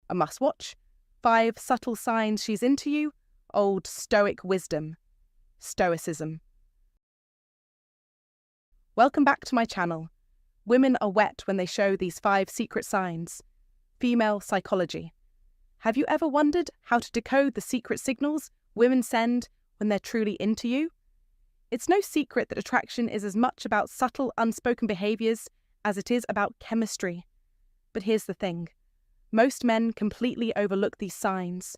a must-watch, 5 subtle signs she's into you, Old Stoic wisdom, Stoicism. Welcome back to my channel. Women are wet when they show these 5 secret signs. Female psychology. Have you ever wondered how to decode the secret signals women send when they're truly into you? It's no secret that attraction is as much about subtle, unspoken behaviors as it is about chemistry. But here's the thing. Most men completely overlook these signs.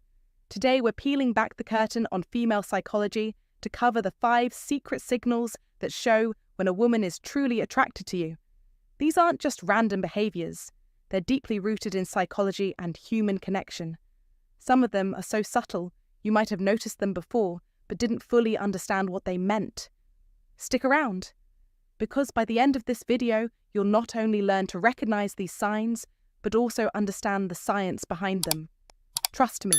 Today we're peeling back the curtain on female psychology to cover the 5 secret signals that show when a woman is truly attracted to you. These aren't just random behaviors. They're deeply rooted in psychology and human connection. Some of them are so subtle you might have noticed them before but didn't fully understand what they meant. Stick around, because by the end of this video you'll not only learn to recognize these signs but also understand the science behind them. Trust me,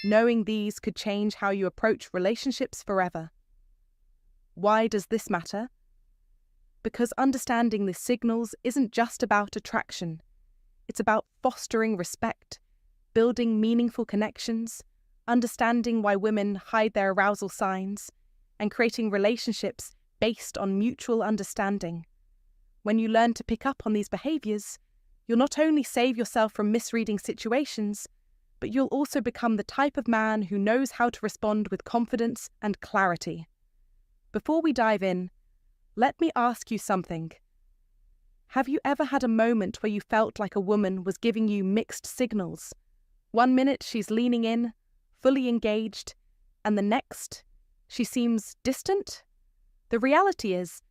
knowing these could change how you approach relationships forever. Why does this matter? Because understanding the signals isn't just about attraction. It's about fostering respect, building meaningful connections, understanding why women hide their arousal signs, and creating relationships based on mutual understanding. When you learn to pick up on these behaviors, you'll not only save yourself from misreading situations, but you'll also become the type of man who knows how to respond with confidence and clarity. Before we dive in, let me ask you something. Have you ever had a moment where you felt like a woman was giving you mixed signals? One minute she's leaning in, fully engaged, and the next, she seems distant? The reality is,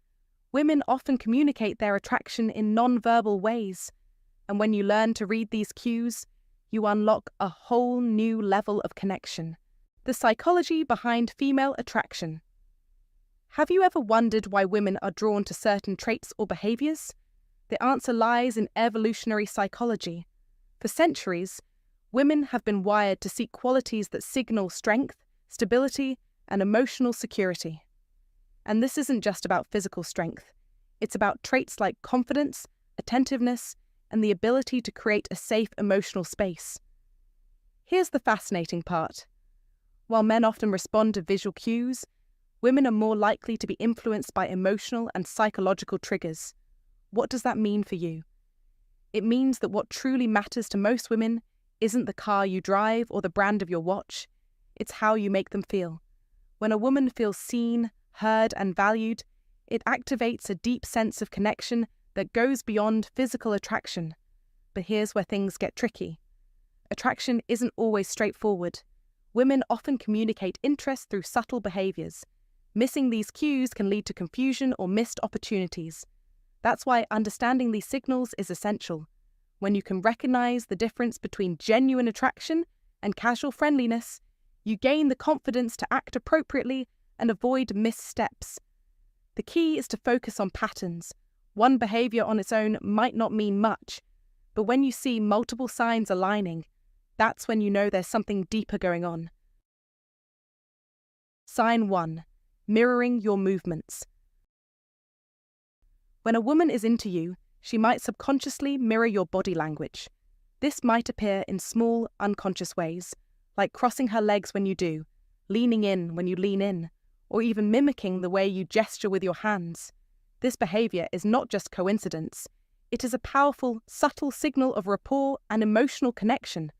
women often communicate their attraction in non-verbal ways, and when you learn to read these cues, you unlock a whole new level of connection. The psychology behind female attraction. Have you ever wondered why women are drawn to certain traits or behaviors? The answer lies in evolutionary psychology. For centuries, women have been wired to seek qualities that signal strength, stability, and emotional security. And this isn't just about physical strength. It's about traits like confidence, attentiveness, and the ability to create a safe emotional space. Here's the fascinating part. While men often respond to visual cues, women are more likely to be influenced by emotional and psychological triggers. What does that mean for you? It means that what truly matters to most women isn't the car you drive or the brand of your watch. It's how you make them feel. When a woman feels seen, heard, and valued, it activates a deep sense of connection that goes beyond physical attraction. But here's where things get tricky. Attraction isn't always straightforward. Women often communicate interest through subtle behaviors. Missing these cues can lead to confusion or missed opportunities. That's why understanding these signals is essential. When you can recognize the difference between genuine attraction and casual friendliness, you gain the confidence to act appropriately and avoid missteps. The key is to focus on patterns. One behavior on its own might not mean much, but when you see multiple signs aligning, that's when you know there's something deeper going on. Sign 1. Mirroring your movements. When a woman is into you, she might subconsciously mirror your body language. This might appear in small, unconscious ways, like crossing her legs when you do, leaning in when you lean in, or even mimicking the way you gesture with your hands. This behavior is not just coincidence. It is a powerful, subtle signal of rapport and emotional connection.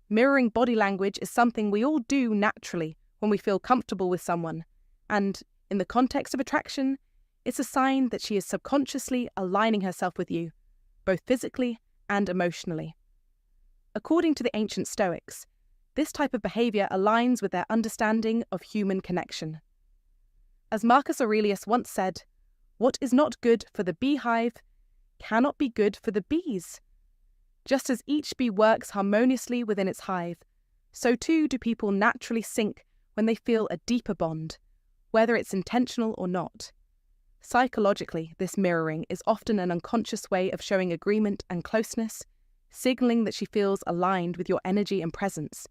Mirroring body language is something we all do naturally when we feel comfortable with someone, and, in the context of attraction, it's a sign that she is subconsciously aligning herself with you, both physically and emotionally. According to the ancient Stoics, this type of behavior aligns with their understanding of human connection. As Marcus Aurelius once said, "What is not good for the beehive cannot be good for the bees." Just as each bee works harmoniously within its hive, so too do people naturally sync when they feel a deeper bond, whether it's intentional or not. Psychologically, this mirroring is often an unconscious way of showing agreement and closeness, signaling that she feels aligned with your energy and presence.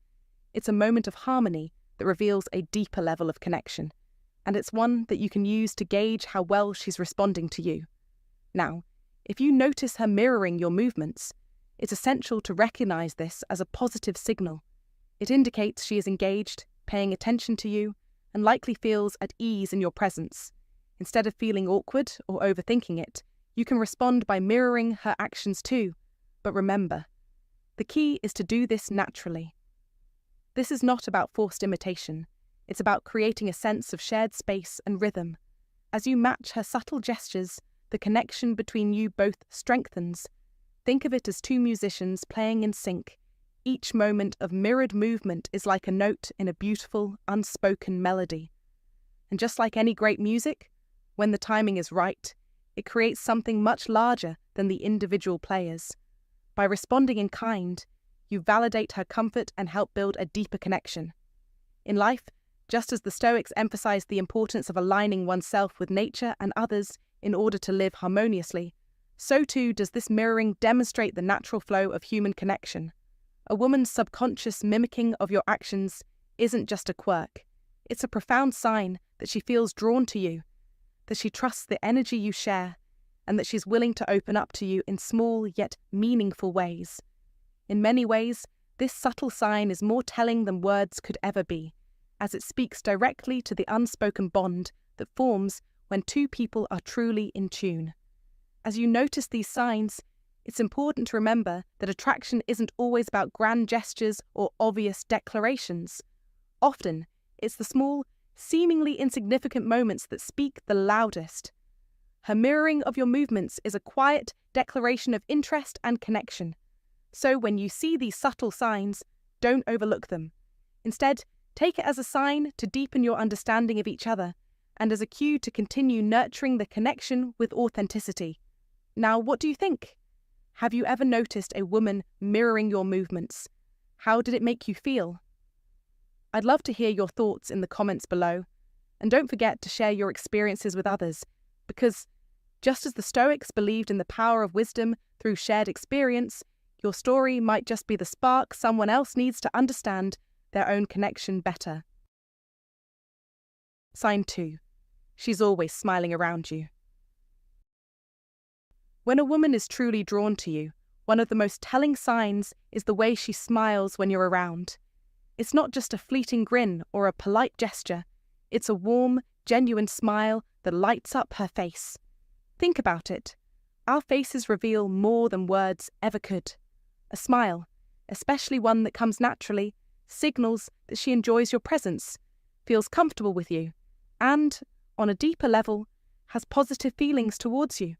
It's a moment of harmony that reveals a deeper level of connection, and it's one that you can use to gauge how well she's responding to you. Now, if you notice her mirroring your movements, It's essential to recognize this as a positive signal. It indicates she is engaged, paying attention to you, and likely feels at ease in your presence. Instead of feeling awkward or overthinking it, you can respond by mirroring her actions too. But remember, the key is to do this naturally. This is not about forced imitation. It's about creating a sense of shared space and rhythm. As you match her subtle gestures, the connection between you both strengthens. Think of it as two musicians playing in sync. Each moment of mirrored movement is like a note in a beautiful, unspoken melody. And just like any great music, when the timing is right, it creates something much larger than the individual players. By responding in kind, you validate her comfort and help build a deeper connection. In life, just as the Stoics emphasized the importance of aligning oneself with nature and others in order to live harmoniously, so too does this mirroring demonstrate the natural flow of human connection. A woman's subconscious mimicking of your actions isn't just a quirk. It's a profound sign that she feels drawn to you, that she trusts the energy you share, and that she's willing to open up to you in small yet meaningful ways. In many ways, this subtle sign is more telling than words could ever be, as it speaks directly to the unspoken bond that forms when two people are truly in tune. As you notice these signs, it's important to remember that attraction isn't always about grand gestures or obvious declarations. Often, it's the small, seemingly insignificant moments that speak the loudest. Her mirroring of your movements is a quiet declaration of interest and connection. So when you see these subtle signs, don't overlook them. Instead, take it as a sign to deepen your understanding of each other and as a cue to continue nurturing the connection with authenticity. Now, what do you think? Have you ever noticed a woman mirroring your movements? How did it make you feel? I'd love to hear your thoughts in the comments below. And don't forget to share your experiences with others, because just as the Stoics believed in the power of wisdom through shared experience, your story might just be the spark someone else needs to understand their own connection better. Sign 2. She's always smiling around you. When a woman is truly drawn to you, one of the most telling signs is the way she smiles when you're around. It's not just a fleeting grin or a polite gesture. It's a warm, genuine smile that lights up her face. Think about it. Our faces reveal more than words ever could. A smile, especially one that comes naturally, signals that she enjoys your presence, feels comfortable with you, and, on a deeper level, has positive feelings towards you.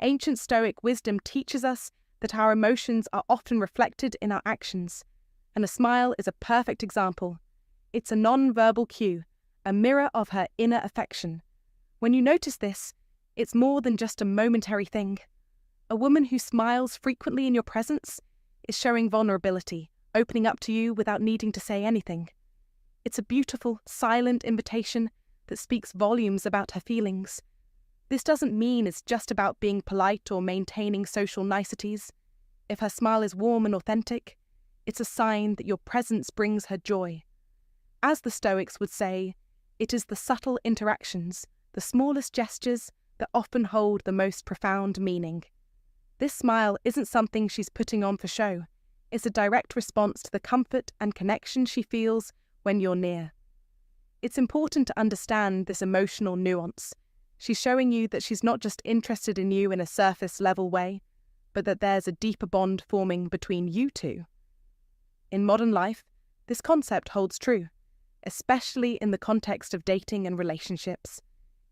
Ancient Stoic wisdom teaches us that our emotions are often reflected in our actions, and a smile is a perfect example. It's a non-verbal cue, a mirror of her inner affection. When you notice this, it's more than just a momentary thing. A woman who smiles frequently in your presence is showing vulnerability, opening up to you without needing to say anything. It's a beautiful, silent invitation that speaks volumes about her feelings. This doesn't mean it's just about being polite or maintaining social niceties. If her smile is warm and authentic, it's a sign that your presence brings her joy. As the Stoics would say, it is the subtle interactions, the smallest gestures, that often hold the most profound meaning. This smile isn't something she's putting on for show. It's a direct response to the comfort and connection she feels when you're near. It's important to understand this emotional nuance. She's showing you that she's not just interested in you in a surface-level way, but that there's a deeper bond forming between you two. In modern life, this concept holds true, especially in the context of dating and relationships.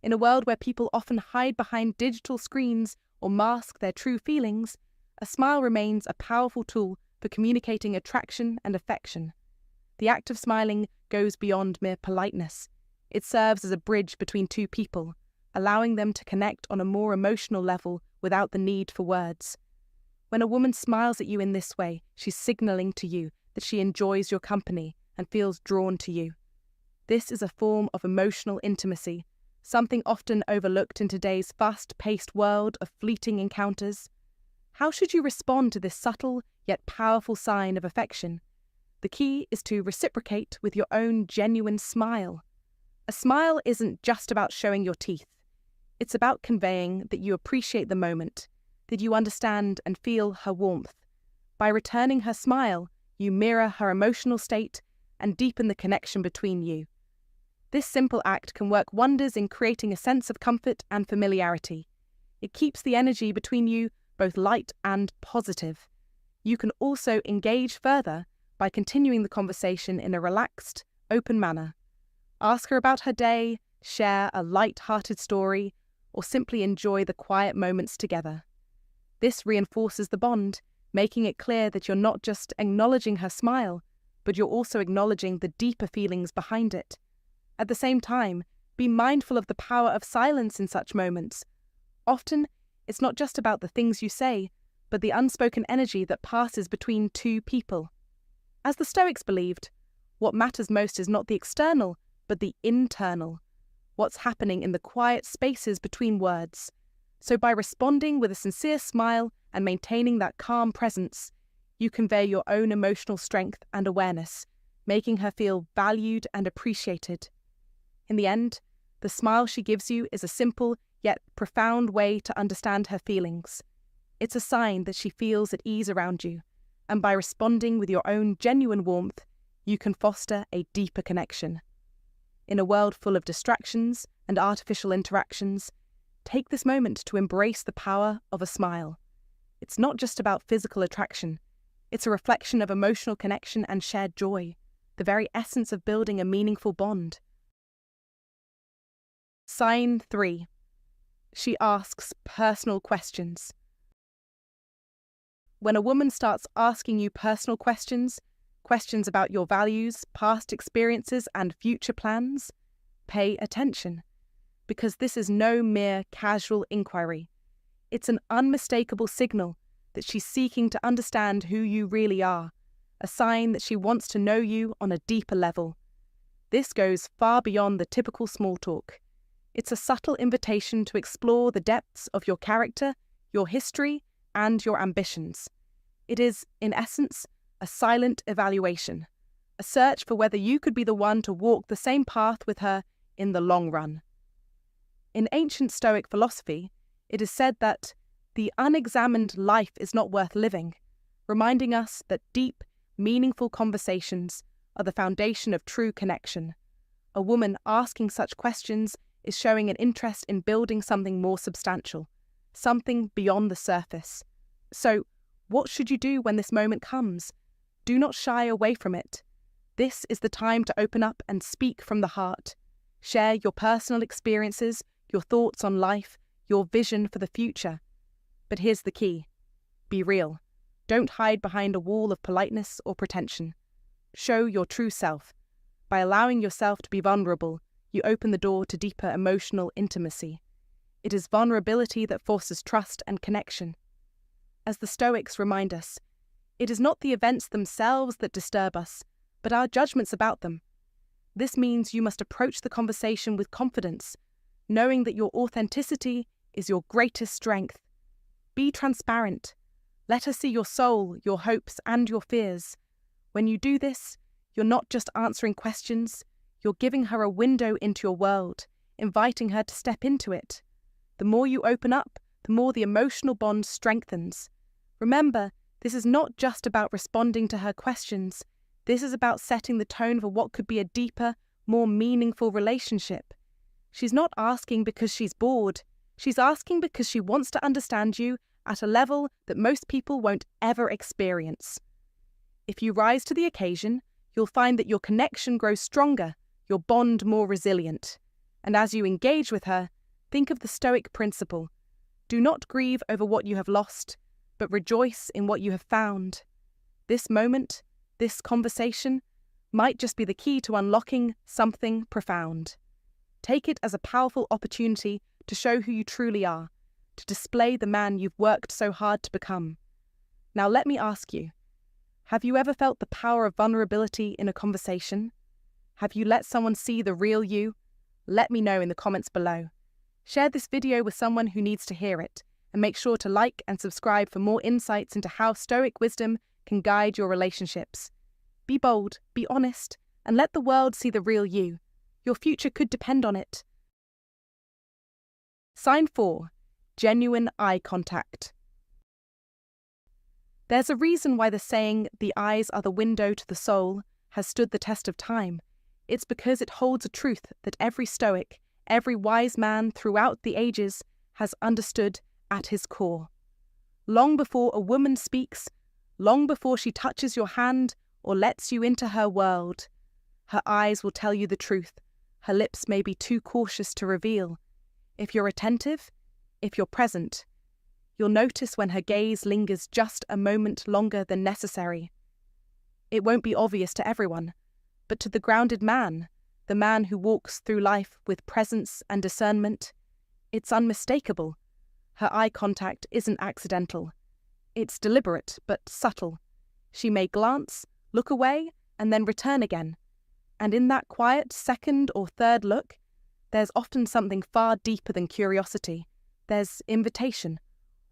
In a world where people often hide behind digital screens or mask their true feelings, a smile remains a powerful tool for communicating attraction and affection. The act of smiling goes beyond mere politeness. It serves as a bridge between two people, allowing them to connect on a more emotional level without the need for words. When a woman smiles at you in this way, she's signaling to you that she enjoys your company and feels drawn to you. This is a form of emotional intimacy, something often overlooked in today's fast-paced world of fleeting encounters. How should you respond to this subtle yet powerful sign of affection? The key is to reciprocate with your own genuine smile. A smile isn't just about showing your teeth. It's about conveying that you appreciate the moment, that you understand and feel her warmth, By returning her smile, you mirror her emotional state and deepen the connection between you. This simple act can work wonders in creating a sense of comfort and familiarity. It keeps the energy between you both light and positive. You can also engage further by continuing the conversation in a relaxed, open manner. Ask her about her day, share a light-hearted story, or simply enjoy the quiet moments together. This reinforces the bond, making it clear that you're not just acknowledging her smile, but you're also acknowledging the deeper feelings behind it. At the same time, be mindful of the power of silence in such moments. Often, it's not just about the things you say, but the unspoken energy that passes between two people. As the Stoics believed, what matters most is not the external, but the internal. What's happening in the quiet spaces between words. So by responding with a sincere smile and maintaining that calm presence, you convey your own emotional strength and awareness, making her feel valued and appreciated. In the end, the smile she gives you is a simple yet profound way to understand her feelings. It's a sign that she feels at ease around you, and by responding with your own genuine warmth, you can foster a deeper connection. In a world full of distractions and artificial interactions, take this moment to embrace the power of a smile. It's not just about physical attraction. It's a reflection of emotional connection and shared joy, the very essence of building a meaningful bond. Sign 3. She asks personal questions. When a woman starts asking you personal questions about your values, past experiences, and future plans, pay attention, because this is no mere casual inquiry. It's an unmistakable signal that she's seeking to understand who you really are, a sign that she wants to know you on a deeper level. This goes far beyond the typical small talk. It's a subtle invitation to explore the depths of your character, your history, and your ambitions. It is, in essence, a silent evaluation, a search for whether you could be the one to walk the same path with her in the long run. In ancient Stoic philosophy, it is said that the unexamined life is not worth living, reminding us that deep, meaningful conversations are the foundation of true connection. A woman asking such questions is showing an interest in building something more substantial, something beyond the surface. So, what should you do when this moment comes? Do not shy away from it. This is the time to open up and speak from the heart. Share your personal experiences, your thoughts on life, your vision for the future. But here's the key. Be real. Don't hide behind a wall of politeness or pretension. Show your true self. By allowing yourself to be vulnerable, you open the door to deeper emotional intimacy. It is vulnerability that fosters trust and connection. As the Stoics remind us, it is not the events themselves that disturb us, but our judgments about them. This means you must approach the conversation with confidence, knowing that your authenticity is your greatest strength. Be transparent. Let her see your soul, your hopes, and your fears. When you do this, you're not just answering questions, you're giving her a window into your world, inviting her to step into it. The more you open up, the more the emotional bond strengthens. Remember, this is not just about responding to her questions. This is about setting the tone for what could be a deeper, more meaningful relationship. She's not asking because she's bored. She's asking because she wants to understand you at a level that most people won't ever experience. If you rise to the occasion, you'll find that your connection grows stronger, your bond more resilient. And as you engage with her, think of the Stoic principle. Do not grieve over what you have lost, but rejoice in what you have found. This moment, this conversation, might just be the key to unlocking something profound. Take it as a powerful opportunity to show who you truly are, to display the man you've worked so hard to become. Now let me ask you, have you ever felt the power of vulnerability in a conversation? Have you let someone see the real you? Let me know in the comments below. Share this video with someone who needs to hear it, and make sure to like and subscribe for more insights into how Stoic wisdom can guide your relationships. Be bold, be honest, and let the world see the real you. Your future could depend on it. Sign 4. Genuine eye contact. There's a reason why the saying, "the eyes are the window to the soul," has stood the test of time. It's because it holds a truth that every Stoic, every wise man throughout the ages has understood at his core. Long before a woman speaks, long before she touches your hand or lets you into her world, her eyes will tell you the truth. Her lips may be too cautious to reveal. If you're attentive, if you're present, you'll notice when her gaze lingers just a moment longer than necessary. It won't be obvious to everyone, but to the grounded man, the man who walks through life with presence and discernment, it's unmistakable. Her eye contact isn't accidental. It's deliberate but subtle. She may glance, look away, and then return again. And in that quiet second or third look, there's often something far deeper than curiosity. There's invitation,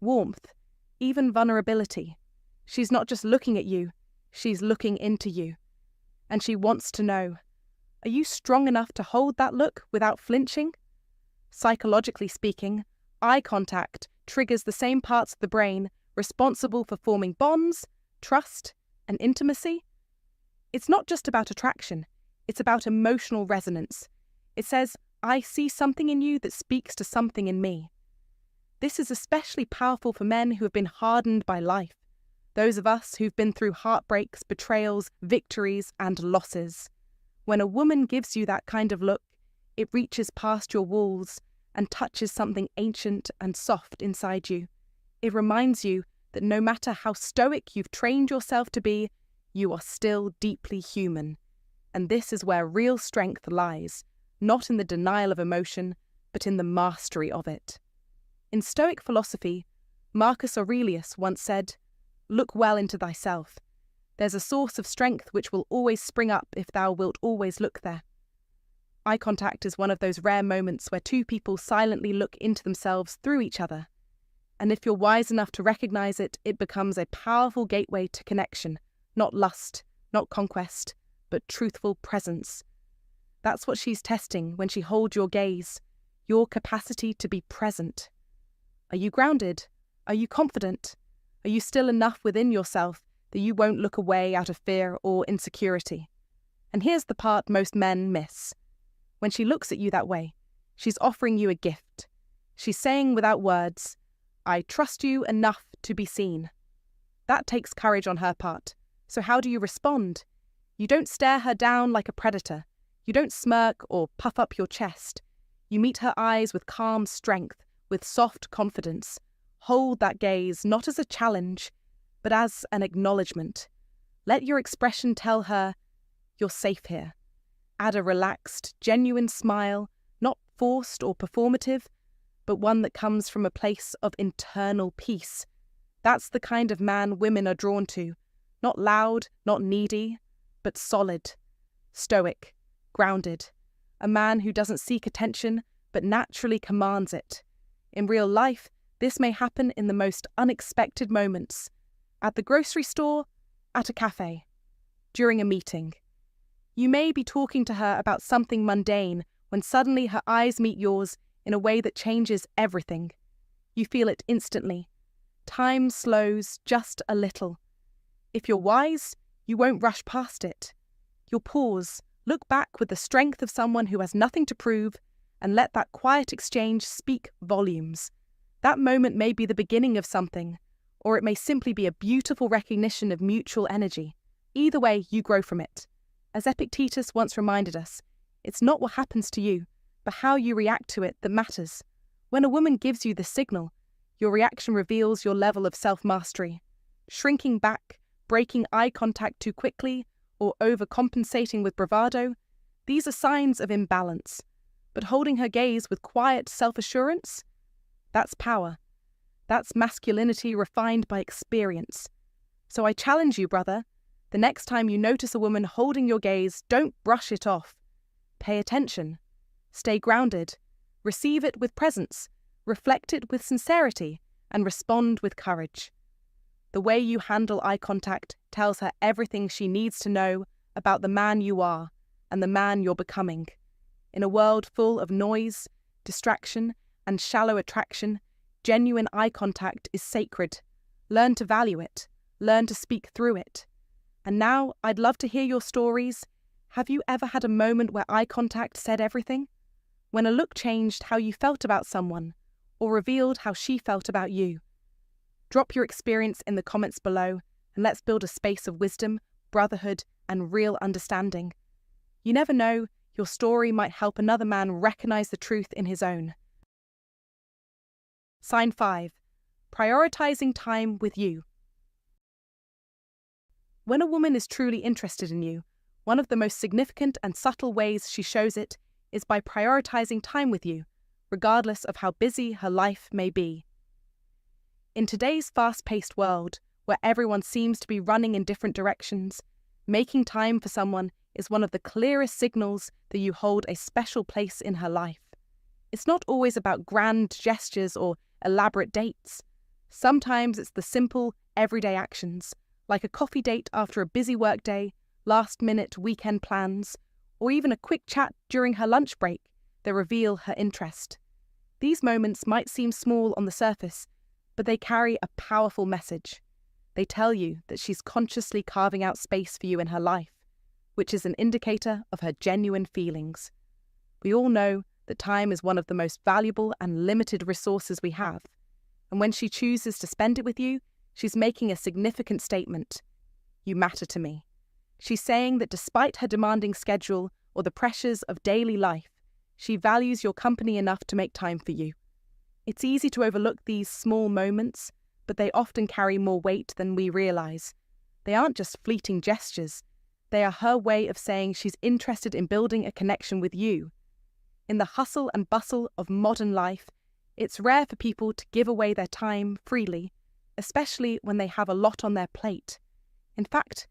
warmth, even vulnerability. She's not just looking at you, she's looking into you. And she wants to know, are you strong enough to hold that look without flinching? Psychologically speaking, eye contact triggers the same parts of the brain responsible for forming bonds, trust, and intimacy. It's not just about attraction, it's about emotional resonance. It says, I see something in you that speaks to something in me. This is especially powerful for men who have been hardened by life, those of us who've been through heartbreaks, betrayals, victories, and losses. When a woman gives you that kind of look, it reaches past your walls and touches something ancient and soft inside you. It reminds you that no matter how stoic you've trained yourself to be, you are still deeply human. And this is where real strength lies, not in the denial of emotion, but in the mastery of it. In Stoic philosophy, Marcus Aurelius once said, "Look well into thyself. There's a source of strength which will always spring up if thou wilt always look there." Eye contact is one of those rare moments where two people silently look into themselves through each other. And if you're wise enough to recognize it, it becomes a powerful gateway to connection, not lust, not conquest, but truthful presence. That's what she's testing when she holds your gaze, your capacity to be present. Are you grounded? Are you confident? Are you still enough within yourself that you won't look away out of fear or insecurity? And here's the part most men miss. When she looks at you that way, she's offering you a gift. She's saying without words, I trust you enough to be seen. That takes courage on her part. So how do you respond? You don't stare her down like a predator. You don't smirk or puff up your chest. You meet her eyes with calm strength, with soft confidence. Hold that gaze not as a challenge, but as an acknowledgement. Let your expression tell her, you're safe here. Add a relaxed, genuine smile, not forced or performative, but one that comes from a place of internal peace. That's the kind of man women are drawn to. Not loud, not needy, but solid, stoic, grounded. A man who doesn't seek attention, but naturally commands it. In real life, this may happen in the most unexpected moments. At the grocery store, at a cafe, during a meeting. You may be talking to her about something mundane when suddenly her eyes meet yours in a way that changes everything. You feel it instantly. Time slows just a little. If you're wise, you won't rush past it. You'll pause, look back with the strength of someone who has nothing to prove, and let that quiet exchange speak volumes. That moment may be the beginning of something, or it may simply be a beautiful recognition of mutual energy. Either way, you grow from it. As Epictetus once reminded us, it's not what happens to you, but how you react to it that matters. When a woman gives you the signal, your reaction reveals your level of self-mastery. Shrinking back, breaking eye contact too quickly, or overcompensating with bravado, these are signs of imbalance. But holding her gaze with quiet self-assurance, that's power. That's masculinity refined by experience. So I challenge you, brother, the next time you notice a woman holding your gaze, don't brush it off. Pay attention. Stay grounded. Receive it with presence. Reflect it with sincerity, and respond with courage. The way you handle eye contact tells her everything she needs to know about the man you are and the man you're becoming. In a world full of noise, distraction, and shallow attraction, genuine eye contact is sacred. Learn to value it. learn to speak through it. And now, I'd love to hear your stories. Have you ever had a moment where eye contact said everything? When a look changed how you felt about someone, or revealed how she felt about you? Drop your experience in the comments below, and let's build a space of wisdom, brotherhood, and real understanding. You never know, your story might help another man recognize the truth in his own. Sign 5. Prioritizing time with you. When a woman is truly interested in you, one of the most significant and subtle ways she shows it is by prioritizing time with you, regardless of how busy her life may be. In today's fast-paced world, where everyone seems to be running in different directions, making time for someone is one of the clearest signals that you hold a special place in her life. It's not always about grand gestures or elaborate dates. Sometimes it's the simple, everyday actions, like a coffee date after a busy workday, last-minute weekend plans, or even a quick chat during her lunch break that reveal her interest. These moments might seem small on the surface, but they carry a powerful message. They tell you that she's consciously carving out space for you in her life, which is an indicator of her genuine feelings. We all know that time is one of the most valuable and limited resources we have, and when she chooses to spend it with you, she's making a significant statement. You matter to me. She's saying that despite her demanding schedule or the pressures of daily life, she values your company enough to make time for you. It's easy to overlook these small moments, but they often carry more weight than we realize. They aren't just fleeting gestures. They are her way of saying she's interested in building a connection with you. In the hustle and bustle of modern life, it's rare for people to give away their time freely, especially when they have a lot on their plate. In fact,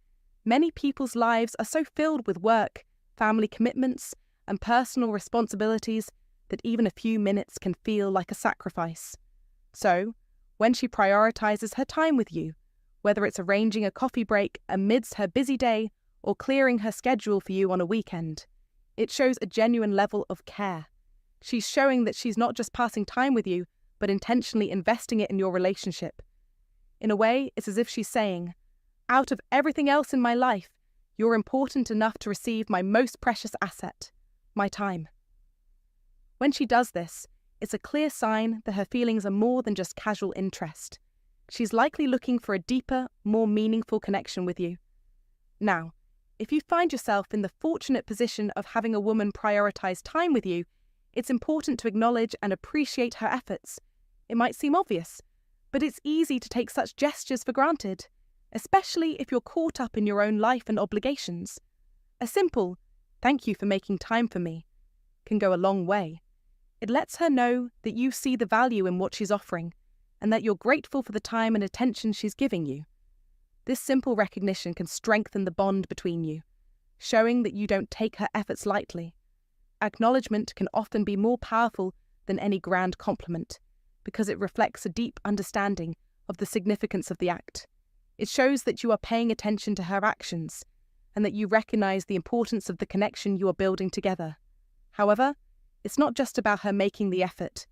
many people's lives are so filled with work, family commitments, and personal responsibilities that even a few minutes can feel like a sacrifice. So, when she prioritizes her time with you, whether it's arranging a coffee break amidst her busy day or clearing her schedule for you on a weekend, it shows a genuine level of care. She's showing that she's not just passing time with you, but intentionally investing it in your relationship. In a way, it's as if she's saying, out of everything else in my life, you're important enough to receive my most precious asset, my time. When she does this, it's a clear sign that her feelings are more than just casual interest. She's likely looking for a deeper, more meaningful connection with you. Now, if you find yourself in the fortunate position of having a woman prioritize time with you, it's important to acknowledge and appreciate her efforts. It might seem obvious, but it's easy to take such gestures for granted, especially if you're caught up in your own life and obligations. A simple, "Thank you for making time for me," can go a long way. It lets her know that you see the value in what she's offering, and that you're grateful for the time and attention she's giving you. This simple recognition can strengthen the bond between you, showing that you don't take her efforts lightly. Acknowledgement can often be more powerful than any grand compliment, because it reflects a deep understanding of the significance of the act. It shows that you are paying attention to her actions, and that you recognize the importance of the connection you are building together. However, it's not just about her making the effort.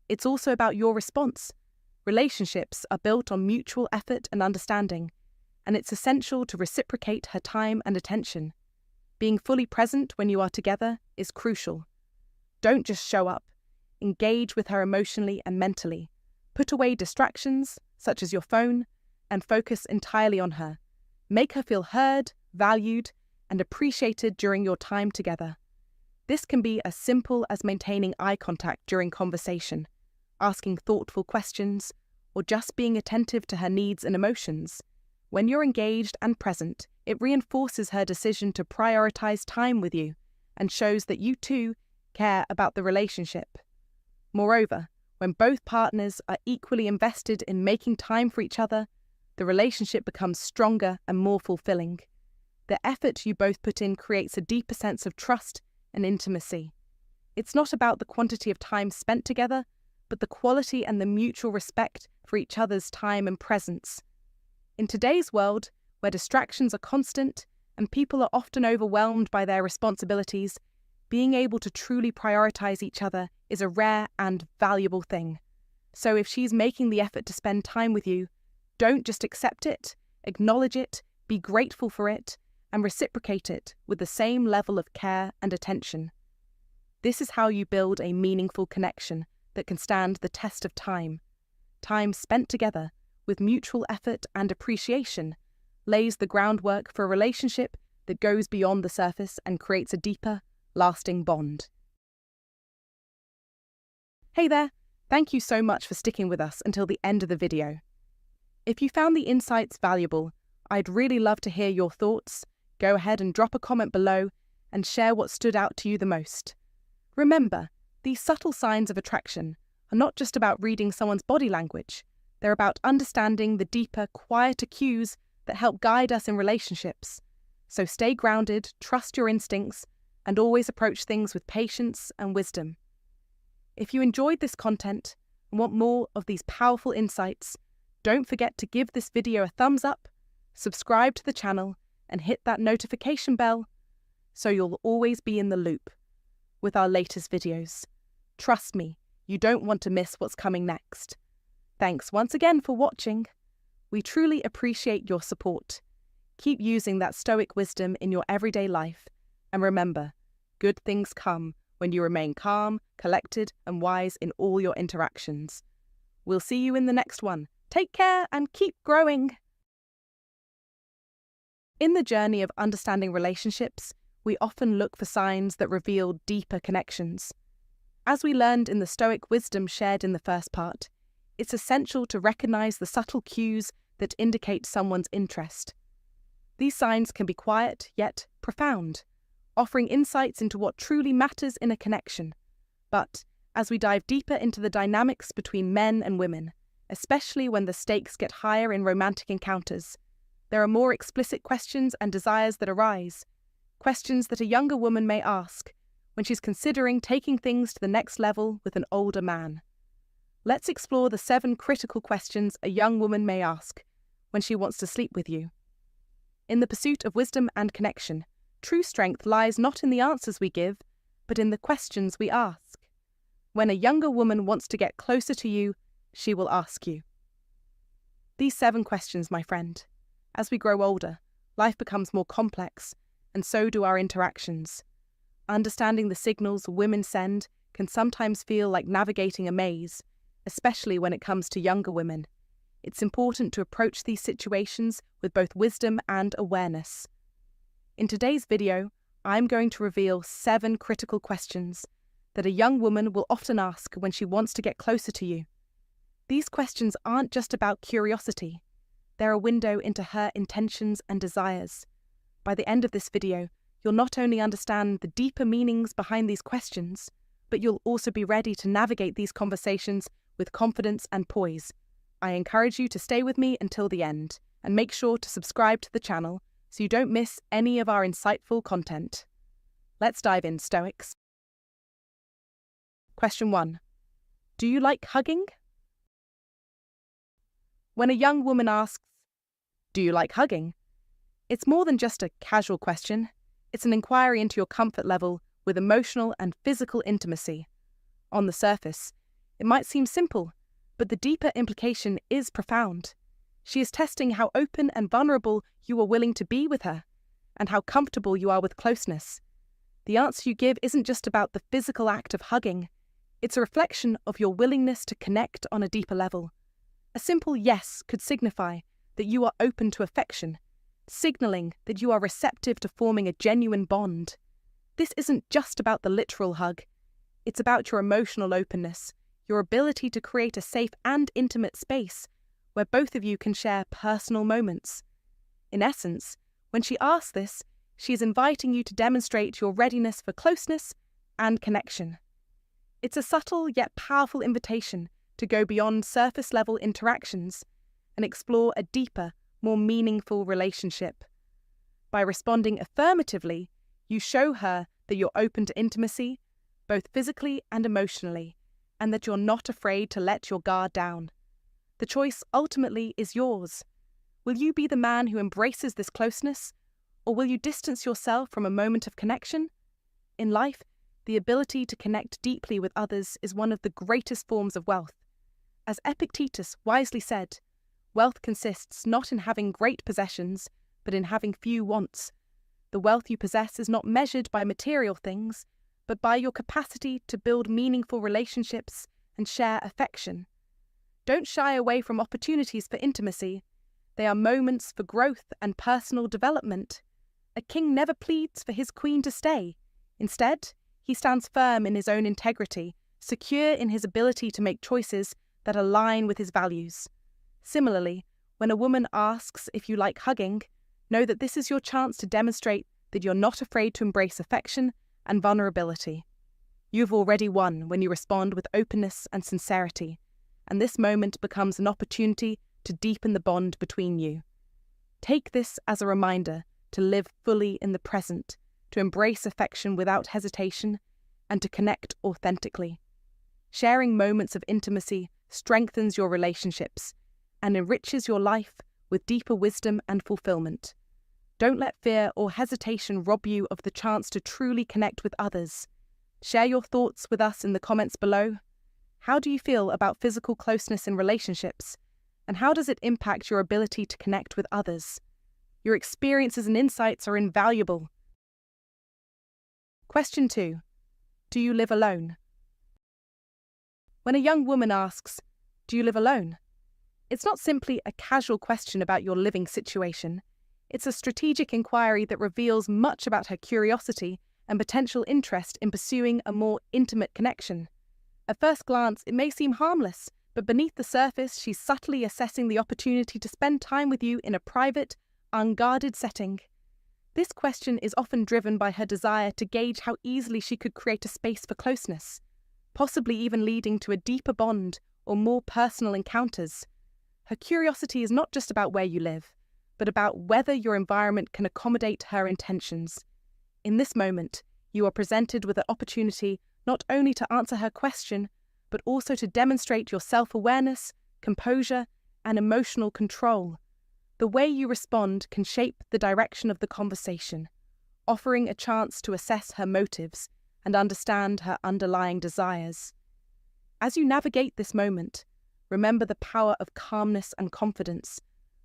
It's also about your response. Relationships are built on mutual effort and understanding, and it's essential to reciprocate her time and attention. Being fully present when you are together is crucial. Don't just show up. Engage with her emotionally and mentally. Put away distractions, such as your phone, and focus entirely on her. Make her feel heard, valued, and appreciated during your time together. This can be as simple as maintaining eye contact during conversation, asking thoughtful questions, or just being attentive to her needs and emotions. When you're engaged and present, it reinforces her decision to prioritize time with you and shows that you too care about the relationship. Moreover, when both partners are equally invested in making time for each other, the relationship becomes stronger and more fulfilling. The effort you both put in creates a deeper sense of trust and intimacy. It's not about the quantity of time spent together, but the quality and the mutual respect for each other's time and presence. In today's world, where distractions are constant and people are often overwhelmed by their responsibilities, being able to truly prioritize each other is a rare and valuable thing. So if she's making the effort to spend time with you, don't just accept it, acknowledge it, be grateful for it, and reciprocate it with the same level of care and attention. This is how you build a meaningful connection that can stand the test of time. Time spent together with mutual effort and appreciation lays the groundwork for a relationship that goes beyond the surface and creates a deeper, lasting bond. Hey there, thank you so much for sticking with us until the end of the video. If you found the insights valuable, I'd really love to hear your thoughts. Go ahead and drop a comment below and share what stood out to you the most. Remember, these subtle signs of attraction are not just about reading someone's body language. They're about understanding the deeper, quieter cues that help guide us in relationships. So stay grounded, trust your instincts, and always approach things with patience and wisdom. If you enjoyed this content and want more of these powerful insights, don't forget to give this video a thumbs up, subscribe to the channel, and hit that notification bell so you'll always be in the loop with our latest videos. Trust me, you don't want to miss what's coming next. Thanks once again for watching. We truly appreciate your support. Keep using that Stoic wisdom in your everyday life, and remember, good things come when you remain calm, collected, and wise in all your interactions. We'll see you in the next one. Take care and keep growing. In the journey of understanding relationships, we often look for signs that reveal deeper connections. As we learned in the Stoic wisdom shared in the first part, it's essential to recognize the subtle cues that indicate someone's interest. These signs can be quiet, yet profound, offering insights into what truly matters in a connection. But as we dive deeper into the dynamics between men and women, especially when the stakes get higher in romantic encounters, there are more explicit questions and desires that arise, questions that a younger woman may ask when she's considering taking things to the next level with an older man. Let's explore the 7 critical questions a young woman may ask when she wants to sleep with you. In the pursuit of wisdom and connection, true strength lies not in the answers we give, but in the questions we ask. When a younger woman wants to get closer to you, she will ask you these 7 questions, my friend. As we grow older, life becomes more complex, and so do our interactions. Understanding the signals women send can sometimes feel like navigating a maze, especially when it comes to younger women. It's important to approach these situations with both wisdom and awareness. In today's video, I'm going to reveal 7 critical questions that a young woman will often ask when she wants to get closer to you. These questions aren't just about curiosity. They're a window into her intentions and desires. By the end of this video, you'll not only understand the deeper meanings behind these questions, but you'll also be ready to navigate these conversations with confidence and poise. I encourage you to stay with me until the end, and make sure to subscribe to the channel so you don't miss any of our insightful content. Let's dive in, Stoics. Question 1. Do you like hugging? When a young woman asks, "Do you like hugging?" it's more than just a casual question. It's an inquiry into your comfort level with emotional and physical intimacy. On the surface, it might seem simple, but the deeper implication is profound. She is testing how open and vulnerable you are willing to be with her, and how comfortable you are with closeness. The answer you give isn't just about the physical act of hugging. It's a reflection of your willingness to connect on a deeper level. A simple yes could signify that you are open to affection, signaling that you are receptive to forming a genuine bond. This isn't just about the literal hug. It's about your emotional openness, your ability to create a safe and intimate space where both of you can share personal moments. In essence, when she asks this, she is inviting you to demonstrate your readiness for closeness and connection. It's a subtle yet powerful invitation to go beyond surface-level interactions and explore a deeper, more meaningful relationship. By responding affirmatively, you show her that you're open to intimacy, both physically and emotionally, and that you're not afraid to let your guard down. The choice ultimately is yours. Will you be the man who embraces this closeness, or will you distance yourself from a moment of connection? In life, the ability to connect deeply with others is one of the greatest forms of wealth. As Epictetus wisely said, Wealth consists not in having great possessions, but in having few wants. The wealth you possess is not measured by material things, but by your capacity to build meaningful relationships and share affection. Don't shy away from opportunities for intimacy. They are moments for growth and personal development. A king never pleads for his queen to stay. Instead, he stands firm in his own integrity, secure in his ability to make choices that align with his values. Similarly, when a woman asks if you like hugging, know that this is your chance to demonstrate that you're not afraid to embrace affection and vulnerability. You've already won when you respond with openness and sincerity, and this moment becomes an opportunity to deepen the bond between you. Take this as a reminder to live fully in the present, to embrace affection without hesitation, and to connect authentically. Sharing moments of intimacy strengthens your relationships and enriches your life with deeper wisdom and fulfillment. Don't let fear or hesitation rob you of the chance to truly connect with others. Share your thoughts with us in the comments below. How do you feel about physical closeness in relationships? And how does it impact your ability to connect with others? Your experiences and insights are invaluable. Question 2. Do you live alone? When a young woman asks, "Do you live alone?" it's not simply a casual question about your living situation. It's a strategic inquiry that reveals much about her curiosity and potential interest in pursuing a more intimate connection. At first glance, it may seem harmless, but beneath the surface, she's subtly assessing the opportunity to spend time with you in a private, unguarded setting. This question is often driven by her desire to gauge how easily she could create a space for closeness, possibly even leading to a deeper bond or more personal encounters. Her curiosity is not just about where you live, but about whether your environment can accommodate her intentions. In this moment, you are presented with an opportunity not only to answer her question, but also to demonstrate your self-awareness, composure, and emotional control. The way you respond can shape the direction of the conversation, offering a chance to assess her motives and understand her underlying desires. As you navigate this moment, remember the power of calmness and confidence,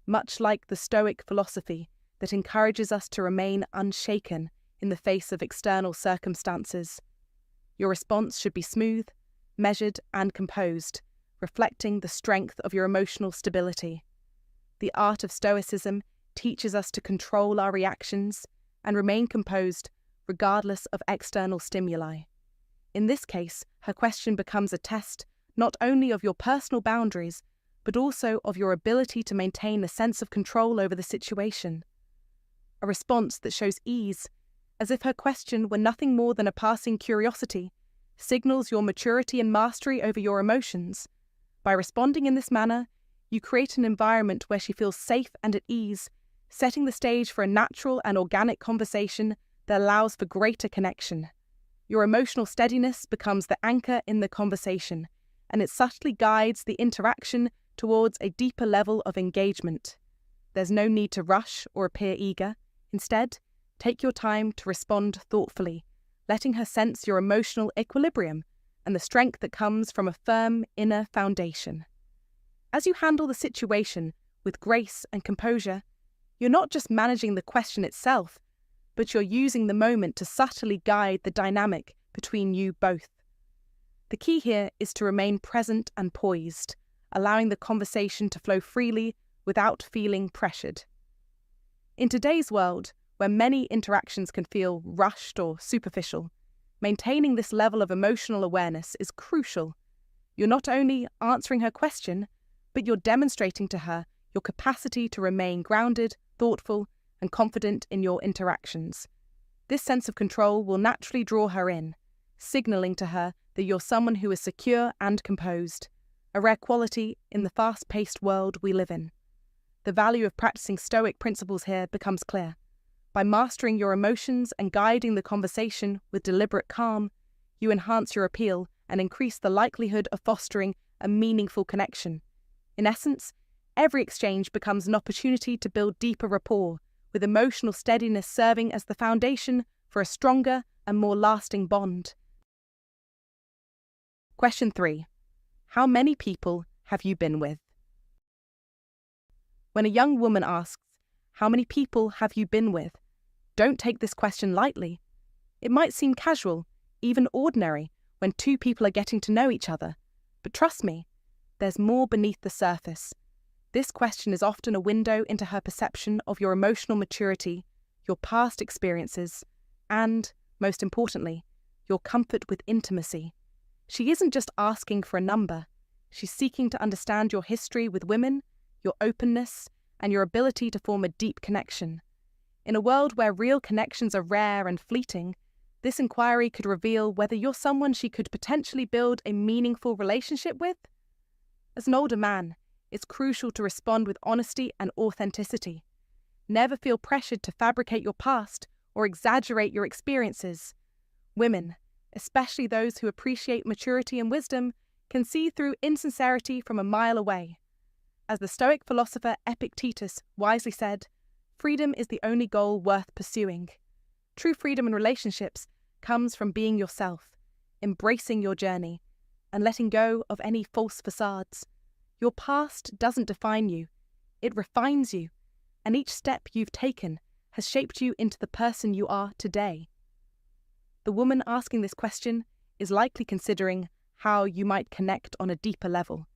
much like the Stoic philosophy that encourages us to remain unshaken in the face of external circumstances. Your response should be smooth, measured, and composed, reflecting the strength of your emotional stability. The art of Stoicism teaches us to control our reactions and remain composed regardless of external stimuli. In this case, her question becomes a test not only of your personal boundaries, but also of your ability to maintain a sense of control over the situation. A response that shows ease, as if her question were nothing more than a passing curiosity, signals your maturity and mastery over your emotions. By responding in this manner, you create an environment where she feels safe and at ease, setting the stage for a natural and organic conversation that allows for greater connection. Your emotional steadiness becomes the anchor in the conversation, and it subtly guides the interaction towards a deeper level of engagement. There's no need to rush or appear eager. Instead, take your time to respond thoughtfully, letting her sense your emotional equilibrium and the strength that comes from a firm inner foundation. As you handle the situation with grace and composure, you're not just managing the question itself, but you're using the moment to subtly guide the dynamic between you both. The key here is to remain present and poised, allowing the conversation to flow freely without feeling pressured. In today's world, where many interactions can feel rushed or superficial, maintaining this level of emotional awareness is crucial. You're not only answering her question, but you're demonstrating to her your capacity to remain grounded, thoughtful, and confident in your interactions. This sense of control will naturally draw her in, signaling to her that you're someone who is secure and composed, a rare quality in the fast-paced world we live in. The value of practicing Stoic principles here becomes clear. By mastering your emotions and guiding the conversation with deliberate calm, you enhance your appeal and increase the likelihood of fostering a meaningful connection. In essence, every exchange becomes an opportunity to build deeper rapport, with emotional steadiness serving as the foundation for a stronger and more lasting bond. Question 3. How many people have you been with? When a young woman asks, "How many people have you been with?" don't take this question lightly. It might seem casual, even ordinary, when two people are getting to know each other. But trust me, there's more beneath the surface. This question is often a window into her perception of your emotional maturity, your past experiences, and, most importantly, your comfort with intimacy. She isn't just asking for a number. She's seeking to understand your history with women, your openness, and your ability to form a deep connection. In a world where real connections are rare and fleeting, this inquiry could reveal whether you're someone she could potentially build a meaningful relationship with. As an older man, it's crucial to respond with honesty and authenticity. Never feel pressured to fabricate your past or exaggerate your experiences. Women, especially those who appreciate maturity and wisdom, can see through insincerity from a mile away. As the Stoic philosopher Epictetus wisely said, freedom is the only goal worth pursuing. True freedom in relationships comes from being yourself, embracing your journey, and letting go of any false facades. Your past doesn't define you, it refines you, and each step you've taken has shaped you into the person you are today. The woman asking this question is likely considering how you might connect on a deeper level.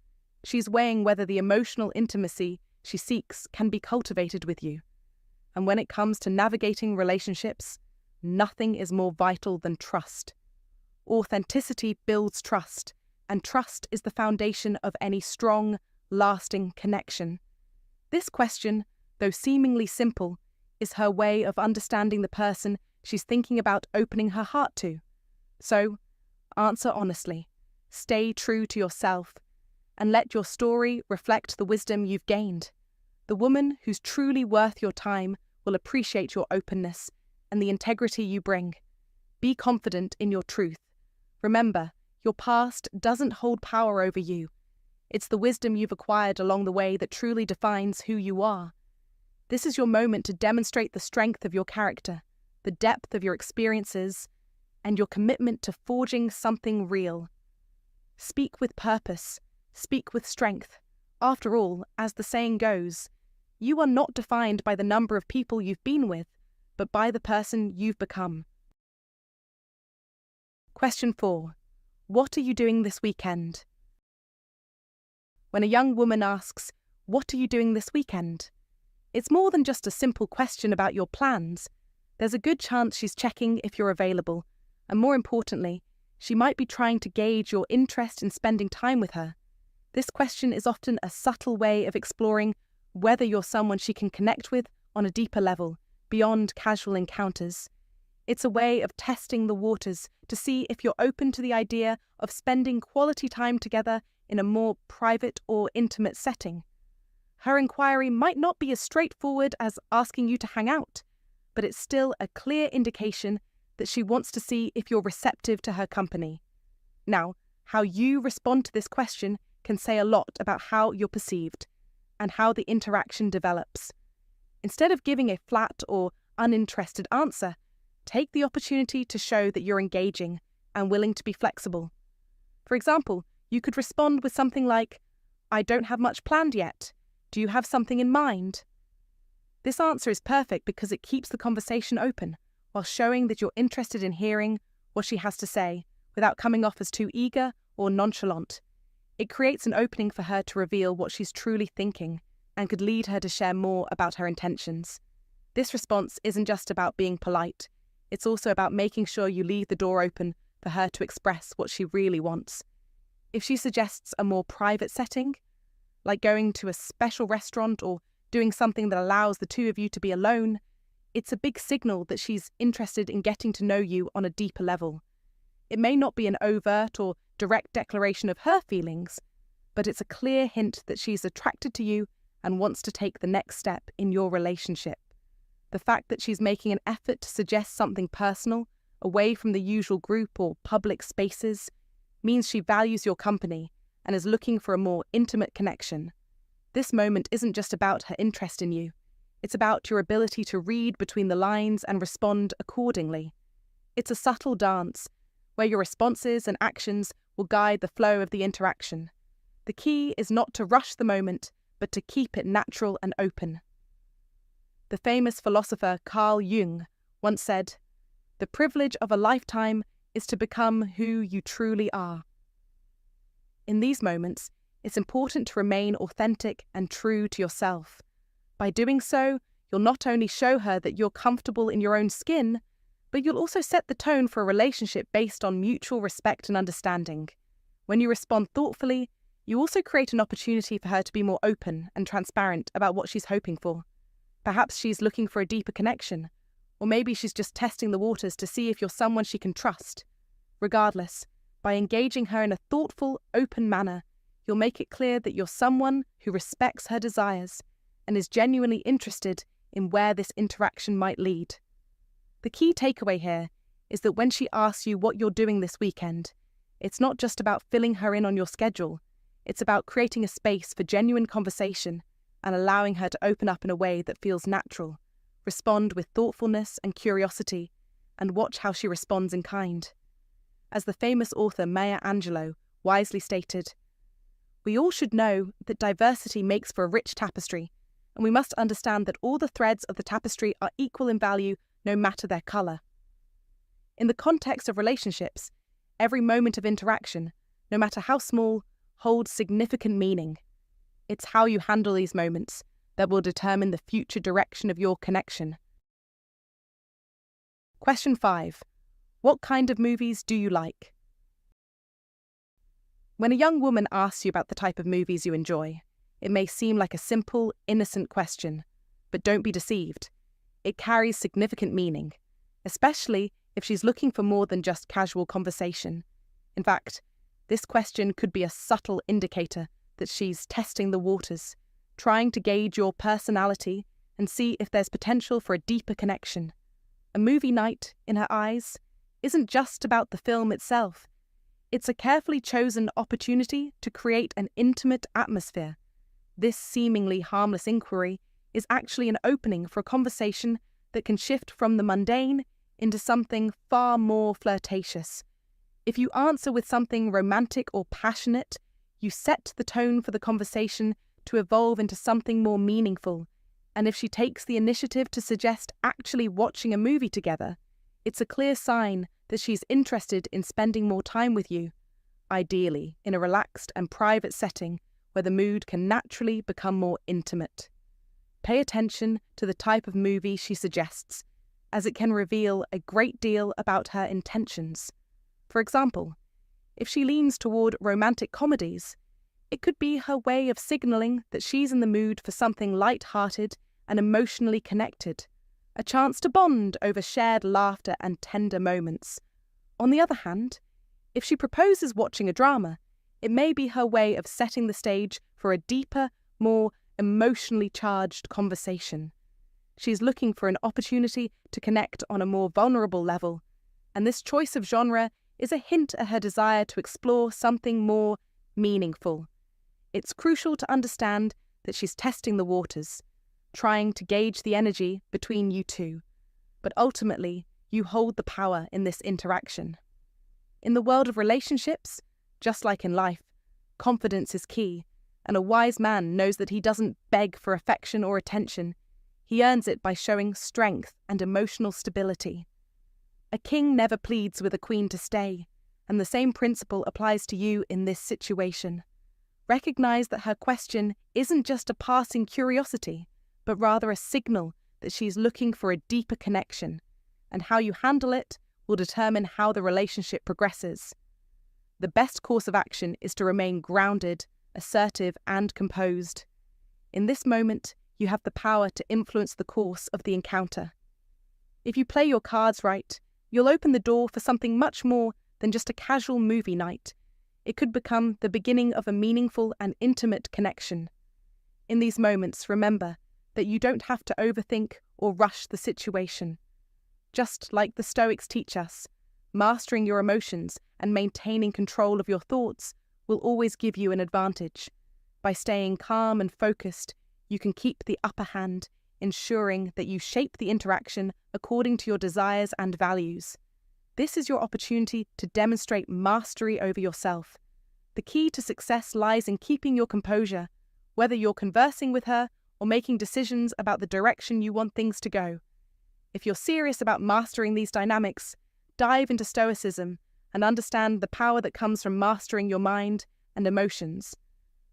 She's weighing whether the emotional intimacy she seeks can be cultivated with you. And when it comes to navigating relationships, nothing is more vital than trust. Authenticity builds trust, and trust is the foundation of any strong, lasting connection. This question, though seemingly simple, is her way of understanding the person she's thinking about opening her heart to. So, answer honestly, stay true to yourself, and let your story reflect the wisdom you've gained. The woman who's truly worth your time will appreciate your openness and the integrity you bring. Be confident in your truth. Remember, your past doesn't hold power over you. It's the wisdom you've acquired along the way that truly defines who you are. This is your moment to demonstrate the strength of your character, the depth of your experiences, and your commitment to forging something real. Speak with purpose. Speak with strength. After all, as the saying goes, you are not defined by the number of people you've been with, but by the person you've become. Question 4. What are you doing this weekend? When a young woman asks, "What are you doing this weekend?" it's more than just a simple question about your plans. There's a good chance she's checking if you're available, and more importantly, she might be trying to gauge your interest in spending time with her. This question is often a subtle way of exploring whether you're someone she can connect with on a deeper level, beyond casual encounters. It's a way of testing the waters to see if you're open to the idea of spending quality time together in a more private or intimate setting. Her inquiry might not be as straightforward as asking you to hang out, but it's still a clear indication that she wants to see if you're receptive to her company. Now, how you respond to this question can say a lot about how you're perceived and how the interaction develops. Instead of giving a flat or uninterested answer, take the opportunity to show that you're engaging and willing to be flexible. For example, you could respond with something like, "I don't have much planned yet. Do you have something in mind?" This answer is perfect because it keeps the conversation open while showing that you're interested in hearing what she has to say without coming off as too eager or nonchalant. It creates an opening for her to reveal what she's truly thinking and could lead her to share more about her intentions. This response isn't just about being polite, it's also about making sure you leave the door open for her to express what she really wants. If she suggests a more private setting, like going to a special restaurant or doing something that allows the two of you to be alone, it's a big signal that she's interested in getting to know you on a deeper level. It may not be an overt or direct declaration of her feelings, but it's a clear hint that she's attracted to you and wants to take the next step in your relationship. The fact that she's making an effort to suggest something personal, away from the usual group or public spaces, means she values your company and is looking for a more intimate connection. This moment isn't just about her interest in you. It's about your ability to read between the lines and respond accordingly. It's a subtle dance, where your responses and actions will guide the flow of the interaction. The key is not to rush the moment, but to keep it natural and open. The famous philosopher Carl Jung once said, "The privilege of a lifetime is to become who you truly are." In these moments, it's important to remain authentic and true to yourself. By doing so, you'll not only show her that you're comfortable in your own skin, but you'll also set the tone for a relationship based on mutual respect and understanding. When you respond thoughtfully, you also create an opportunity for her to be more open and transparent about what she's hoping for. Perhaps she's looking for a deeper connection, or maybe she's just testing the waters to see if you're someone she can trust. Regardless, by engaging her in a thoughtful, open manner, you'll make it clear that you're someone who respects her desires and is genuinely interested in where this interaction might lead. The key takeaway here is that when she asks you what you're doing this weekend, it's not just about filling her in on your schedule, it's about creating a space for genuine conversation and allowing her to open up in a way that feels natural, respond with thoughtfulness and curiosity, and watch how she responds in kind. As the famous author Maya Angelou wisely stated, "We all should know that diversity makes for a rich tapestry, and we must understand that all the threads of the tapestry are equal in value no matter their colour." In the context of relationships, every moment of interaction, no matter how small, holds significant meaning. It's how you handle these moments that will determine the future direction of your connection. Question 5. What kind of movies do you like? When a young woman asks you about the type of movies you enjoy, it may seem like a simple, innocent question, but don't be deceived. It carries significant meaning, especially if she's looking for more than just casual conversation. In fact, this question could be a subtle indicator that she's testing the waters, trying to gauge your personality and see if there's potential for a deeper connection. A movie night, in her eyes, isn't just about the film itself. It's a carefully chosen opportunity to create an intimate atmosphere. This seemingly harmless inquiry is actually an opening for a conversation that can shift from the mundane into something far more flirtatious. If you answer with something romantic or passionate, you set the tone for the conversation to evolve into something more meaningful. And if she takes the initiative to suggest actually watching a movie together, it's a clear sign that she's interested in spending more time with you, ideally in a relaxed and private setting where the mood can naturally become more intimate. Pay attention to the type of movie she suggests, as it can reveal a great deal about her intentions. For example, if she leans toward romantic comedies, it could be her way of signalling that she's in the mood for something light-hearted and emotionally connected, a chance to bond over shared laughter and tender moments. On the other hand, if she proposes watching a drama, it may be her way of setting the stage for a deeper, more emotionally charged conversation. She's looking for an opportunity to connect on a more vulnerable level, and this choice of genre is a hint at her desire to explore something more meaningful. It's crucial to understand that she's testing the waters, trying to gauge the energy between you two, but ultimately, you hold the power in this interaction. In the world of relationships, just like in life, confidence is key, and a wise man knows that he doesn't beg for affection or attention. He earns it by showing strength and emotional stability. A king never pleads with a queen to stay, and the same principle applies to you in this situation. Recognize that her question isn't just a passing curiosity, but rather a signal that she's looking for a deeper connection, and how you handle it will determine how the relationship progresses. The best course of action is to remain grounded, assertive, and composed. In this moment, you have the power to influence the course of the encounter. If you play your cards right, you'll open the door for something much more than just a casual movie night. It could become the beginning of a meaningful and intimate connection. In these moments, remember that you don't have to overthink or rush the situation. Just like the Stoics teach us, mastering your emotions and maintaining control of your thoughts will always give you an advantage. By staying calm and focused, you can keep the upper hand, ensuring that you shape the interaction according to your desires and values. This is your opportunity to demonstrate mastery over yourself. The key to success lies in keeping your composure, whether you're conversing with her or making decisions about the direction you want things to go. If you're serious about mastering these dynamics, dive into Stoicism and understand the power that comes from mastering your mind and emotions.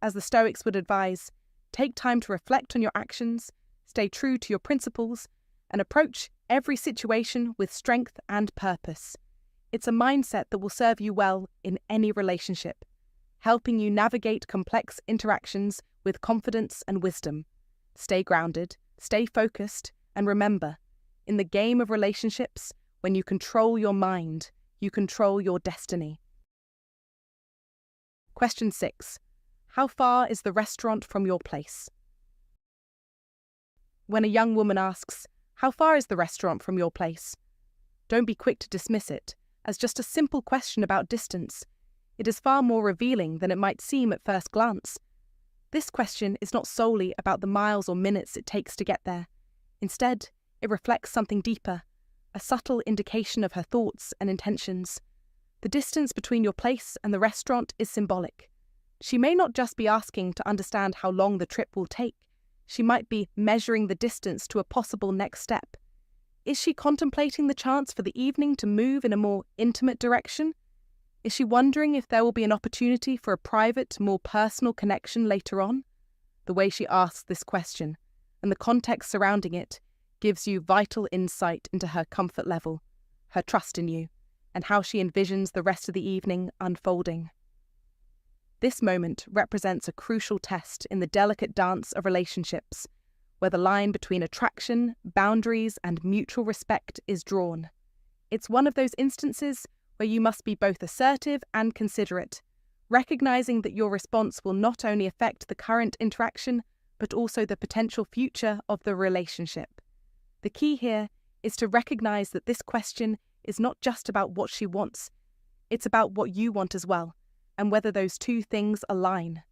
As the Stoics would advise, take time to reflect on your actions, stay true to your principles, and approach every situation with strength and purpose. It's a mindset that will serve you well in any relationship, helping you navigate complex interactions with confidence and wisdom. Stay grounded, stay focused, and remember, in the game of relationships, when you control your mind, you control your destiny. Question 6. How far is the restaurant from your place? When a young woman asks, "How far is the restaurant from your place?" don't be quick to dismiss it as just a simple question about distance. It is far more revealing than it might seem at first glance. This question is not solely about the miles or minutes it takes to get there. Instead, it reflects something deeper, a subtle indication of her thoughts and intentions. The distance between your place and the restaurant is symbolic. She may not just be asking to understand how long the trip will take. She might be measuring the distance to a possible next step. Is she contemplating the chance for the evening to move in a more intimate direction? Is she wondering if there will be an opportunity for a private, more personal connection later on? The way she asks this question, and the context surrounding it, gives you vital insight into her comfort level, her trust in you, and how she envisions the rest of the evening unfolding. This moment represents a crucial test in the delicate dance of relationships, where the line between attraction, boundaries, and mutual respect is drawn. It's one of those instances where you must be both assertive and considerate, recognizing that your response will not only affect the current interaction, but also the potential future of the relationship. The key here is to recognize that this question is not just about what she wants, it's about what you want as well, and whether those two things align.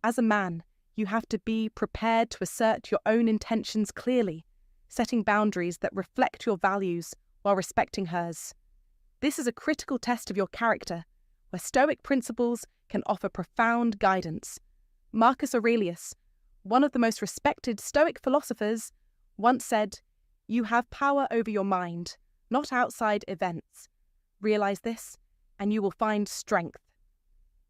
As a man, you have to be prepared to assert your own intentions clearly, setting boundaries that reflect your values while respecting hers. This is a critical test of your character, where Stoic principles can offer profound guidance. Marcus Aurelius, one of the most respected Stoic philosophers, once said, "You have power over your mind, not outside events. Realize this, and you will find strength."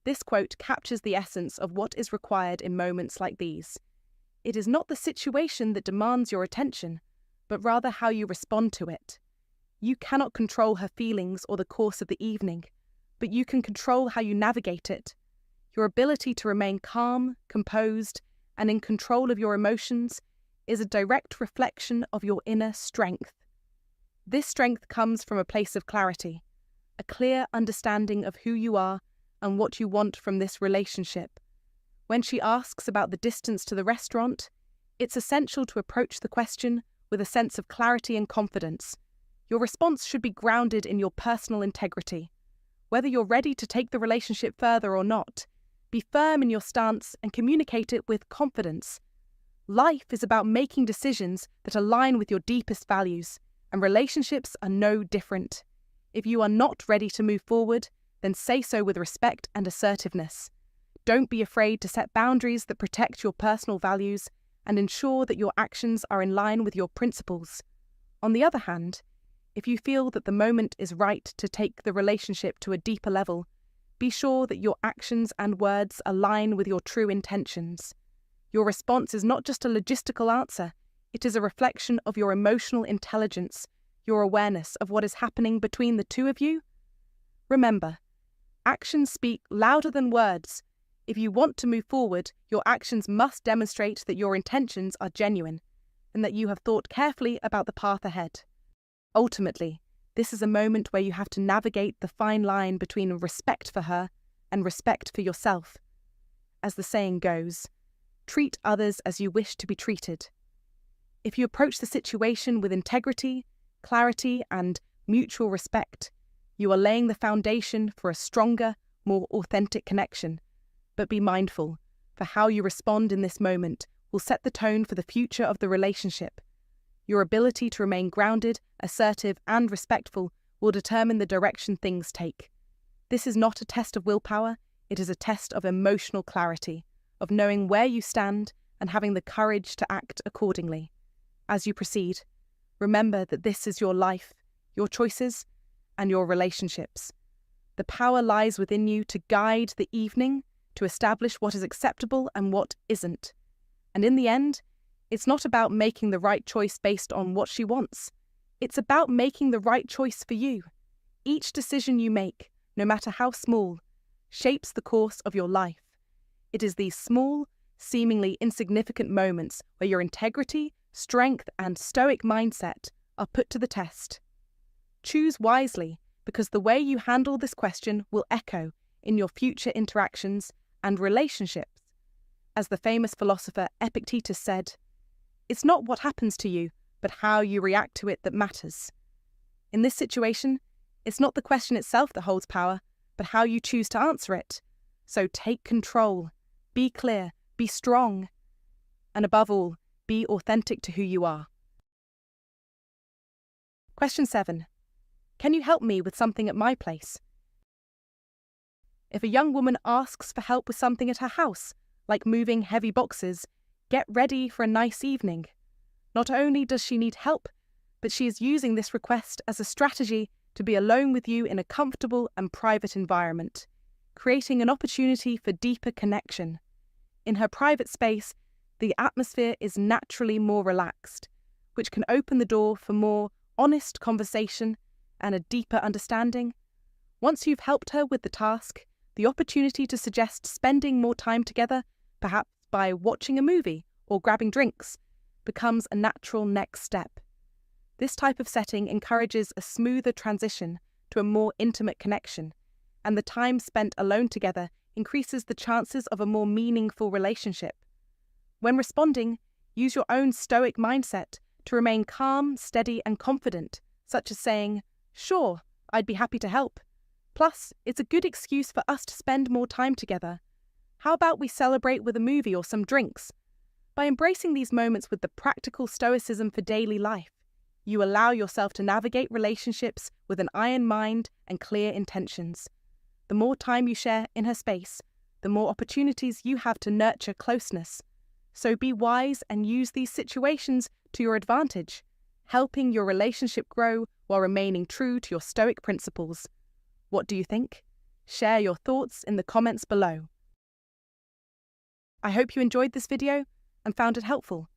This quote captures the essence of what is required in moments like these. It is not the situation that demands your attention, but rather how you respond to it. You cannot control her feelings or the course of the evening, but you can control how you navigate it. Your ability to remain calm, composed, and in control of your emotions is a direct reflection of your inner strength. This strength comes from a place of clarity, a clear understanding of who you are and what you want from this relationship. When she asks about the distance to the restaurant, it's essential to approach the question with a sense of clarity and confidence. Your response should be grounded in your personal integrity. Whether you're ready to take the relationship further or not, be firm in your stance and communicate it with confidence. Life is about making decisions that align with your deepest values, and relationships are no different. If you are not ready to move forward, then say so with respect and assertiveness. Don't be afraid to set boundaries that protect your personal values and ensure that your actions are in line with your principles. On the other hand, if you feel that the moment is right to take the relationship to a deeper level, be sure that your actions and words align with your true intentions. Your response is not just a logistical answer, it is a reflection of your emotional intelligence, your awareness of what is happening between the two of you. Remember, actions speak louder than words. If you want to move forward, your actions must demonstrate that your intentions are genuine and that you have thought carefully about the path ahead. Ultimately, this is a moment where you have to navigate the fine line between respect for her and respect for yourself. As the saying goes, treat others as you wish to be treated. If you approach the situation with integrity, clarity, and mutual respect, you are laying the foundation for a stronger, more authentic connection. But be mindful, for how you respond in this moment will set the tone for the future of the relationship. Your ability to remain grounded, assertive, and respectful will determine the direction things take. This is not a test of willpower, it is a test of emotional clarity, of knowing where you stand and having the courage to act accordingly. As you proceed, remember that this is your life, your choices, and your relationships. The power lies within you to guide the evening, to establish what is acceptable and what isn't. And in the end, it's not about making the right choice based on what she wants. It's about making the right choice for you. Each decision you make, no matter how small, shapes the course of your life. It is these small, seemingly insignificant moments where your integrity, strength, and stoic mindset are put to the test. Choose wisely, because the way you handle this question will echo in your future interactions and relationships. As the famous philosopher Epictetus said, "It's not what happens to you, but how you react to it that matters." In this situation, it's not the question itself that holds power, but how you choose to answer it. So take control, be clear, be strong, and above all, be authentic to who you are. Question 7. Can you help me with something at my place? If a young woman asks for help with something at her house, like moving heavy boxes, get ready for a nice evening. Not only does she need help, but she is using this request as a strategy to be alone with you in a comfortable and private environment, creating an opportunity for deeper connection. In her private space, the atmosphere is naturally more relaxed, which can open the door for more honest conversation and a deeper understanding. Once you've helped her with the task, the opportunity to suggest spending more time together, perhaps by watching a movie or grabbing drinks, becomes a natural next step. This type of setting encourages a smoother transition to a more intimate connection, and the time spent alone together increases the chances of a more meaningful relationship. When responding, use your own stoic mindset to remain calm, steady, and confident, such as saying, "Sure, I'd be happy to help. Plus, it's a good excuse for us to spend more time together. How about we celebrate with a movie or some drinks?" By embracing these moments with the practical stoicism for daily life, you allow yourself to navigate relationships with an iron mind and clear intentions. The more time you share in her space, the more opportunities you have to nurture closeness. So be wise and use these situations to your advantage, helping your relationship grow while remaining true to your stoic principles. What do you think? Share your thoughts in the comments below. I hope you enjoyed this video and found it helpful.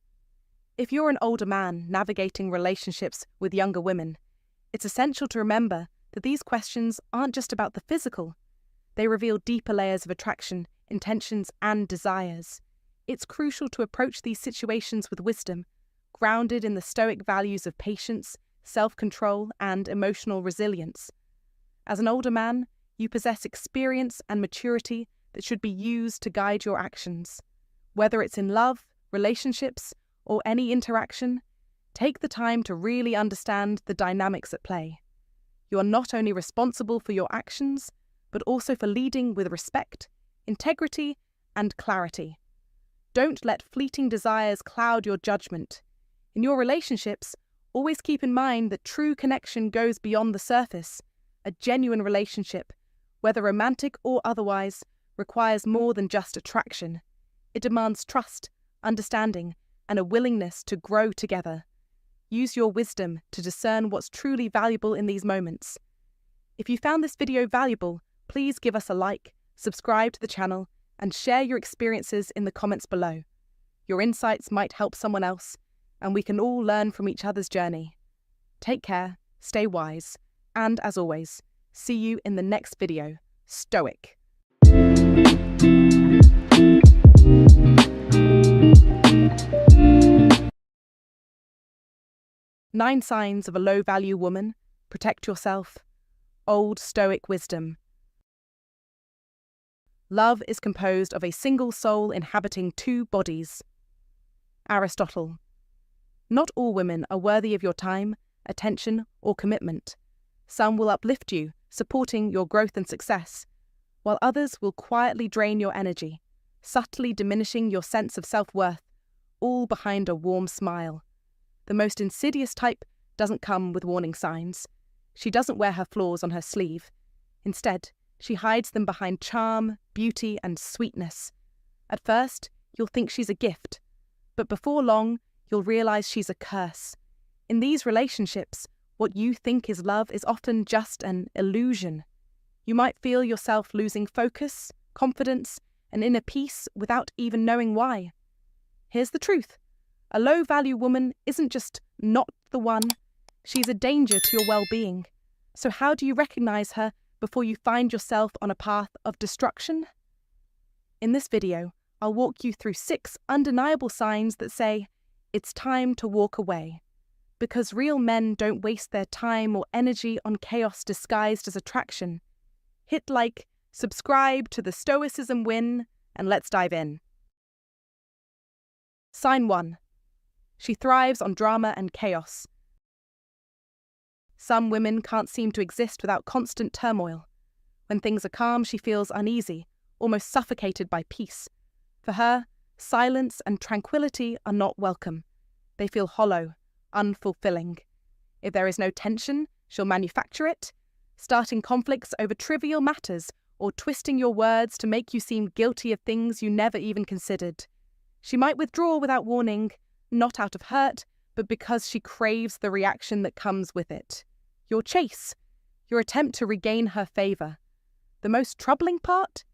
If you're an older man navigating relationships with younger women, it's essential to remember that these questions aren't just about the physical. They reveal deeper layers of attraction, intentions, and desires. It's crucial to approach these situations with wisdom, grounded in the stoic values of patience, self-control, and emotional resilience. As an older man, you possess experience and maturity that should be used to guide your actions. Whether it's in love, relationships, or any interaction, take the time to really understand the dynamics at play. You are not only responsible for your actions, but also for leading with respect, integrity, and clarity. Don't let fleeting desires cloud your judgment. In your relationships, always keep in mind that true connection goes beyond the surface. A genuine relationship, whether romantic or otherwise, requires more than just attraction. It demands trust, understanding, and a willingness to grow together. Use your wisdom to discern what's truly valuable in these moments. If you found this video valuable, please give us a like, subscribe to the channel, and share your experiences in the comments below. Your insights might help someone else, and we can all learn from each other's journey. Take care, stay wise, and as always, see you in the next video. Stoic. 9 signs of a low-value woman. Protect yourself. Old Stoic wisdom. Love is composed of a single soul inhabiting 2 bodies. Aristotle. Not all women are worthy of your time, attention, or commitment. Some will uplift you, supporting your growth and success, while others will quietly drain your energy, subtly diminishing your sense of self-worth, all behind a warm smile. The most insidious type doesn't come with warning signs. She doesn't wear her flaws on her sleeve. Instead, she hides them behind charm, beauty, and sweetness. At first, you'll think she's a gift, but before long, you'll realize she's a curse. In these relationships, what you think is love is often just an illusion. You might feel yourself losing focus, confidence, and inner peace without even knowing why. Here's the truth. A low-value woman isn't just not the one, she's a danger to your well-being. So how do you recognize her before you find yourself on a path of destruction? In this video, I'll walk you through 6 undeniable signs that say, it's time to walk away. Because real men don't waste their time or energy on chaos disguised as attraction. Hit like, subscribe to the Stoicism Win, and let's dive in. Sign 1. She thrives on drama and chaos. Some women can't seem to exist without constant turmoil. When things are calm, she feels uneasy, almost suffocated by peace. For her, silence and tranquility are not welcome. They feel hollow, unfulfilling. If there is no tension, she'll manufacture it, starting conflicts over trivial matters or twisting your words to make you seem guilty of things you never even considered. She might withdraw without warning, not out of hurt, but because she craves the reaction that comes with it. Your chase, your attempt to regain her favour. The most troubling part?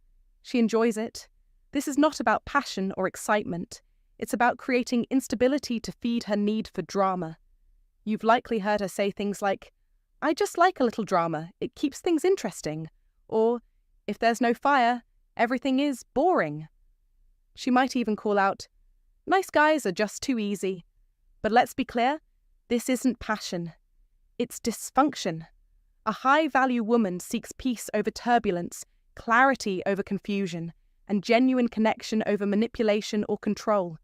She enjoys it. This is not about passion or excitement. It's about creating instability to feed her need for drama. You've likely heard her say things like, I just like a little drama, it keeps things interesting. Or, if there's no fire, everything is boring. She might even call out, nice guys are just too easy. But let's be clear, this isn't passion. It's dysfunction. A high-value woman seeks peace over turbulence, clarity over confusion, and genuine connection over manipulation or control.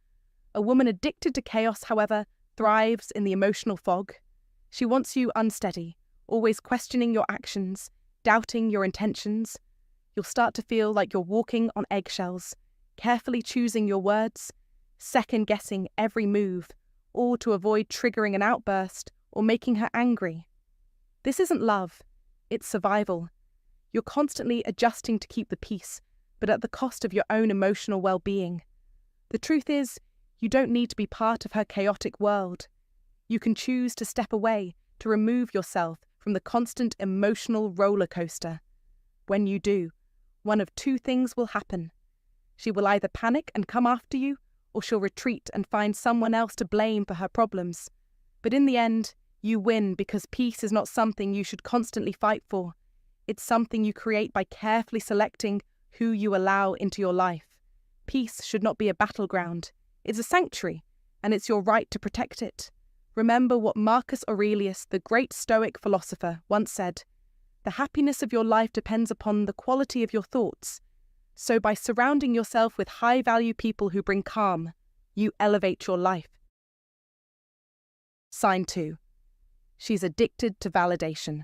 A woman addicted to chaos, however, thrives in the emotional fog. She wants you unsteady, always questioning your actions, doubting your intentions. You'll start to feel like you're walking on eggshells, carefully choosing your words, second-guessing every move, all to avoid triggering an outburst or making her angry. This isn't love, it's survival. You're constantly adjusting to keep the peace, but at the cost of your own emotional well-being. The truth is, you don't need to be part of her chaotic world. You can choose to step away, to remove yourself from the constant emotional roller coaster. When you do, one of 2 things will happen. She will either panic and come after you, or she'll retreat and find someone else to blame for her problems. But in the end, you win because peace is not something you should constantly fight for. It's something you create by carefully selecting who you allow into your life. Peace should not be a battleground. It's a sanctuary, and it's your right to protect it. Remember what Marcus Aurelius, the great Stoic philosopher, once said, the happiness of your life depends upon the quality of your thoughts. So by surrounding yourself with high-value people who bring calm, you elevate your life. Sign 2. She's addicted to validation.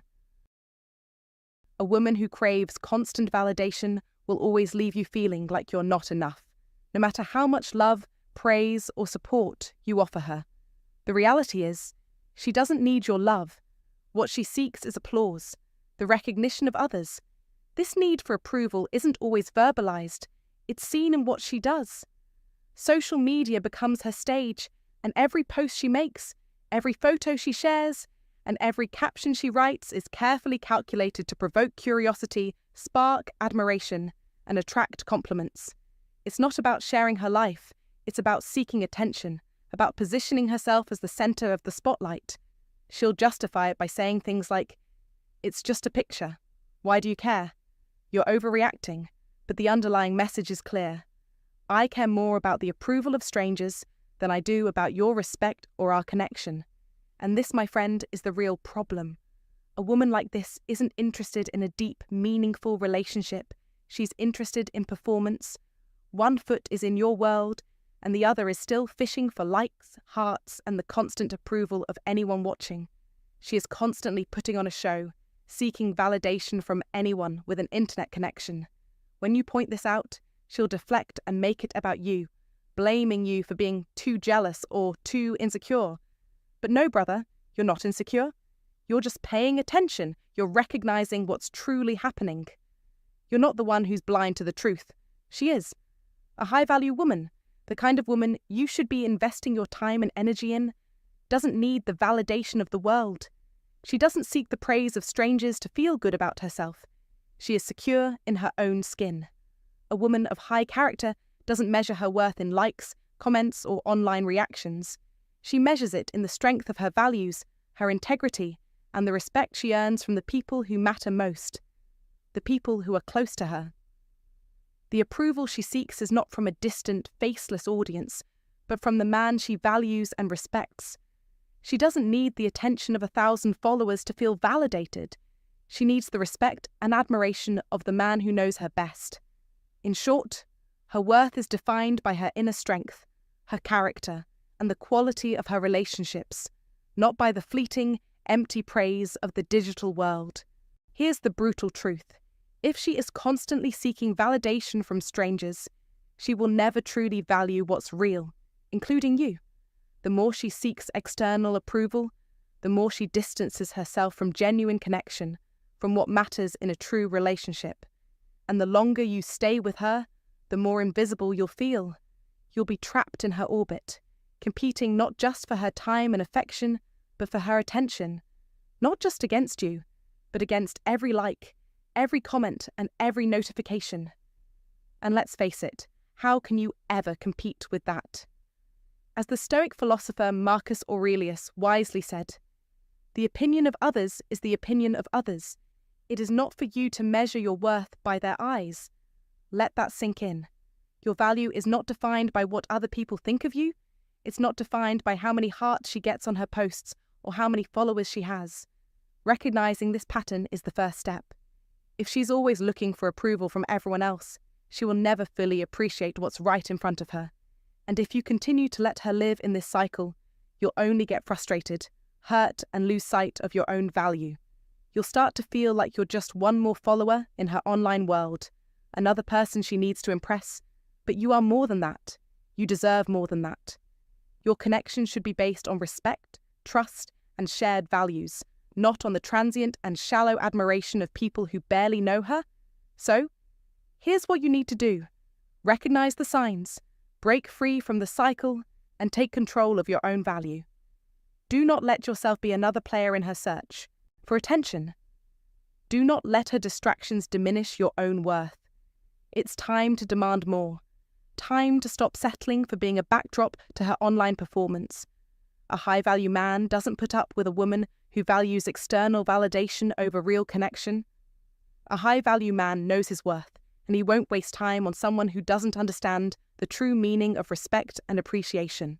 A woman who craves constant validation will always leave you feeling like you're not enough, no matter how much love, praise, or support you offer her. The reality is, she doesn't need your love. What she seeks is applause, the recognition of others. This need for approval isn't always verbalized, it's seen in what she does. Social media becomes her stage, and every post she makes, every photo she shares, and every caption she writes is carefully calculated to provoke curiosity, spark admiration, and attract compliments. It's not about sharing her life, it's about seeking attention, about positioning herself as the center of the spotlight. She'll justify it by saying things like, it's just a picture. Why do you care? You're overreacting, but the underlying message is clear. I care more about the approval of strangers than I do about your respect or our connection. And this, my friend, is the real problem. A woman like this isn't interested in a deep, meaningful relationship. She's interested in performance. One foot is in your world, and the other is still fishing for likes, hearts, and the constant approval of anyone watching. She is constantly putting on a show, seeking validation from anyone with an internet connection. When you point this out, she'll deflect and make it about you, blaming you for being too jealous or too insecure. But no, brother, you're not insecure. You're just paying attention. You're recognizing what's truly happening. You're not the one who's blind to the truth. She is. A high-value woman, the kind of woman you should be investing your time and energy in, doesn't need the validation of the world. She doesn't seek the praise of strangers to feel good about herself. She is secure in her own skin. A woman of high character doesn't measure her worth in likes, comments, or online reactions. She measures it in the strength of her values, her integrity, and the respect she earns from the people who matter most, the people who are close to her. The approval she seeks is not from a distant, faceless audience, but from the man she values and respects. She doesn't need the attention of 1,000 followers to feel validated. She needs the respect and admiration of the man who knows her best. In short, her worth is defined by her inner strength, her character, and the quality of her relationships, not by the fleeting, empty praise of the digital world. Here's the brutal truth. If she is constantly seeking validation from strangers, she will never truly value what's real, including you. The more she seeks external approval, the more she distances herself from genuine connection, from what matters in a true relationship. And the longer you stay with her, the more invisible you'll feel. You'll be trapped in her orbit, competing not just for her time and affection, but for her attention. Not just against you, but against every like, every comment, and every notification. And let's face it, how can you ever compete with that? As the Stoic philosopher Marcus Aurelius wisely said, "The opinion of others is the opinion of others. It is not for you to measure your worth by their eyes." Let that sink in. Your value is not defined by what other people think of you. It's not defined by how many hearts she gets on her posts or how many followers she has. Recognizing this pattern is the first step. If she's always looking for approval from everyone else, she will never fully appreciate what's right in front of her. And if you continue to let her live in this cycle, you'll only get frustrated, hurt, and lose sight of your own value. You'll start to feel like you're just one more follower in her online world, another person she needs to impress, but you are more than that. You deserve more than that. Your connection should be based on respect, trust, and shared values, not on the transient and shallow admiration of people who barely know her. So, here's what you need to do. Recognize the signs, break free from the cycle, and take control of your own value. Do not let yourself be another player in her search for attention. Do not let her distractions diminish your own worth. It's time to demand more. Time to stop settling for being a backdrop to her online performance. A high-value man doesn't put up with a woman who values external validation over real connection. A high-value man knows his worth, and he won't waste time on someone who doesn't understand the true meaning of respect and appreciation.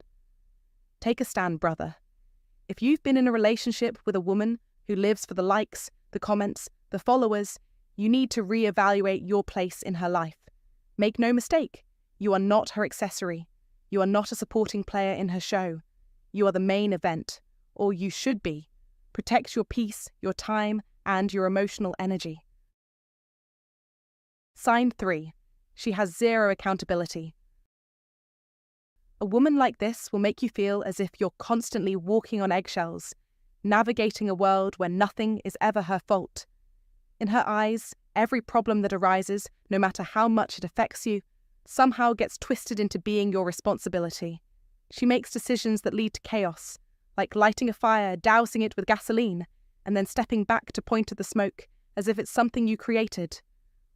Take a stand, brother. If you've been in a relationship with a woman who lives for the likes, the comments, the followers, you need to reevaluate your place in her life. Make no mistake, you are not her accessory. You are not a supporting player in her show. You are the main event, or you should be. Protect your peace, your time, and your emotional energy. Sign 3. She has zero accountability. A woman like this will make you feel as if you're constantly walking on eggshells, navigating a world where nothing is ever her fault. In her eyes, every problem that arises, no matter how much it affects you, somehow gets twisted into being your responsibility. She makes decisions that lead to chaos, like lighting a fire, dousing it with gasoline, and then stepping back to point at the smoke as if it's something you created.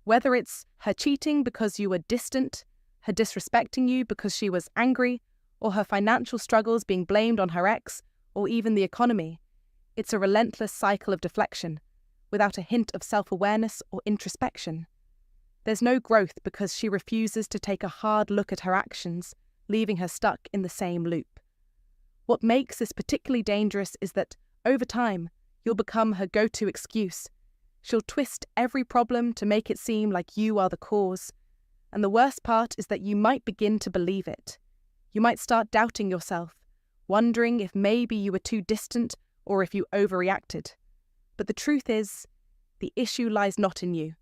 Whether it's her cheating because you were distant, her disrespecting you because she was angry, or her financial struggles being blamed on her ex, or even the economy, it's a relentless cycle of deflection, without a hint of self-awareness or introspection. There's no growth because she refuses to take a hard look at her actions, leaving her stuck in the same loop. What makes this particularly dangerous is that, over time, you'll become her go-to excuse. She'll twist every problem to make it seem like you are the cause. And the worst part is that you might begin to believe it. You might start doubting yourself, wondering if maybe you were too distant or if you overreacted. But the truth is, the issue lies not in you,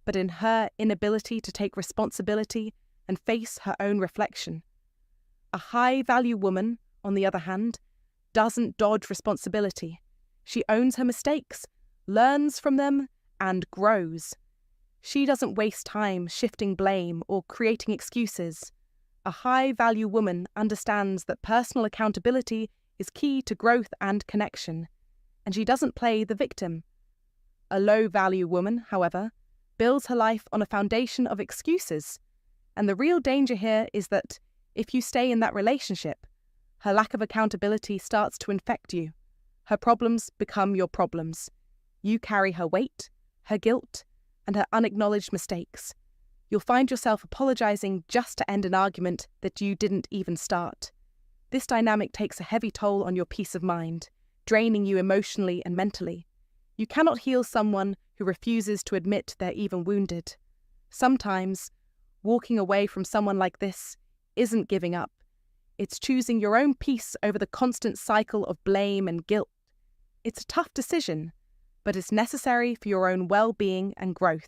but in her inability to take responsibility and face her own reflection. A high-value woman, on the other hand, doesn't dodge responsibility. She owns her mistakes, learns from them, and grows. She doesn't waste time shifting blame or creating excuses. A high-value woman understands that personal accountability is key to growth and connection, and she doesn't play the victim. A low-value woman, however, builds her life on a foundation of excuses, and the real danger here is that if you stay in that relationship, her lack of accountability starts to infect you. Her problems become your problems. You carry her weight, her guilt, and her unacknowledged mistakes. You'll find yourself apologizing just to end an argument that you didn't even start. This dynamic takes a heavy toll on your peace of mind, draining you emotionally and mentally. You cannot heal someone who refuses to admit they're even wounded. Sometimes, walking away from someone like this isn't giving up. It's choosing your own peace over the constant cycle of blame and guilt. It's a tough decision, but it's necessary for your own well-being and growth.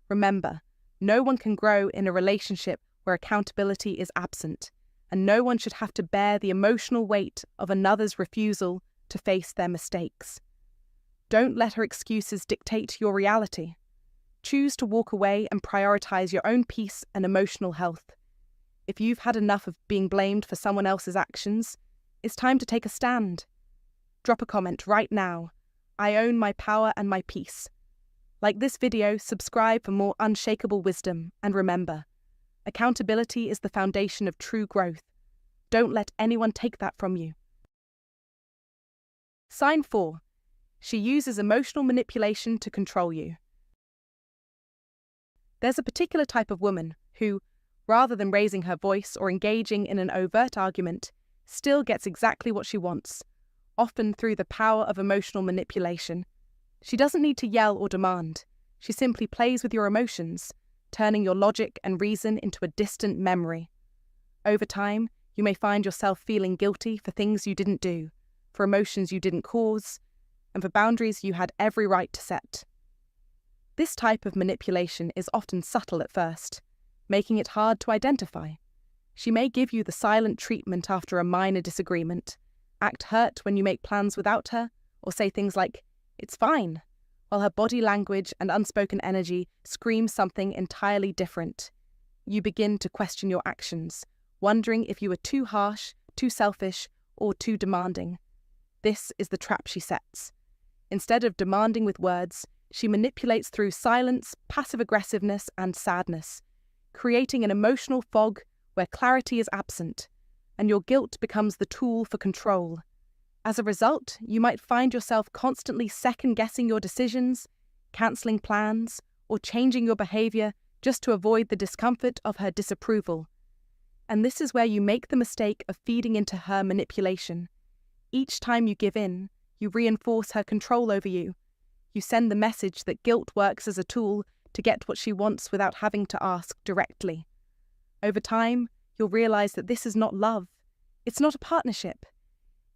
Remember, no one can grow in a relationship where accountability is absent, and no one should have to bear the emotional weight of another's refusal to face their mistakes. Don't let her excuses dictate your reality. Choose to walk away and prioritize your own peace and emotional health. If you've had enough of being blamed for someone else's actions, it's time to take a stand. Drop a comment right now. I own my power and my peace. Like this video, subscribe for more unshakable wisdom, and remember, accountability is the foundation of true growth. Don't let anyone take that from you. Sign 4. She uses emotional manipulation to control you. There's a particular type of woman who, rather than raising her voice or engaging in an overt argument, still gets exactly what she wants, often through the power of emotional manipulation. She doesn't need to yell or demand. She simply plays with your emotions, turning your logic and reason into a distant memory. Over time, you may find yourself feeling guilty for things you didn't do, for emotions you didn't cause, and for boundaries you had every right to set. This type of manipulation is often subtle at first, making it hard to identify. She may give you the silent treatment after a minor disagreement, act hurt when you make plans without her, or say things like, "It's fine," while her body language and unspoken energy scream something entirely different. You begin to question your actions, wondering if you were too harsh, too selfish, or too demanding. This is the trap she sets. Instead of demanding with words, she manipulates through silence, passive-aggressiveness, and sadness, creating an emotional fog where clarity is absent, and your guilt becomes the tool for control. As a result, you might find yourself constantly second-guessing your decisions, cancelling plans, or changing your behaviour just to avoid the discomfort of her disapproval. And this is where you make the mistake of feeding into her manipulation. Each time you give in, you reinforce her control over you. You send the message that guilt works as a tool to get what she wants without having to ask directly. Over time, you'll realise that this is not love. It's not a partnership.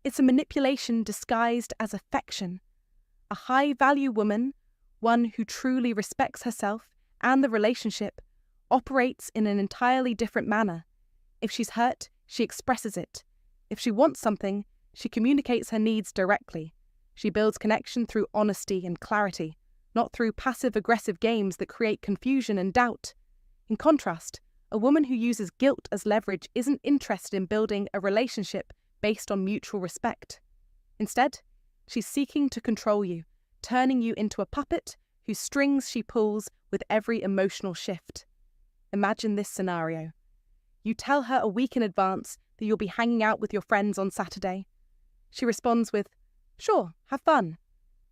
It's a manipulation disguised as affection. A high-value woman, one who truly respects herself and the relationship, operates in an entirely different manner. If she's hurt, she expresses it. If she wants something, she communicates her needs directly. She builds connection through honesty and clarity, not through passive-aggressive games that create confusion and doubt. In contrast, a woman who uses guilt as leverage isn't interested in building a relationship based on mutual respect. Instead, she's seeking to control you, turning you into a puppet whose strings she pulls with every emotional shift. Imagine this scenario. You tell her a week in advance that you'll be hanging out with your friends on Saturday. She responds with, "Sure, have fun."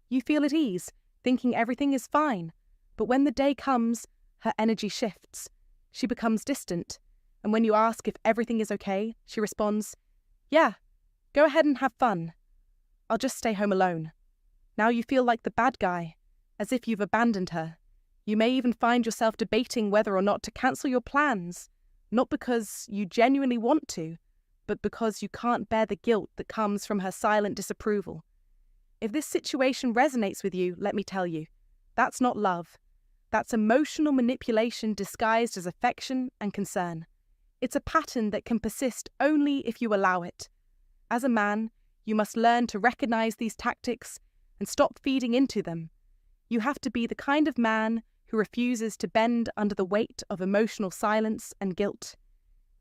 You feel at ease, thinking everything is fine, but when the day comes, her energy shifts. She becomes distant, and when you ask if everything is okay, she responds, "Yeah, go ahead and have fun. I'll just stay home alone." Now you feel like the bad guy, as if you've abandoned her. You may even find yourself debating whether or not to cancel your plans, not because you genuinely want to, but because you can't bear the guilt that comes from her silent disapproval. If this situation resonates with you, let me tell you, that's not love. That's emotional manipulation disguised as affection and concern. It's a pattern that can persist only if you allow it. As a man, you must learn to recognize these tactics and stop feeding into them. You have to be the kind of man who refuses to bend under the weight of emotional silence and guilt.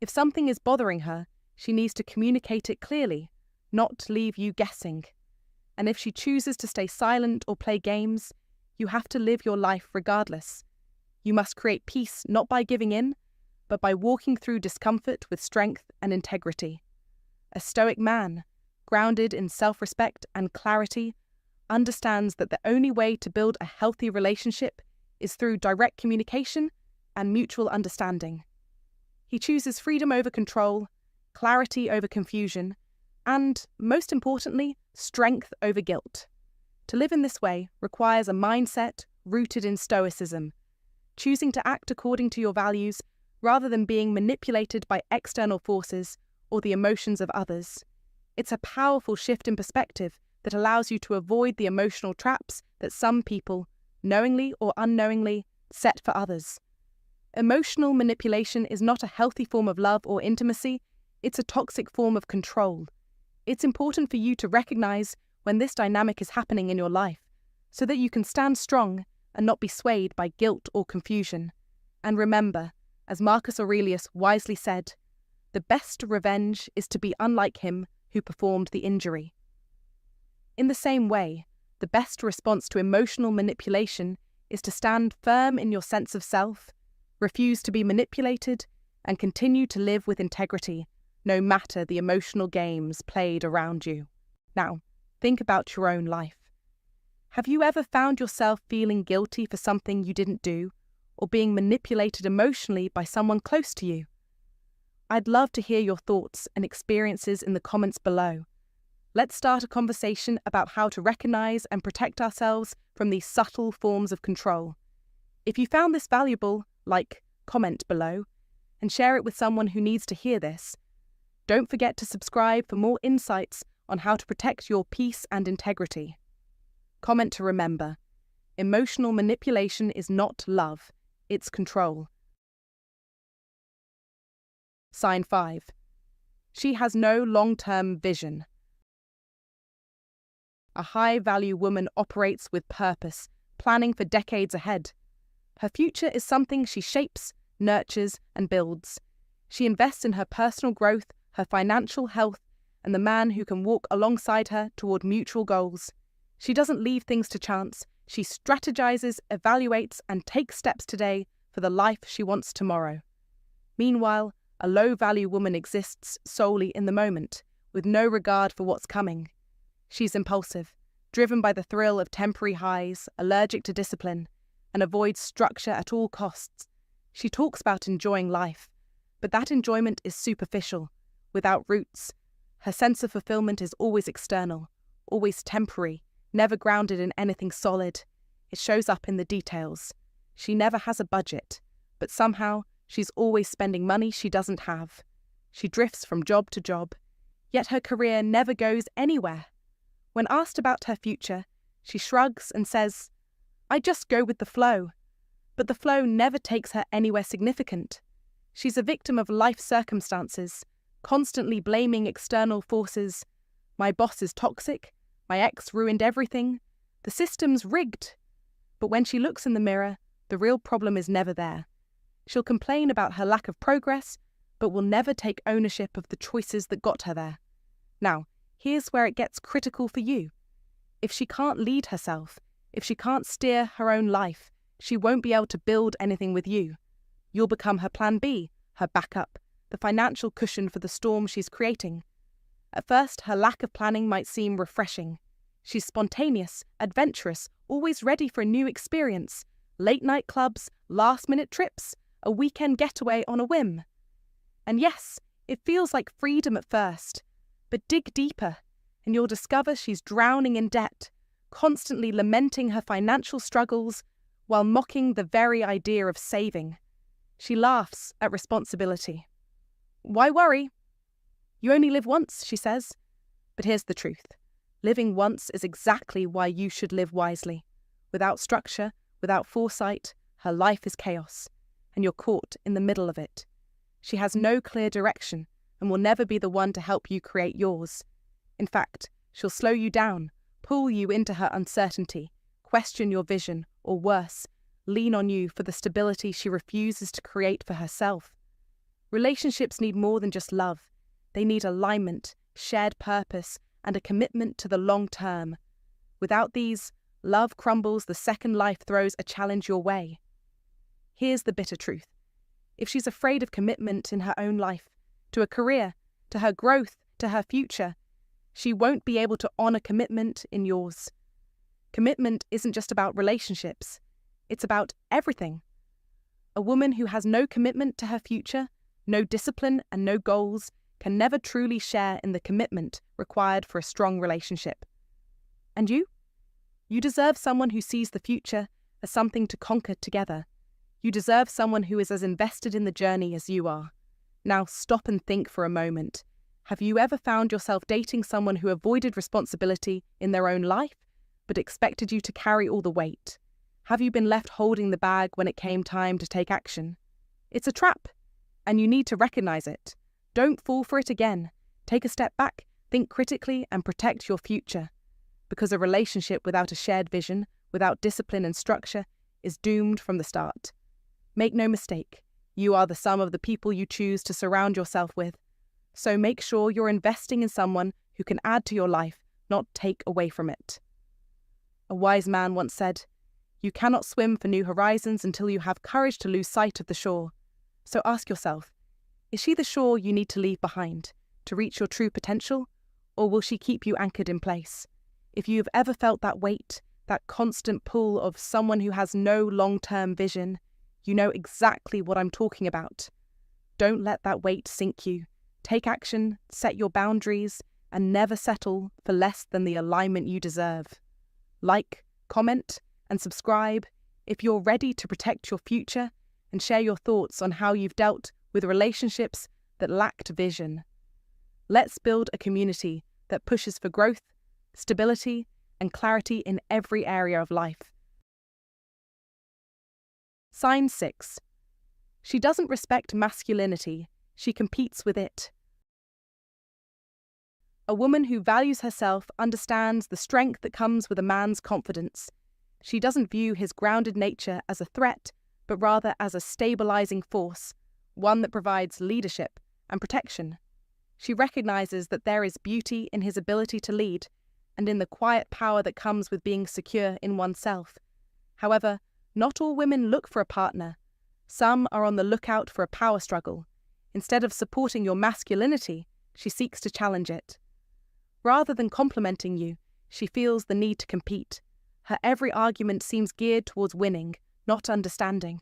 If something is bothering her, she needs to communicate it clearly, not leave you guessing. And if she chooses to stay silent or play games, you have to live your life regardless. You must create peace not by giving in, but by walking through discomfort with strength and integrity. A Stoic man, grounded in self-respect and clarity, understands that the only way to build a healthy relationship is through direct communication and mutual understanding. He chooses freedom over control, clarity over confusion, and, most importantly, strength over guilt. To live in this way requires a mindset rooted in Stoicism, choosing to act according to your values rather than being manipulated by external forces or the emotions of others. It's a powerful shift in perspective that allows you to avoid the emotional traps that some people, knowingly or unknowingly, set for others. Emotional manipulation is not a healthy form of love or intimacy, it's a toxic form of control. It's important for you to recognize when this dynamic is happening in your life, so that you can stand strong and not be swayed by guilt or confusion. And remember, as Marcus Aurelius wisely said, the best revenge is to be unlike him who performed the injury. In the same way, the best response to emotional manipulation is to stand firm in your sense of self, refuse to be manipulated, and continue to live with integrity, no matter the emotional games played around you. Now, think about your own life. Have you ever found yourself feeling guilty for something you didn't do, or being manipulated emotionally by someone close to you? I'd love to hear your thoughts and experiences in the comments below. Let's start a conversation about how to recognize and protect ourselves from these subtle forms of control. If you found this valuable, comment below, and share it with someone who needs to hear this. Don't forget to subscribe for more insights on how to protect your peace and integrity. Comment to remember: emotional manipulation is not love, it's control. Sign 5. She has no long-term vision. A high-value woman operates with purpose, planning for decades ahead. Her future is something she shapes, nurtures, and builds. She invests in her personal growth, her financial health, and the man who can walk alongside her toward mutual goals. She doesn't leave things to chance. She strategizes, evaluates, and takes steps today for the life she wants tomorrow. Meanwhile, a low-value woman exists solely in the moment, with no regard for what's coming. She's impulsive, driven by the thrill of temporary highs, allergic to discipline, and avoids structure at all costs. She talks about enjoying life, but that enjoyment is superficial, without roots. Her sense of fulfillment is always external, always temporary, never grounded in anything solid. It shows up in the details. She never has a budget, but somehow she's always spending money she doesn't have. She drifts from job to job, yet her career never goes anywhere. When asked about her future, she shrugs and says, "I just go with the flow." But the flow never takes her anywhere significant. She's a victim of life circumstances, constantly blaming external forces. My boss is toxic. My ex ruined everything. The system's rigged. But when she looks in the mirror, the real problem is never there. She'll complain about her lack of progress, but will never take ownership of the choices that got her there. Now, here's where it gets critical for you. If she can't lead herself, if she can't steer her own life, she won't be able to build anything with you. You'll become her plan B, her backup, the financial cushion for the storm she's creating. At first, her lack of planning might seem refreshing. She's spontaneous, adventurous, always ready for a new experience. Late-night clubs, last-minute trips, a weekend getaway on a whim. And yes, it feels like freedom at first. But dig deeper, and you'll discover she's drowning in debt, constantly lamenting her financial struggles while mocking the very idea of saving. She laughs at responsibility. Why worry? You only live once, she says. But here's the truth. Living once is exactly why you should live wisely. Without structure, without foresight, her life is chaos, and you're caught in the middle of it. She has no clear direction and will never be the one to help you create yours. In fact, she'll slow you down, pull you into her uncertainty, question your vision, or worse, lean on you for the stability she refuses to create for herself. Relationships need more than just love. They need alignment, shared purpose, and a commitment to the long term. Without these, love crumbles the second life throws a challenge your way. Here's the bitter truth. If she's afraid of commitment in her own life, to a career, to her growth, to her future, she won't be able to honor commitment in yours. Commitment isn't just about relationships. It's about everything. A woman who has no commitment to her future, no discipline, and no goals can never truly share in the commitment required for a strong relationship. And you? You deserve someone who sees the future as something to conquer together. You deserve someone who is as invested in the journey as you are. Now stop and think for a moment. Have you ever found yourself dating someone who avoided responsibility in their own life, but expected you to carry all the weight? Have you been left holding the bag when it came time to take action? It's a trap, and you need to recognize it. Don't fall for it again. Take a step back, think critically, and protect your future. Because a relationship without a shared vision, without discipline and structure, is doomed from the start. Make no mistake, you are the sum of the people you choose to surround yourself with. So make sure you're investing in someone who can add to your life, not take away from it. A wise man once said, "You cannot swim for new horizons until you have courage to lose sight of the shore." So ask yourself, is she the shore you need to leave behind to reach your true potential, or will she keep you anchored in place? If you've ever felt that weight, that constant pull of someone who has no long-term vision, you know exactly what I'm talking about. Don't let that weight sink you. Take action, set your boundaries, and never settle for less than the alignment you deserve. Like, comment, and subscribe if you're ready to protect your future and share your thoughts on how you've dealt with relationships that lacked vision. Let's build a community that pushes for growth, stability, and clarity in every area of life. Sign 6. She doesn't respect masculinity, she competes with it. A woman who values herself understands the strength that comes with a man's confidence. She doesn't view his grounded nature as a threat, but rather as a stabilizing force, one that provides leadership and protection. She recognizes that there is beauty in his ability to lead, and in the quiet power that comes with being secure in oneself. However, not all women look for a partner. Some are on the lookout for a power struggle. Instead of supporting your masculinity, she seeks to challenge it. Rather than complimenting you, she feels the need to compete. Her every argument seems geared towards winning, not understanding.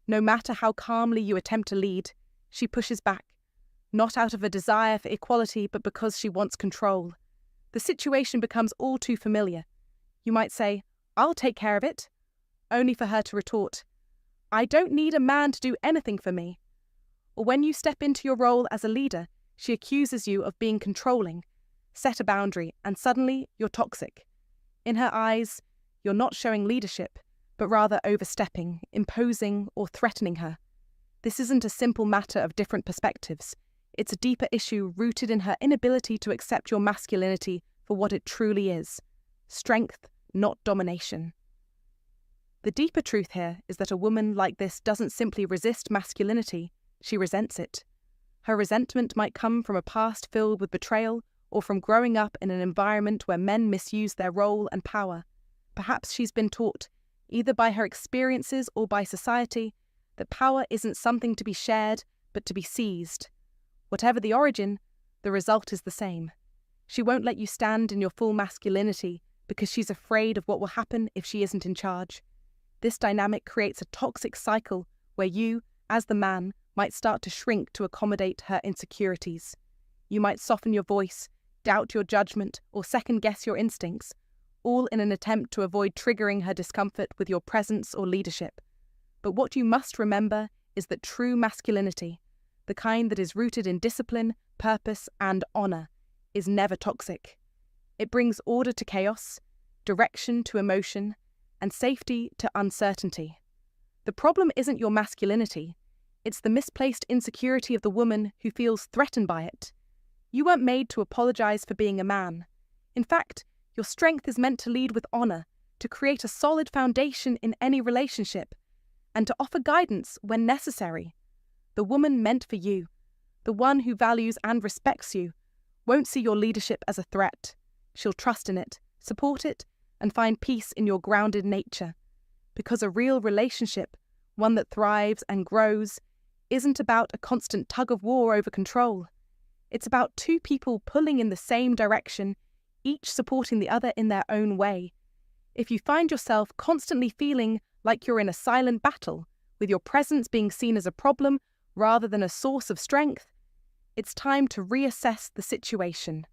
No matter how calmly you attempt to lead, she pushes back, not out of a desire for equality, but because she wants control. The situation becomes all too familiar. You might say, "I'll take care of it," only for her to retort, "I don't need a man to do anything for me." Or when you step into your role as a leader, she accuses you of being controlling. Set a boundary, and suddenly you're toxic. In her eyes, you're not showing leadership, but rather overstepping, imposing, or threatening her. This isn't a simple matter of different perspectives. It's a deeper issue rooted in her inability to accept your masculinity for what it truly is: strength, not domination. The deeper truth here is that a woman like this doesn't simply resist masculinity, she resents it. Her resentment might come from a past filled with betrayal, or from growing up in an environment where men misuse their role and power. Perhaps she's been taught, either by her experiences or by society, that power isn't something to be shared, but to be seized. Whatever the origin, the result is the same. She won't let you stand in your full masculinity because she's afraid of what will happen if she isn't in charge. This dynamic creates a toxic cycle where you, as the man, might start to shrink to accommodate her insecurities. You might soften your voice, doubt your judgment, or second-guess your instincts, all in an attempt to avoid triggering her discomfort with your presence or leadership. But what you must remember is that true masculinity, the kind that is rooted in discipline, purpose, and honor, is never toxic. It brings order to chaos, direction to emotion, and safety to uncertainty. The problem isn't your masculinity, it's the misplaced insecurity of the woman who feels threatened by it. You weren't made to apologize for being a man. In fact, your strength is meant to lead with honor, to create a solid foundation in any relationship, and to offer guidance when necessary. The woman meant for you, the one who values and respects you, won't see your leadership as a threat. She'll trust in it, support it, and find peace in your grounded nature. Because a real relationship, one that thrives and grows, isn't about a constant tug of war over control. It's about two people pulling in the same direction, each supporting the other in their own way. If you find yourself constantly feeling like you're in a silent battle, with your presence being seen as a problem rather than a source of strength, it's time to reassess the situation.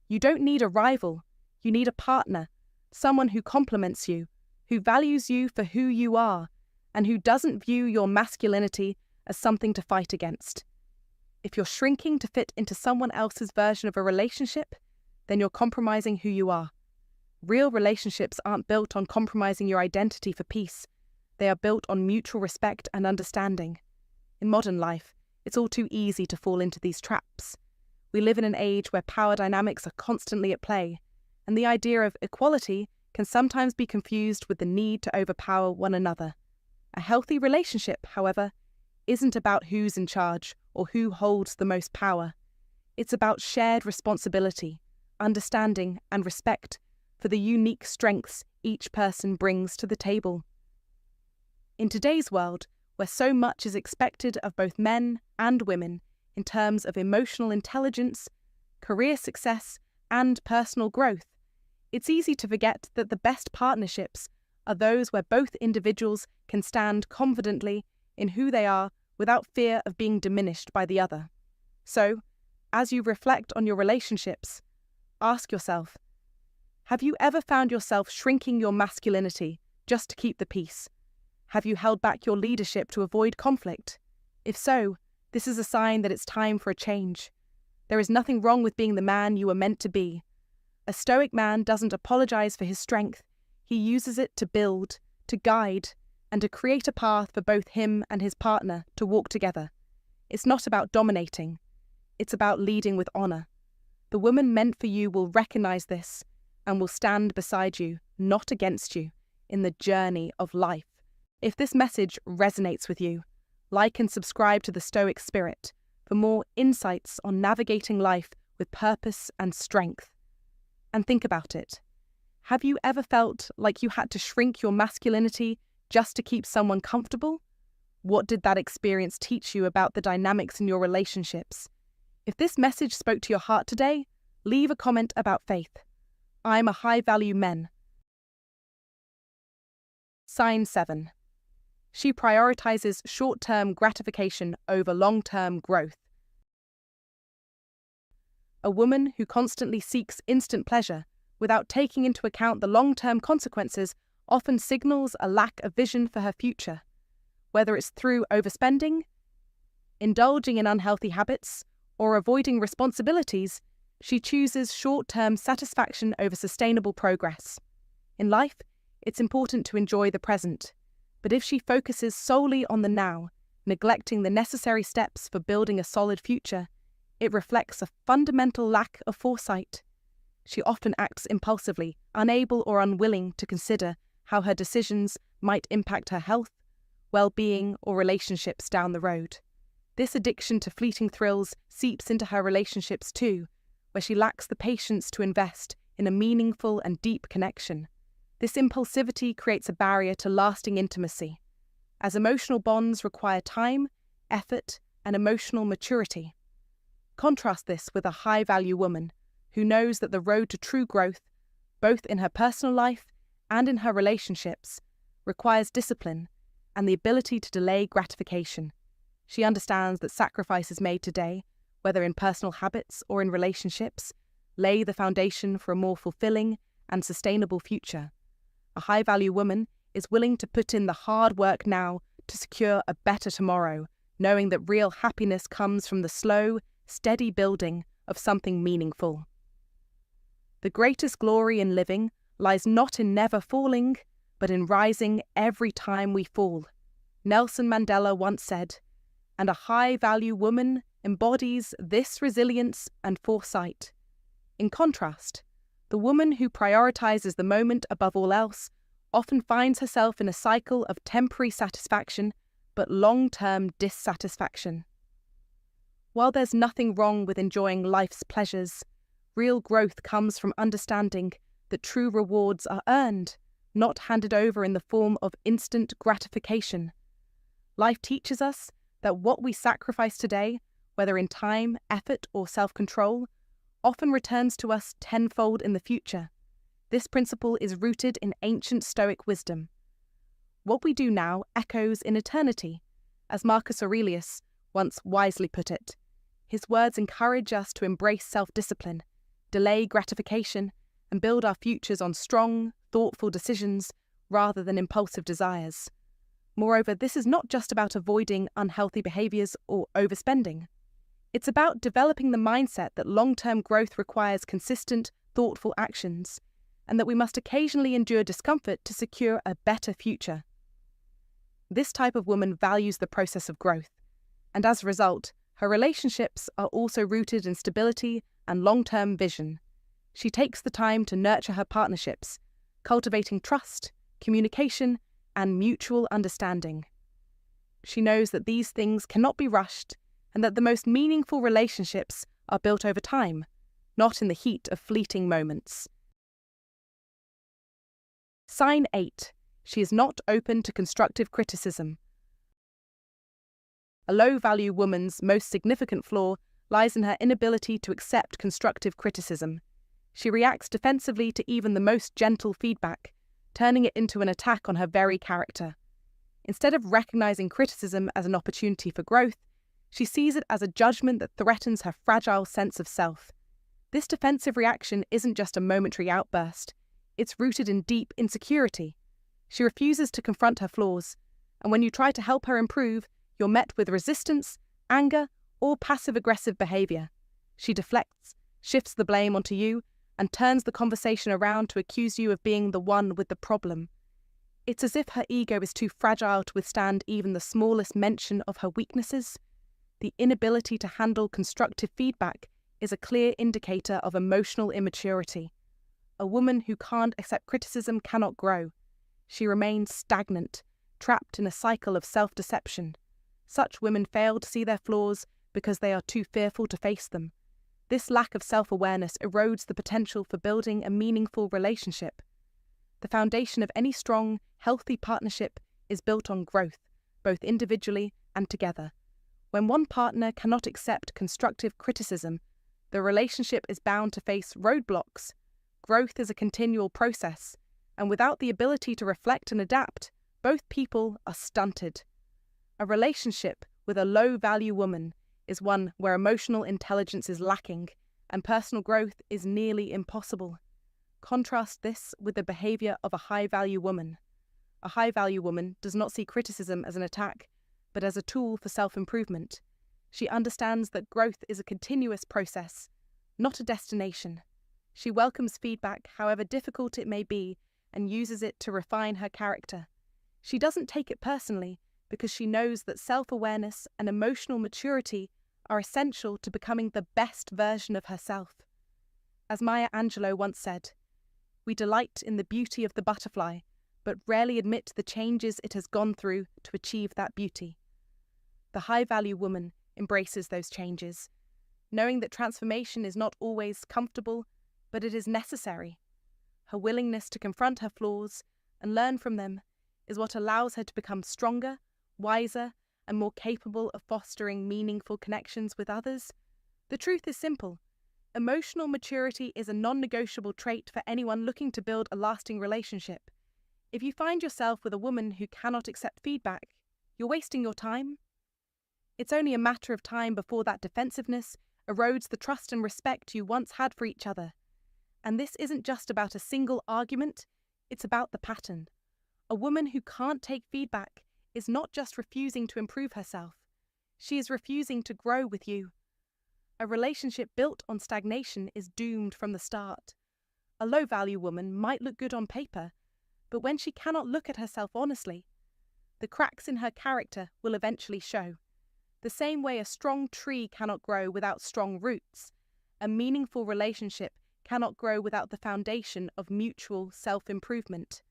You don't need a rival, you need a partner, someone who complements you, who values you for who you are, and who doesn't view your masculinity as something to fight against. If you're shrinking to fit into someone else's version of a relationship, then you're compromising who you are. Real relationships aren't built on compromising your identity for peace. They are built on mutual respect and understanding. In modern life, it's all too easy to fall into these traps. We live in an age where power dynamics are constantly at play, and the idea of equality can sometimes be confused with the need to overpower one another. A healthy relationship, however, isn't about who's in charge or who holds the most power. It's about shared responsibility, understanding, and respect for the unique strengths each person brings to the table. In today's world, where so much is expected of both men and women in terms of emotional intelligence, career success, and personal growth, it's easy to forget that the best partnerships are those where both individuals can stand confidently in who they are without fear of being diminished by the other. So, as you reflect on your relationships, ask yourself, have you ever found yourself shrinking your masculinity just to keep the peace? Have you held back your leadership to avoid conflict? If so, this is a sign that it's time for a change. There is nothing wrong with being the man you were meant to be. A Stoic man doesn't apologize for his strength. He uses it to build, to guide, and to create a path for both him and his partner to walk together. It's not about dominating. It's about leading with honor. The woman meant for you will recognize this and will stand beside you, not against you, in the journey of life. If this message resonates with you, like and subscribe to the Stoic Spirit for more insights on navigating life with purpose and strength. And think about it. Have you ever felt like you had to shrink your masculinity just to keep someone comfortable? What did that experience teach you about the dynamics in your relationships? If this message spoke to your heart today, leave a comment about faith. I'm a high-value man. Sign 7. She prioritizes short-term gratification over long-term growth. A woman who constantly seeks instant pleasure without taking into account the long-term consequences often signals a lack of vision for her future. Whether it's through overspending, indulging in unhealthy habits, or avoiding responsibilities, she chooses short-term satisfaction over sustainable progress. In life, it's important to enjoy the present, but if she focuses solely on the now, neglecting the necessary steps for building a solid future, it reflects a fundamental lack of foresight. She often acts impulsively, unable or unwilling to consider how her decisions might impact her health, well-being, or relationships down the road. This addiction to fleeting thrills seeps into her relationships too, where she lacks the patience to invest in a meaningful and deep connection. This impulsivity creates a barrier to lasting intimacy, as emotional bonds require time, effort, and emotional maturity. Contrast this with a high-value woman who knows that the road to true growth, both in her personal life and in her relationships, requires discipline and the ability to delay gratification. She understands that sacrifices made today, whether in personal habits or in relationships, lay the foundation for a more fulfilling and sustainable future. A high-value woman is willing to put in the hard work now to secure a better tomorrow, knowing that real happiness comes from the slow, steady building of something meaningful. The greatest glory in living lies not in never falling, but in rising every time we fall. Nelson Mandela once said, and a high-value woman embodies this resilience and foresight. In contrast, the woman who prioritizes the moment above all else often finds herself in a cycle of temporary satisfaction but long-term dissatisfaction. While there's nothing wrong with enjoying life's pleasures, real growth comes from understanding that true rewards are earned, not handed over in the form of instant gratification. Life teaches us that what we sacrifice today, whether in time, effort, or self-control, often returns to us tenfold in the future. This principle is rooted in ancient Stoic wisdom. What we do now echoes in eternity, as Marcus Aurelius once wisely put it. His words encourage us to embrace self-discipline, delay gratification, and build our futures on strong, thoughtful decisions rather than impulsive desires. Moreover, this is not just about avoiding unhealthy behaviours or overspending. It's about developing the mindset that long-term growth requires consistent, thoughtful actions, and that we must occasionally endure discomfort to secure a better future. This type of woman values the process of growth, and as a result, her relationships are also rooted in stability and long-term vision. She takes the time to nurture her partnerships, cultivating trust, communication, and mutual understanding. She knows that these things cannot be rushed and that the most meaningful relationships are built over time, not in the heat of fleeting moments. Sign 8. She is not open to constructive criticism. A low-value woman's most significant flaw lies in her inability to accept constructive criticism. She reacts defensively to even the most gentle feedback, turning it into an attack on her very character. Instead of recognizing criticism as an opportunity for growth, she sees it as a judgment that threatens her fragile sense of self. This defensive reaction isn't just a momentary outburst. It's rooted in deep insecurity. She refuses to confront her flaws, and when you try to help her improve, you're met with resistance, anger, or passive-aggressive behavior. She deflects, shifts the blame onto you, and turns the conversation around to accuse you of being the one with the problem. It's as if her ego is too fragile to withstand even the smallest mention of her weaknesses. The inability to handle constructive feedback is a clear indicator of emotional immaturity. A woman who can't accept criticism cannot grow. She remains stagnant, trapped in a cycle of self-deception. Such women fail to see their flaws because they are too fearful to face them. This lack of self-awareness erodes the potential for building a meaningful relationship. The foundation of any strong, healthy partnership is built on growth, both individually and together. When one partner cannot accept constructive criticism, the relationship is bound to face roadblocks. Growth is a continual process, and without the ability to reflect and adapt, both people are stunted. A relationship with a low-value woman is one where emotional intelligence is lacking and personal growth is nearly impossible. Contrast this with the behavior of a high-value woman. A high-value woman does not see criticism as an attack, but as a tool for self-improvement. She understands that growth is a continuous process, not a destination. She welcomes feedback, however difficult it may be, and uses it to refine her character. She doesn't take it personally because she knows that self-awareness and emotional maturity are essential to becoming the best version of herself. As Maya Angelou once said, "We delight in the beauty of the butterfly, but rarely admit the changes it has gone through to achieve that beauty." The high-value woman embraces those changes, knowing that transformation is not always comfortable, but it is necessary. Her willingness to confront her flaws and learn from them is what allows her to become stronger, wiser, and more capable of fostering meaningful connections with others. The truth is simple. Emotional maturity is a non-negotiable trait for anyone looking to build a lasting relationship. If you find yourself with a woman who cannot accept feedback, you're wasting your time. It's only a matter of time before that defensiveness erodes the trust and respect you once had for each other. And this isn't just about a single argument, it's about the pattern. A woman who can't take feedback is not just refusing to improve herself, she is refusing to grow with you. A relationship built on stagnation is doomed from the start. A low-value woman might look good on paper, but when she cannot look at herself honestly, the cracks in her character will eventually show. The same way a strong tree cannot grow without strong roots, a meaningful relationship cannot grow without the foundation of mutual self-improvement.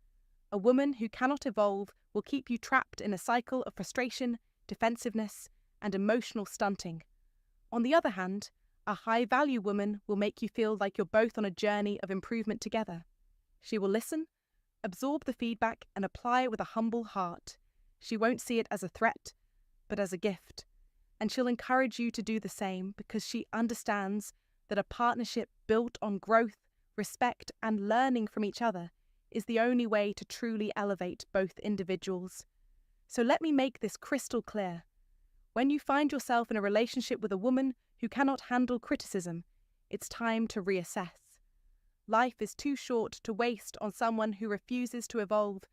A woman who cannot evolve will keep you trapped in a cycle of frustration, defensiveness, and emotional stunting. On the other hand, a high-value woman will make you feel like you're both on a journey of improvement together. She will listen, absorb the feedback, and apply it with a humble heart. She won't see it as a threat, but as a gift. And she'll encourage you to do the same because she understands that a partnership built on growth, respect, and learning from each other is the only way to truly elevate both individuals. So let me make this crystal clear. When you find yourself in a relationship with a woman who cannot handle criticism, it's time to reassess. Life is too short to waste on someone who refuses to evolve.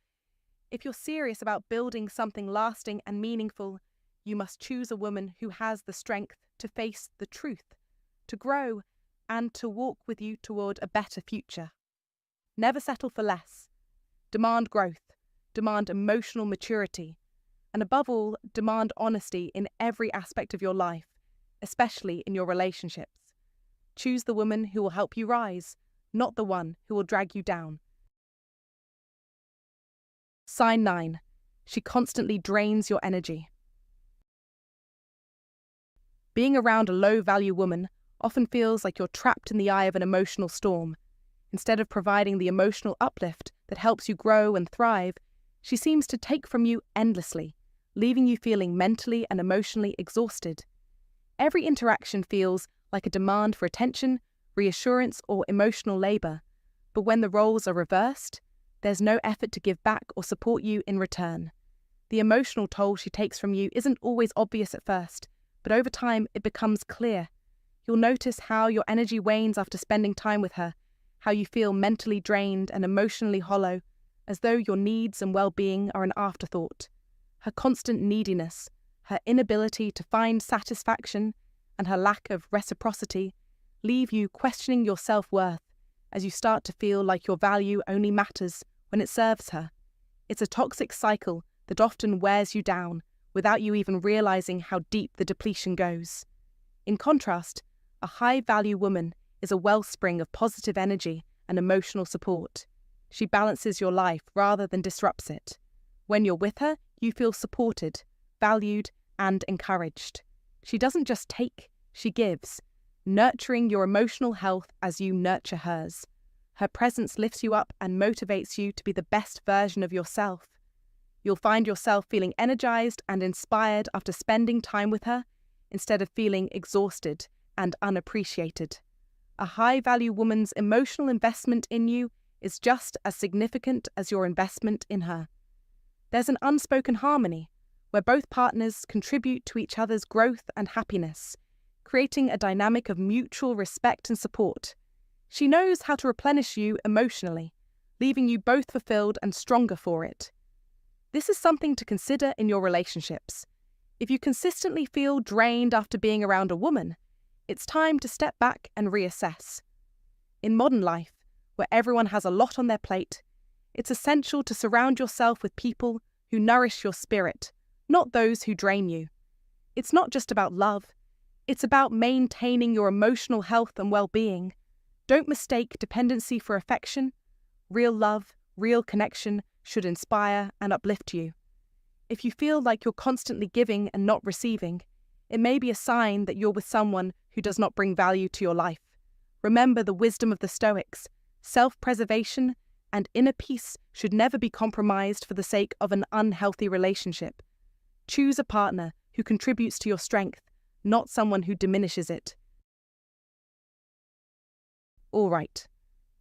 If you're serious about building something lasting and meaningful, you must choose a woman who has the strength to face the truth, to grow, and to walk with you toward a better future. Never settle for less. Demand growth, demand emotional maturity, and above all, demand honesty in every aspect of your life, especially in your relationships. Choose the woman who will help you rise, not the one who will drag you down. Sign 9. She constantly drains your energy. Being around a low-value woman often feels like you're trapped in the eye of an emotional storm. Instead of providing the emotional uplift that helps you grow and thrive, she seems to take from you endlessly, leaving you feeling mentally and emotionally exhausted. Every interaction feels like a demand for attention, reassurance, or emotional labor. But when the roles are reversed, there's no effort to give back or support you in return. The emotional toll she takes from you isn't always obvious at first, but over time it becomes clear. You'll notice how your energy wanes after spending time with her, how you feel mentally drained and emotionally hollow, as though your needs and well-being are an afterthought. Her constant neediness, her inability to find satisfaction, and her lack of reciprocity leave you questioning your self-worth as you start to feel like your value only matters when it serves her. It's a toxic cycle that often wears you down without you even realizing how deep the depletion goes. In contrast, a high-value woman is a wellspring of positive energy and emotional support. She balances your life rather than disrupts it. When you're with her, you feel supported, valued, and encouraged. She doesn't just take, she gives, nurturing your emotional health as you nurture hers. Her presence lifts you up and motivates you to be the best version of yourself. You'll find yourself feeling energized and inspired after spending time with her, instead of feeling exhausted and unappreciated. A high-value woman's emotional investment in you is just as significant as your investment in her. There's an unspoken harmony where both partners contribute to each other's growth and happiness, creating a dynamic of mutual respect and support. She knows how to replenish you emotionally, leaving you both fulfilled and stronger for it. This is something to consider in your relationships. If you consistently feel drained after being around a woman, it's time to step back and reassess. In modern life, where everyone has a lot on their plate, it's essential to surround yourself with people who nourish your spirit, not those who drain you. It's not just about love, it's about maintaining your emotional health and well-being. Don't mistake dependency for affection. Real love, real connection should inspire and uplift you. If you feel like you're constantly giving and not receiving, it may be a sign that you're with someone who does not bring value to your life. Remember the wisdom of the Stoics. Self-preservation and inner peace should never be compromised for the sake of an unhealthy relationship. Choose a partner who contributes to your strength, not someone who diminishes it. All right,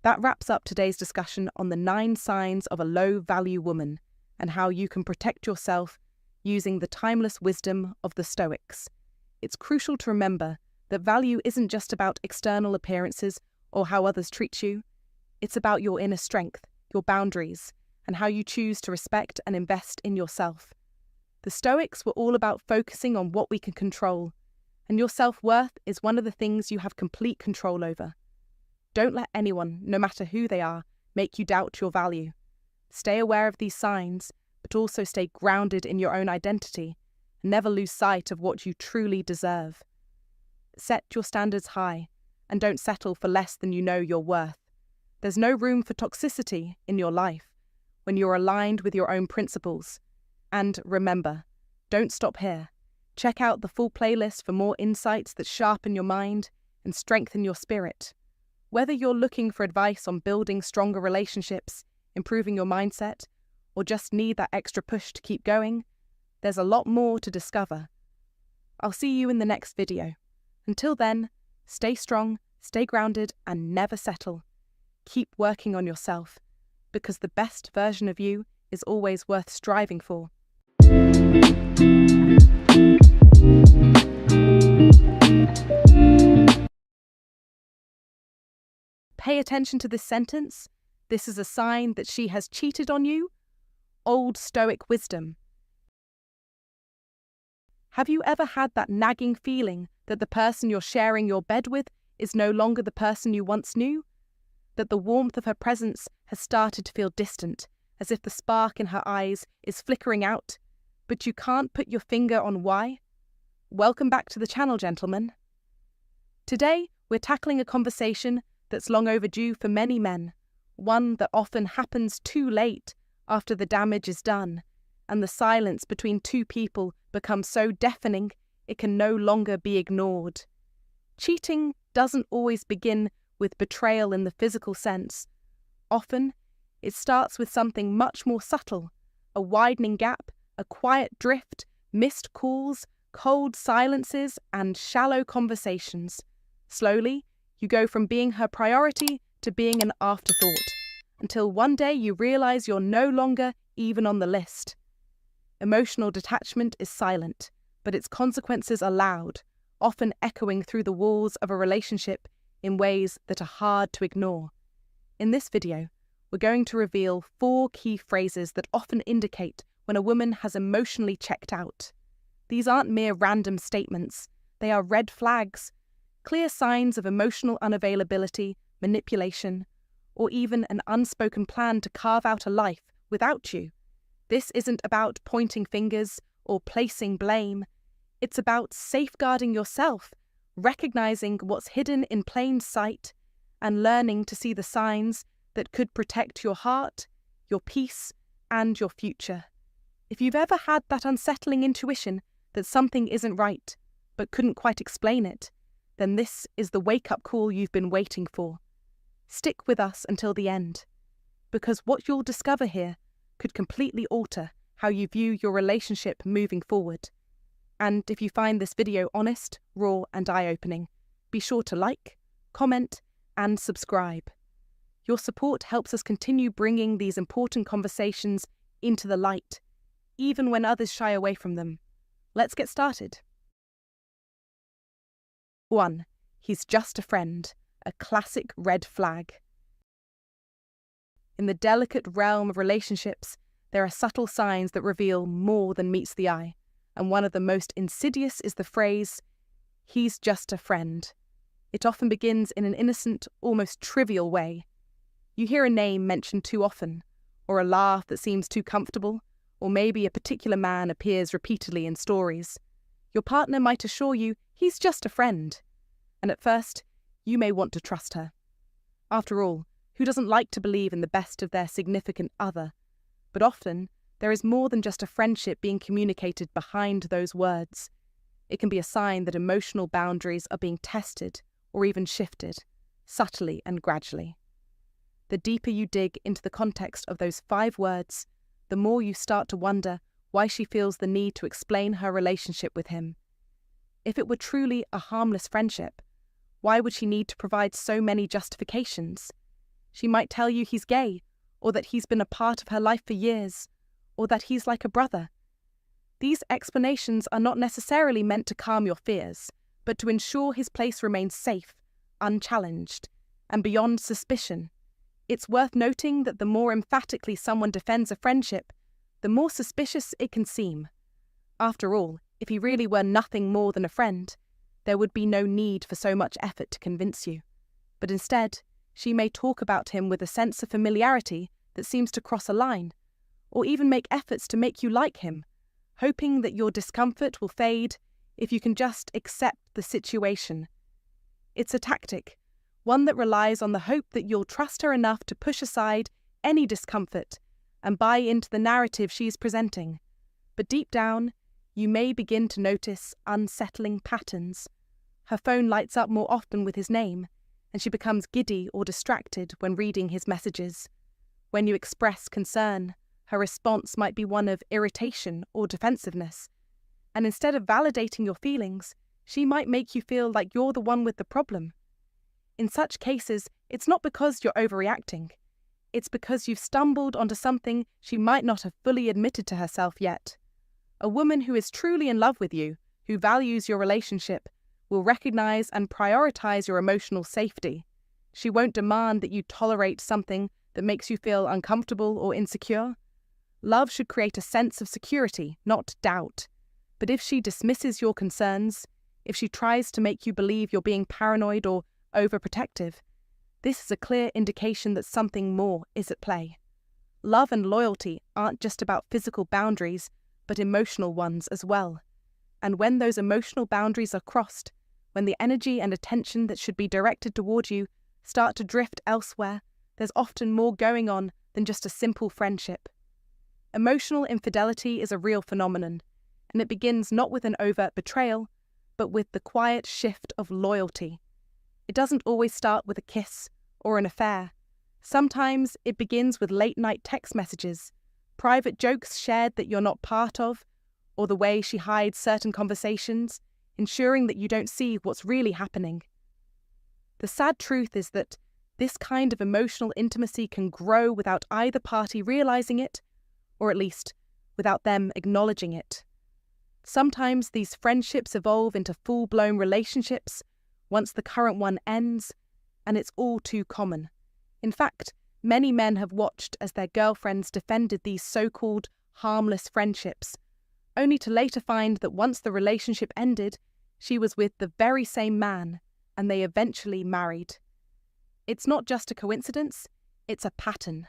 that wraps up today's discussion on the 9 signs of a low-value woman and how you can protect yourself using the timeless wisdom of the Stoics. It's crucial to remember that value isn't just about external appearances or how others treat you. It's about your inner strength, your boundaries, and how you choose to respect and invest in yourself. The Stoics were all about focusing on what we can control, and your self-worth is one of the things you have complete control over. Don't let anyone, no matter who they are, make you doubt your value. Stay aware of these signs, but also stay grounded in your own identity, and never lose sight of what you truly deserve. Set your standards high, and don't settle for less than you know you're worth. There's no room for toxicity in your life. when you're aligned with your own principles. And remember, don't stop here. Check out the full playlist for more insights that sharpen your mind and strengthen your spirit. Whether you're looking for advice on building stronger relationships, improving your mindset, or just need that extra push to keep going, there's a lot more to discover. I'll see you in the next video. Until then, stay strong, stay grounded, and never settle. Keep working on yourself, because the best version of you is always worth striving for. Pay attention to this sentence. This is a sign that she has cheated on you. Old Stoic wisdom. Have you ever had that nagging feeling that the person you're sharing your bed with is no longer the person you once knew? That the warmth of her presence has started to feel distant, as if the spark in her eyes is flickering out, but you can't put your finger on why? Welcome back to the channel, gentlemen. Today, we're tackling a conversation that's long overdue for many men, one that often happens too late after the damage is done, and the silence between two people becomes so deafening it can no longer be ignored. Cheating doesn't always begin with betrayal in the physical sense. Often, it starts with something much more subtle, a widening gap, a quiet drift, missed calls, cold silences, and shallow conversations. Slowly, you go from being her priority to being an afterthought, until one day you realize you're no longer even on the list. Emotional detachment is silent, but its consequences are loud, often echoing through the walls of a relationship in ways that are hard to ignore. In this video, we're going to reveal 4 key phrases that often indicate when a woman has emotionally checked out. These aren't mere random statements, they are red flags, clear signs of emotional unavailability, manipulation, or even an unspoken plan to carve out a life without you. This isn't about pointing fingers or placing blame. It's about safeguarding yourself, recognizing what's hidden in plain sight, and learning to see the signs that could protect your heart, your peace, and your future. If you've ever had that unsettling intuition that something isn't right, but couldn't quite explain it, then this is the wake-up call you've been waiting for. Stick with us until the end, because what you'll discover here could completely alter how you view your relationship moving forward. And if you find this video honest, raw, and eye-opening, be sure to like, comment, and subscribe. Your support helps us continue bringing these important conversations into the light, even when others shy away from them. Let's get started. 1. He's just a friend, a classic red flag. In the delicate realm of relationships, there are subtle signs that reveal more than meets the eye, and one of the most insidious is the phrase, "He's just a friend." It often begins in an innocent, almost trivial way. You hear a name mentioned too often, or a laugh that seems too comfortable, or maybe a particular man appears repeatedly in stories. Your partner might assure you he's just a friend, and at first, you may want to trust her. After all, who doesn't like to believe in the best of their significant other? But often, there is more than just a friendship being communicated behind those words. It can be a sign that emotional boundaries are being tested or even shifted, subtly and gradually. The deeper you dig into the context of those 5 words, the more you start to wonder why she feels the need to explain her relationship with him. If it were truly a harmless friendship, why would she need to provide so many justifications? She might tell you he's gay, or that he's been a part of her life for years, or that he's like a brother. These explanations are not necessarily meant to calm your fears, but to ensure his place remains safe, unchallenged, and beyond suspicion. It's worth noting that the more emphatically someone defends a friendship, the more suspicious it can seem. After all, if he really were nothing more than a friend, there would be no need for so much effort to convince you. But instead, she may talk about him with a sense of familiarity that seems to cross a line, or even make efforts to make you like him, hoping that your discomfort will fade if you can just accept the situation. It's a tactic, one that relies on the hope that you'll trust her enough to push aside any discomfort and buy into the narrative she's presenting. But deep down, you may begin to notice unsettling patterns. Her phone lights up more often with his name, and she becomes giddy or distracted when reading his messages. When you express concern, her response might be one of irritation or defensiveness. And instead of validating your feelings, she might make you feel like you're the one with the problem. In such cases, it's not because you're overreacting. It's because you've stumbled onto something she might not have fully admitted to herself yet. A woman who is truly in love with you, who values your relationship, will recognize and prioritize your emotional safety. She won't demand that you tolerate something that makes you feel uncomfortable or insecure. Love should create a sense of security, not doubt. But if she dismisses your concerns, if she tries to make you believe you're being paranoid or overprotective, this is a clear indication that something more is at play. Love and loyalty aren't just about physical boundaries, but emotional ones as well. And when those emotional boundaries are crossed, when the energy and attention that should be directed toward you start to drift elsewhere, there's often more going on than just a simple friendship. Emotional infidelity is a real phenomenon, and it begins not with an overt betrayal, but with the quiet shift of loyalty. It doesn't always start with a kiss or an affair. Sometimes it begins with late-night text messages, private jokes shared that you're not part of, or the way she hides certain conversations, ensuring that you don't see what's really happening. The sad truth is that this kind of emotional intimacy can grow without either party realizing it, or at least without them acknowledging it. Sometimes these friendships evolve into full-blown relationships once the current one ends, and it's all too common. In fact, many men have watched as their girlfriends defended these so-called harmless friendships, only to later find that once the relationship ended, she was with the very same man, and they eventually married. It's not just a coincidence, it's a pattern.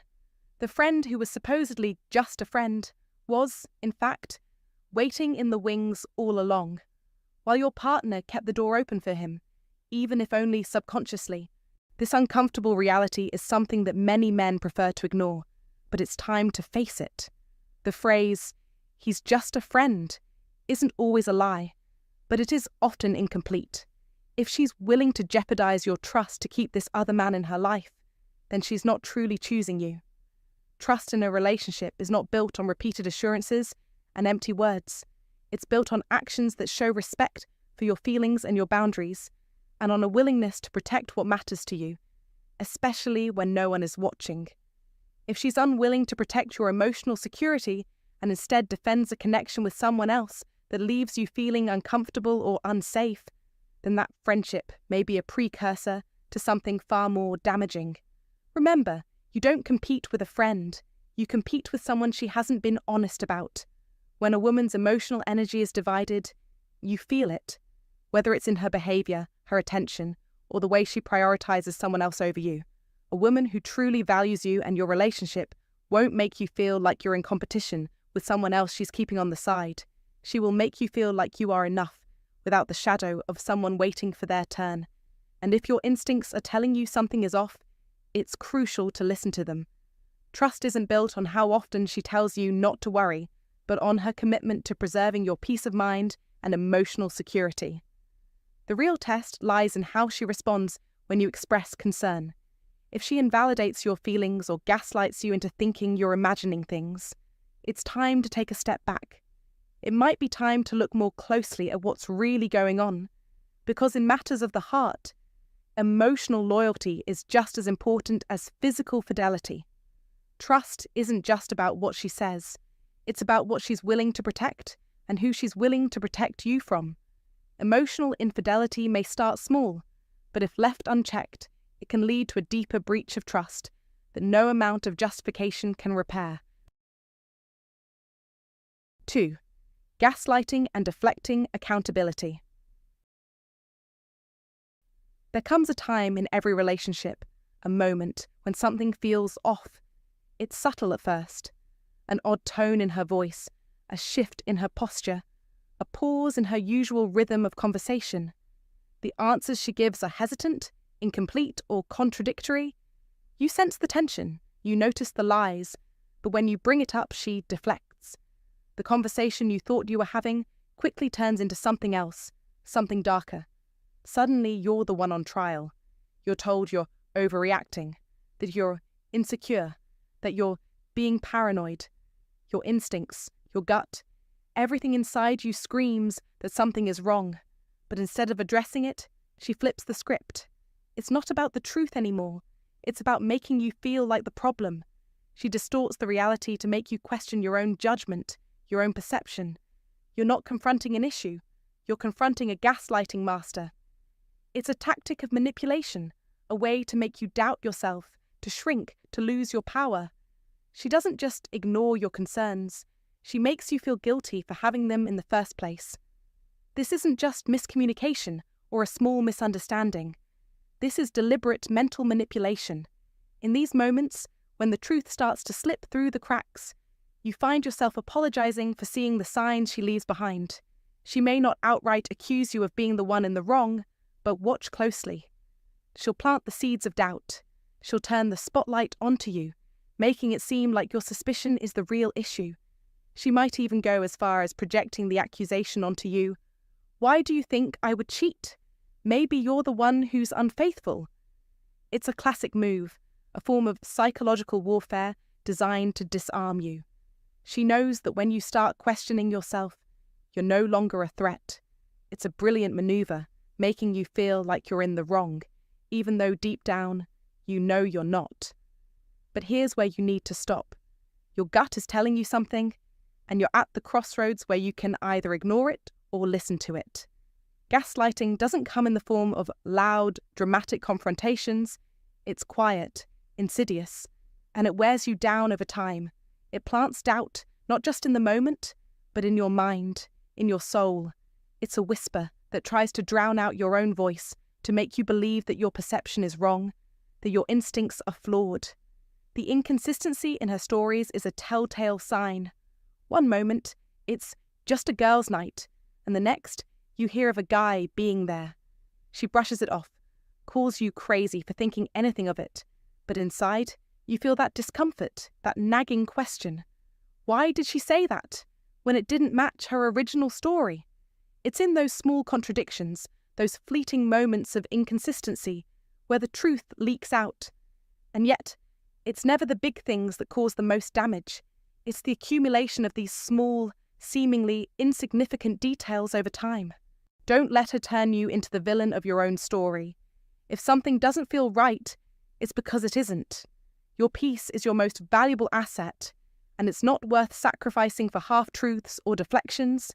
The friend who was supposedly just a friend was, in fact, waiting in the wings all along, while your partner kept the door open for him, even if only subconsciously. This uncomfortable reality is something that many men prefer to ignore, but it's time to face it. The phrase, "he's just a friend," isn't always a lie, but it is often incomplete. If she's willing to jeopardize your trust to keep this other man in her life, then she's not truly choosing you. Trust in a relationship is not built on repeated assurances and empty words. It's built on actions that show respect for your feelings and your boundaries, and on a willingness to protect what matters to you, especially when no one is watching. If she's unwilling to protect your emotional security and instead defends a connection with someone else that leaves you feeling uncomfortable or unsafe, then that friendship may be a precursor to something far more damaging. Remember, you don't compete with a friend, you compete with someone she hasn't been honest about. When a woman's emotional energy is divided, you feel it, whether it's in her behaviour, her attention, or the way she prioritizes someone else over you. A woman who truly values you and your relationship won't make you feel like you're in competition with someone else she's keeping on the side. She will make you feel like you are enough, without the shadow of someone waiting for their turn. And if your instincts are telling you something is off, it's crucial to listen to them. Trust isn't built on how often she tells you not to worry, but on her commitment to preserving your peace of mind and emotional security. The real test lies in how she responds when you express concern. If she invalidates your feelings or gaslights you into thinking you're imagining things, it's time to take a step back. It might be time to look more closely at what's really going on, because in matters of the heart, emotional loyalty is just as important as physical fidelity. Trust isn't just about what she says, it's about what she's willing to protect and who she's willing to protect you from. Emotional infidelity may start small, but if left unchecked, it can lead to a deeper breach of trust that no amount of justification can repair. 2. Gaslighting and deflecting accountability. There comes a time in every relationship, a moment, when something feels off. It's subtle at first. An odd tone in her voice, a shift in her posture, a pause in her usual rhythm of conversation. The answers she gives are hesitant, incomplete, or contradictory. You sense the tension, you notice the lies, But when you bring it up, she deflects. The conversation you thought you were having quickly turns into something else, something darker. Suddenly, you're the one on trial. You're told you're overreacting, that you're insecure, that you're being paranoid. Your instincts, your gut, everything inside you screams that something is wrong. But instead of addressing it, she flips the script. It's not about the truth anymore. It's about making you feel like the problem. She distorts the reality to make you question your own judgment, your own perception. You're not confronting an issue. You're confronting a gaslighting master. It's a tactic of manipulation, a way to make you doubt yourself, to shrink, to lose your power. She doesn't just ignore your concerns. She makes you feel guilty for having them in the first place. This isn't just miscommunication or a small misunderstanding. This is deliberate mental manipulation. In these moments, when the truth starts to slip through the cracks, you find yourself apologizing for seeing the signs she leaves behind. She may not outright accuse you of being the one in the wrong, but watch closely. She'll plant the seeds of doubt. She'll turn the spotlight onto you, making it seem like your suspicion is the real issue. She might even go as far as projecting the accusation onto you. Why do you think I would cheat? Maybe you're the one who's unfaithful. It's a classic move, a form of psychological warfare designed to disarm you. She knows that when you start questioning yourself, you're no longer a threat. It's a brilliant maneuver, making you feel like you're in the wrong, even though deep down, you know you're not. But here's where you need to stop. Your gut is telling you something, and you're at the crossroads where you can either ignore it or listen to it. Gaslighting doesn't come in the form of loud, dramatic confrontations. It's quiet, insidious, and it wears you down over time. It plants doubt, not just in the moment, but in your mind, in your soul. It's a whisper that tries to drown out your own voice, to make you believe that your perception is wrong, that your instincts are flawed. The inconsistency in her stories is a telltale sign. One moment, it's just a girls' night, and the next, you hear of a guy being there. She brushes it off, calls you crazy for thinking anything of it, but inside, you feel that discomfort, that nagging question. Why did she say that, when it didn't match her original story? It's in those small contradictions, those fleeting moments of inconsistency, where the truth leaks out. And yet, it's never the big things that cause the most damage. It's the accumulation of these small, seemingly insignificant details over time. Don't let her turn you into the villain of your own story. If something doesn't feel right, it's because it isn't. Your peace is your most valuable asset, and it's not worth sacrificing for half-truths or deflections.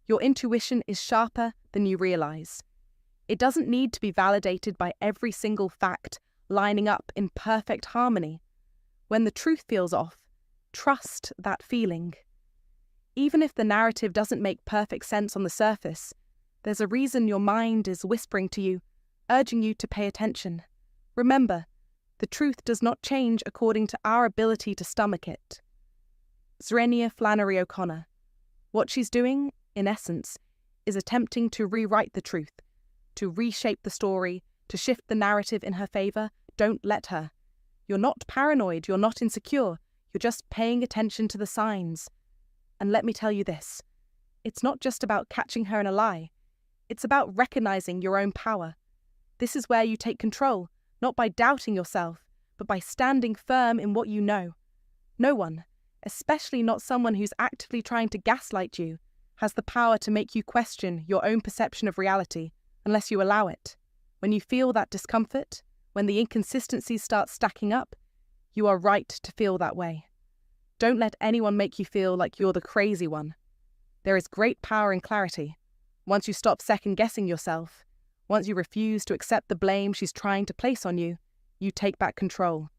Your intuition is sharper than you realize. It doesn't need to be validated by every single fact lining up in perfect harmony. When the truth feels off, trust that feeling. Even if the narrative doesn't make perfect sense on the surface, there's a reason your mind is whispering to you, urging you to pay attention. Remember, the truth does not change according to our ability to stomach it. Zrenia Flannery O'Connor. What she's doing, in essence, is attempting to rewrite the truth, to reshape the story, to shift the narrative in her favor. Don't let her. You're not paranoid, you're not insecure, you're just paying attention to the signs. And let me tell you this, it's not just about catching her in a lie, it's about recognizing your own power. This is where you take control, not by doubting yourself, but by standing firm in what you know. No one, especially not someone who's actively trying to gaslight you, has the power to make you question your own perception of reality unless you allow it. When you feel that discomfort, when the inconsistencies start stacking up, you are right to feel that way. Don't let anyone make you feel like you're the crazy one. There is great power in clarity. Once you stop second-guessing yourself, once you refuse to accept the blame she's trying to place on you, you take back control.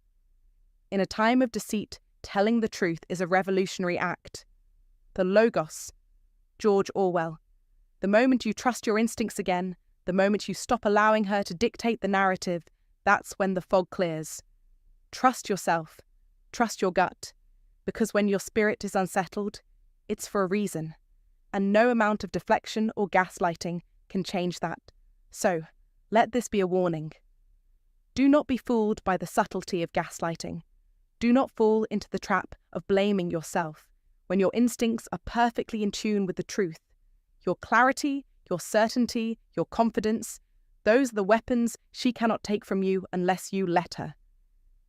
In a time of deceit, telling the truth is a revolutionary act. The Logos, George Orwell. The moment you trust your instincts again, the moment you stop allowing her to dictate the narrative, that's when the fog clears. Trust yourself. Trust your gut. Because when your spirit is unsettled, it's for a reason. And no amount of deflection or gaslighting can change that. So, let this be a warning. Do not be fooled by the subtlety of gaslighting. Do not fall into the trap of blaming yourself when your instincts are perfectly in tune with the truth. Your clarity, your certainty, your confidence, those are the weapons she cannot take from you unless you let her.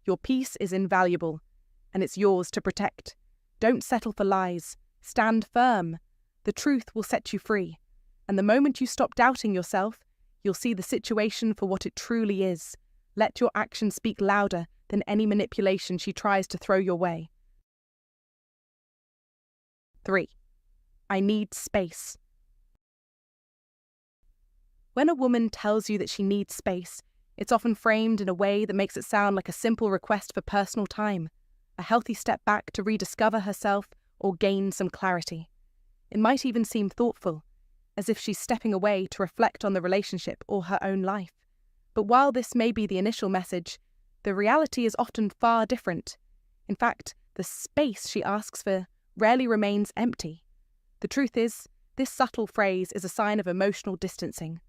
Your peace is invaluable, and it's yours to protect. Don't settle for lies. Stand firm. The truth will set you free. And the moment you stop doubting yourself, you'll see the situation for what it truly is. Let your actions speak louder than any manipulation she tries to throw your way. 3. I need space. When a woman tells you that she needs space, it's often framed in a way that makes it sound like a simple request for personal time, a healthy step back to rediscover herself or gain some clarity. It might even seem thoughtful, as if she's stepping away to reflect on the relationship or her own life. But while this may be the initial message, the reality is often far different. In fact, the space she asks for rarely remains empty. The truth is, this subtle phrase is a sign of emotional distancing,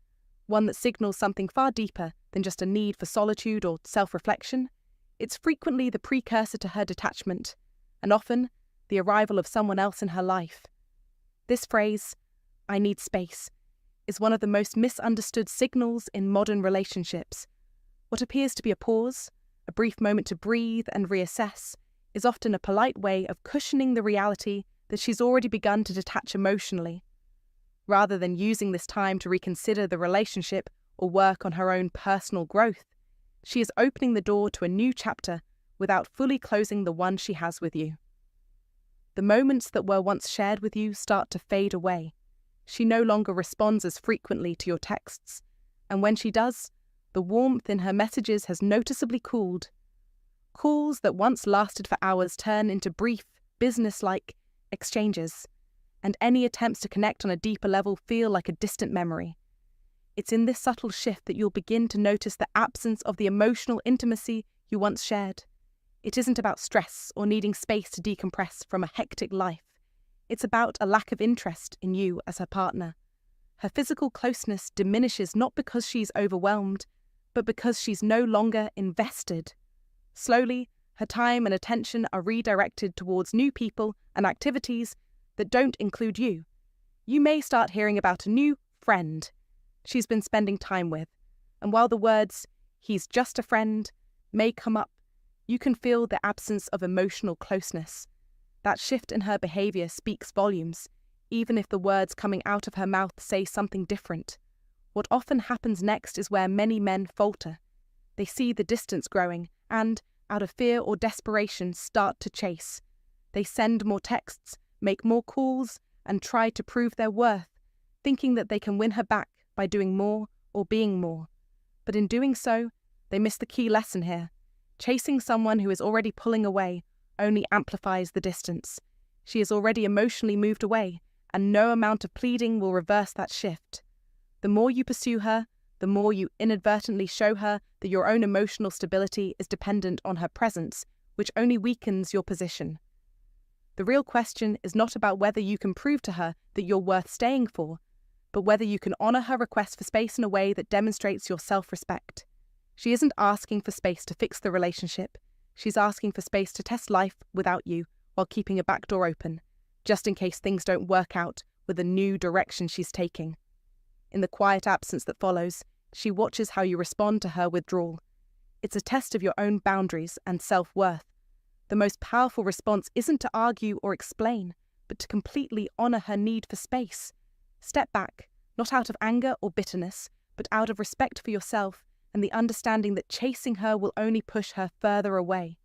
one that signals something far deeper than just a need for solitude or self-reflection. It's frequently the precursor to her detachment, and often the arrival of someone else in her life. This phrase, I need space, is one of the most misunderstood signals in modern relationships. What appears to be a pause, a brief moment to breathe and reassess, is often a polite way of cushioning the reality that she's already begun to detach emotionally. Rather than using this time to reconsider the relationship or work on her own personal growth, she is opening the door to a new chapter without fully closing the one she has with you. The moments that were once shared with you start to fade away. She no longer responds as frequently to your texts, and when she does, the warmth in her messages has noticeably cooled. Calls that once lasted for hours turn into brief, business-like exchanges, and any attempts to connect on a deeper level feel like a distant memory. It's in this subtle shift that you'll begin to notice the absence of the emotional intimacy you once shared. It isn't about stress or needing space to decompress from a hectic life. It's about a lack of interest in you as her partner. Her physical closeness diminishes not because she's overwhelmed, but because she's no longer invested. Slowly, her time and attention are redirected towards new people and activities that don't include you. You may start hearing about a new friend she's been spending time with, and while the words, "he's just a friend," may come up, you can feel the absence of emotional closeness. That shift in her behaviour speaks volumes, even if the words coming out of her mouth say something different. What often happens next is where many men falter. They see the distance growing and, out of fear or desperation, start to chase. They send more texts, make more calls, and try to prove their worth, thinking that they can win her back by doing more or being more. But in doing so, they miss the key lesson here. Chasing someone who is already pulling away only amplifies the distance. She is already emotionally moved away, and no amount of pleading will reverse that shift. The more you pursue her, the more you inadvertently show her that your own emotional stability is dependent on her presence, which only weakens your position. The real question is not about whether you can prove to her that you're worth staying for, but whether you can honour her request for space in a way that demonstrates your self-respect. She isn't asking for space to fix the relationship. She's asking for space to test life without you while keeping a back door open, just in case things don't work out with the new direction she's taking. In the quiet absence that follows, she watches how you respond to her withdrawal. It's a test of your own boundaries and self-worth. The most powerful response isn't to argue or explain, but to completely honour her need for space. Step back, not out of anger or bitterness, but out of respect for yourself and the understanding that chasing her will only push her further away.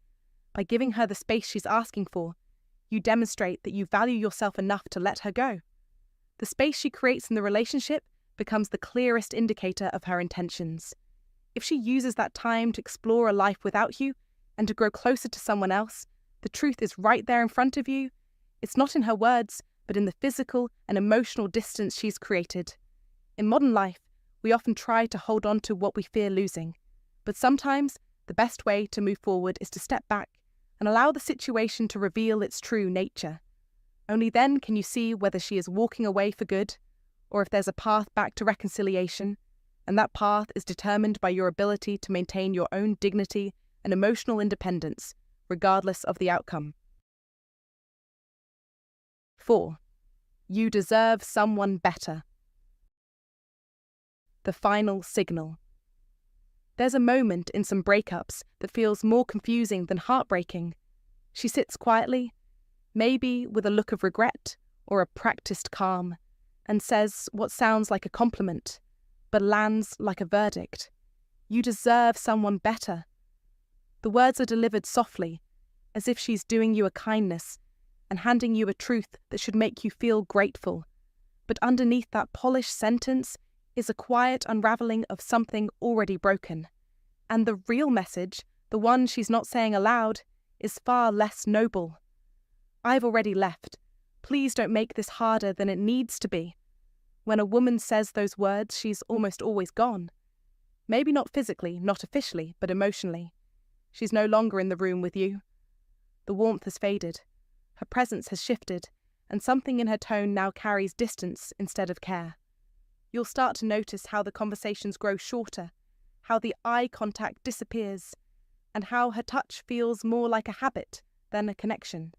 By giving her the space she's asking for, you demonstrate that you value yourself enough to let her go. The space she creates in the relationship becomes the clearest indicator of her intentions. If she uses that time to explore a life without you and to grow closer to someone else, the truth is right there in front of you. It's not in her words, but in the physical and emotional distance she's created. In modern life, we often try to hold on to what we fear losing, but sometimes the best way to move forward is to step back and allow the situation to reveal its true nature. Only then can you see whether she is walking away for good, or if there's a path back to reconciliation, and that path is determined by your ability to maintain your own dignity and emotional independence, regardless of the outcome. 4. You deserve someone better. The final signal. There's a moment in some breakups that feels more confusing than heartbreaking. She sits quietly, maybe with a look of regret or a practiced calm, and says what sounds like a compliment, but lands like a verdict. You deserve someone better. The words are delivered softly, as if she's doing you a kindness and handing you a truth that should make you feel grateful. But underneath that polished sentence is a quiet unraveling of something already broken. And the real message, the one she's not saying aloud, is far less noble. I've already left. Please don't make this harder than it needs to be. When a woman says those words, she's almost always gone. Maybe not physically, not officially, but emotionally. She's no longer in the room with you. The warmth has faded. Her presence has shifted, and something in her tone now carries distance instead of care. You'll start to notice how the conversations grow shorter, how the eye contact disappears, and how her touch feels more like a habit than a connection.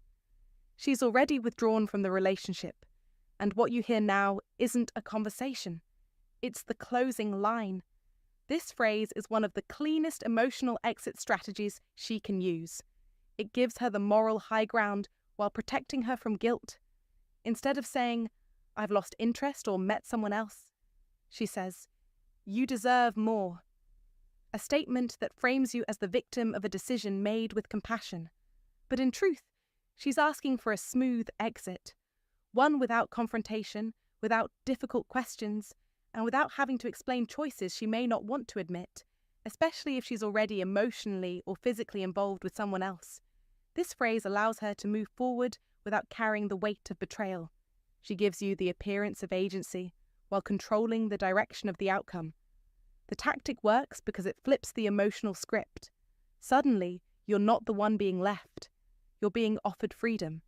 She's already withdrawn from the relationship, and what you hear now isn't a conversation. It's the closing line. This phrase is one of the cleanest emotional exit strategies she can use. It gives her the moral high ground while protecting her from guilt. Instead of saying, "I've lost interest or met someone else," she says, "You deserve more." A statement that frames you as the victim of a decision made with compassion. But in truth, she's asking for a smooth exit, one without confrontation, without difficult questions, and without having to explain choices she may not want to admit, especially if she's already emotionally or physically involved with someone else. This phrase allows her to move forward without carrying the weight of betrayal. She gives you the appearance of agency while controlling the direction of the outcome. The tactic works because it flips the emotional script. Suddenly, you're not the one being left. You're being offered freedom.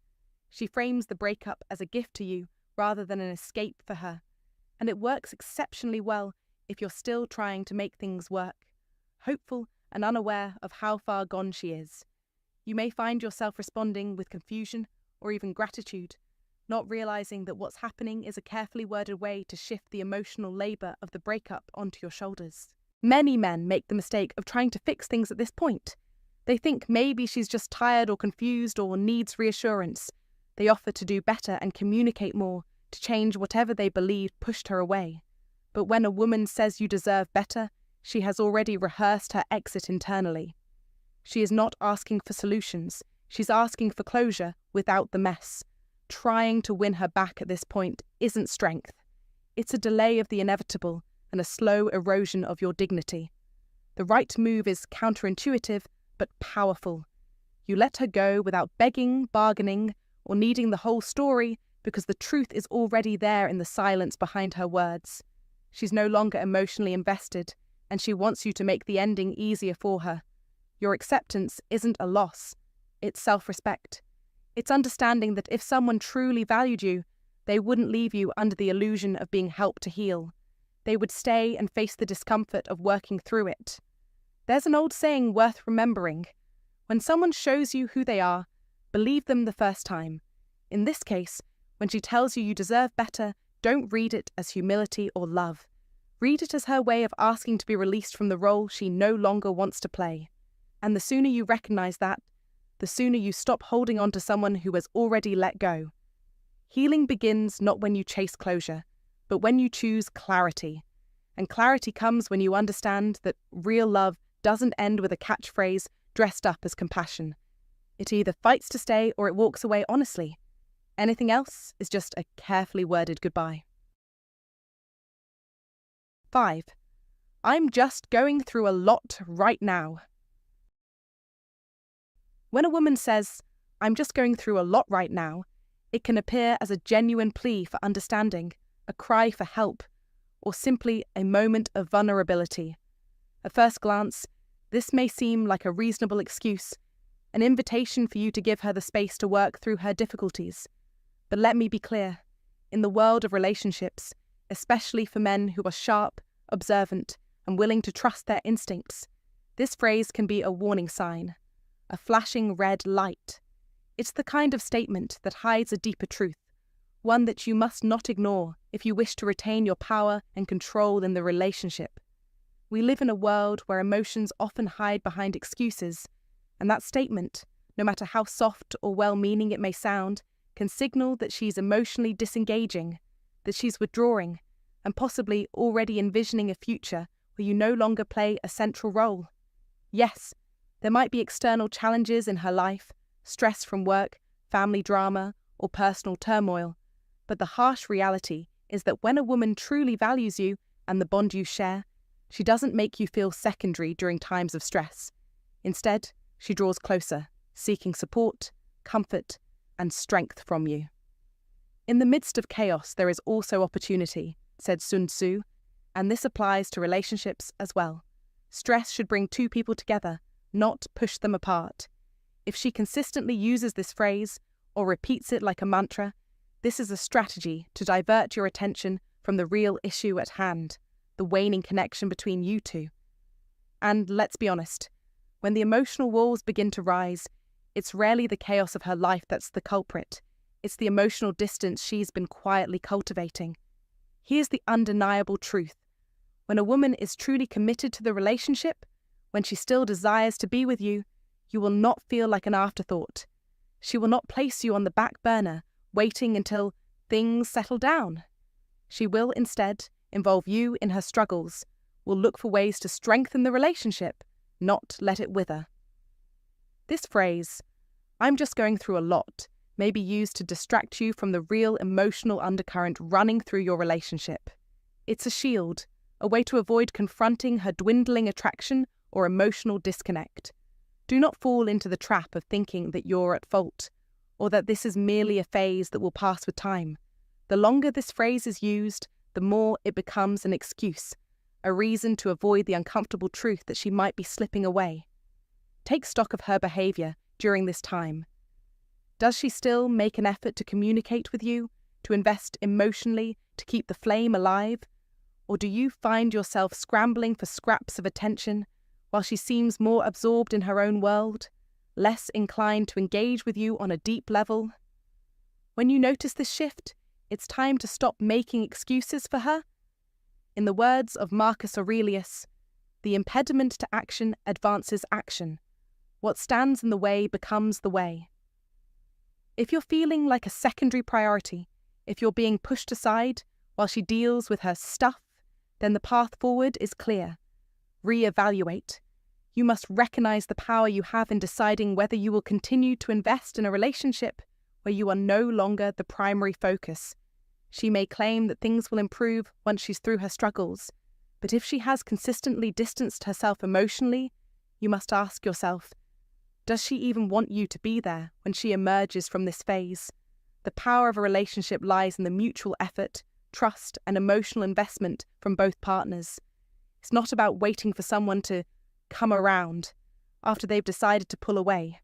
She frames the breakup as a gift to you rather than an escape for her. And it works exceptionally well if you're still trying to make things work, hopeful and unaware of how far gone she is. You may find yourself responding with confusion or even gratitude, not realizing that what's happening is a carefully worded way to shift the emotional labor of the breakup onto your shoulders. Many men make the mistake of trying to fix things at this point. They think maybe she's just tired or confused or needs reassurance. They offer to do better and communicate more, to change whatever they believed pushed her away. But when a woman says you deserve better, she has already rehearsed her exit internally. She is not asking for solutions. She's asking for closure without the mess. Trying to win her back at this point isn't strength. It's a delay of the inevitable and a slow erosion of your dignity. The right move is counterintuitive but powerful. You let her go without begging, bargaining, or needing the whole story because the truth is already there in the silence behind her words. She's no longer emotionally invested, and she wants you to make the ending easier for her. Your acceptance isn't a loss. It's self-respect. It's understanding that if someone truly valued you, they wouldn't leave you under the illusion of being helped to heal. They would stay and face the discomfort of working through it. There's an old saying worth remembering. When someone shows you who they are, believe them the first time. In this case, when she tells you you deserve better, don't read it as humility or love. Read it as her way of asking to be released from the role she no longer wants to play. And the sooner you recognize that, the sooner you stop holding on to someone who has already let go. Healing begins not when you chase closure, but when you choose clarity. And clarity comes when you understand that real love doesn't end with a catchphrase dressed up as compassion. It either fights to stay or it walks away honestly. Anything else is just a carefully worded goodbye. 5. I'm just going through a lot right now. When a woman says, "I'm just going through a lot right now," it can appear as a genuine plea for understanding, a cry for help, or simply a moment of vulnerability. At first glance, this may seem like a reasonable excuse, an invitation for you to give her the space to work through her difficulties. But let me be clear, in the world of relationships, especially for men who are sharp, observant, and willing to trust their instincts, this phrase can be a warning sign. a flashing red light. It's the kind of statement that hides a deeper truth, one that you must not ignore if you wish to retain your power and control in the relationship. We live in a world where emotions often hide behind excuses, and that statement, no matter how soft or well-meaning it may sound, can signal that she's emotionally disengaging, that she's withdrawing, and possibly already envisioning a future where you no longer play a central role. Yes, there might be external challenges in her life, stress from work, family drama, or personal turmoil, but the harsh reality is that when a woman truly values you and the bond you share, she doesn't make you feel secondary during times of stress. Instead, she draws closer, seeking support, comfort, and strength from you. In the midst of chaos, there is also opportunity, said Sun Tzu, and this applies to relationships as well. Stress should bring two people together, not push them apart. If she consistently uses this phrase or repeats it like a mantra, this is a strategy to divert your attention from the real issue at hand, the waning connection between you two. And let's be honest, when the emotional walls begin to rise, it's rarely the chaos of her life that's the culprit. It's the emotional distance she's been quietly cultivating. Here's the undeniable truth. When a woman is truly committed to the relationship, when she still desires to be with you, you will not feel like an afterthought. She will not place you on the back burner, waiting until things settle down. She will instead involve you in her struggles, will look for ways to strengthen the relationship, not let it wither. This phrase, "I'm just going through a lot," may be used to distract you from the real emotional undercurrent running through your relationship. It's a shield, a way to avoid confronting her dwindling attraction or emotional disconnect. Do not fall into the trap of thinking that you're at fault, or that this is merely a phase that will pass with time. The longer this phrase is used, the more it becomes an excuse, a reason to avoid the uncomfortable truth that she might be slipping away. Take stock of her behavior during this time. Does she still make an effort to communicate with you, to invest emotionally, to keep the flame alive? Or do you find yourself scrambling for scraps of attention while she seems more absorbed in her own world, less inclined to engage with you on a deep level? When you notice this shift, it's time to stop making excuses for her. In the words of Marcus Aurelius, the impediment to action advances action. What stands in the way becomes the way. If you're feeling like a secondary priority, if you're being pushed aside while she deals with her stuff, then the path forward is clear. Reevaluate. You must recognize the power you have in deciding whether you will continue to invest in a relationship where you are no longer the primary focus. She may claim that things will improve once she's through her struggles, but if she has consistently distanced herself emotionally, you must ask yourself, does she even want you to be there when she emerges from this phase? The power of a relationship lies in the mutual effort, trust, and emotional investment from both partners. It's not about waiting for someone to come around after they've decided to pull away.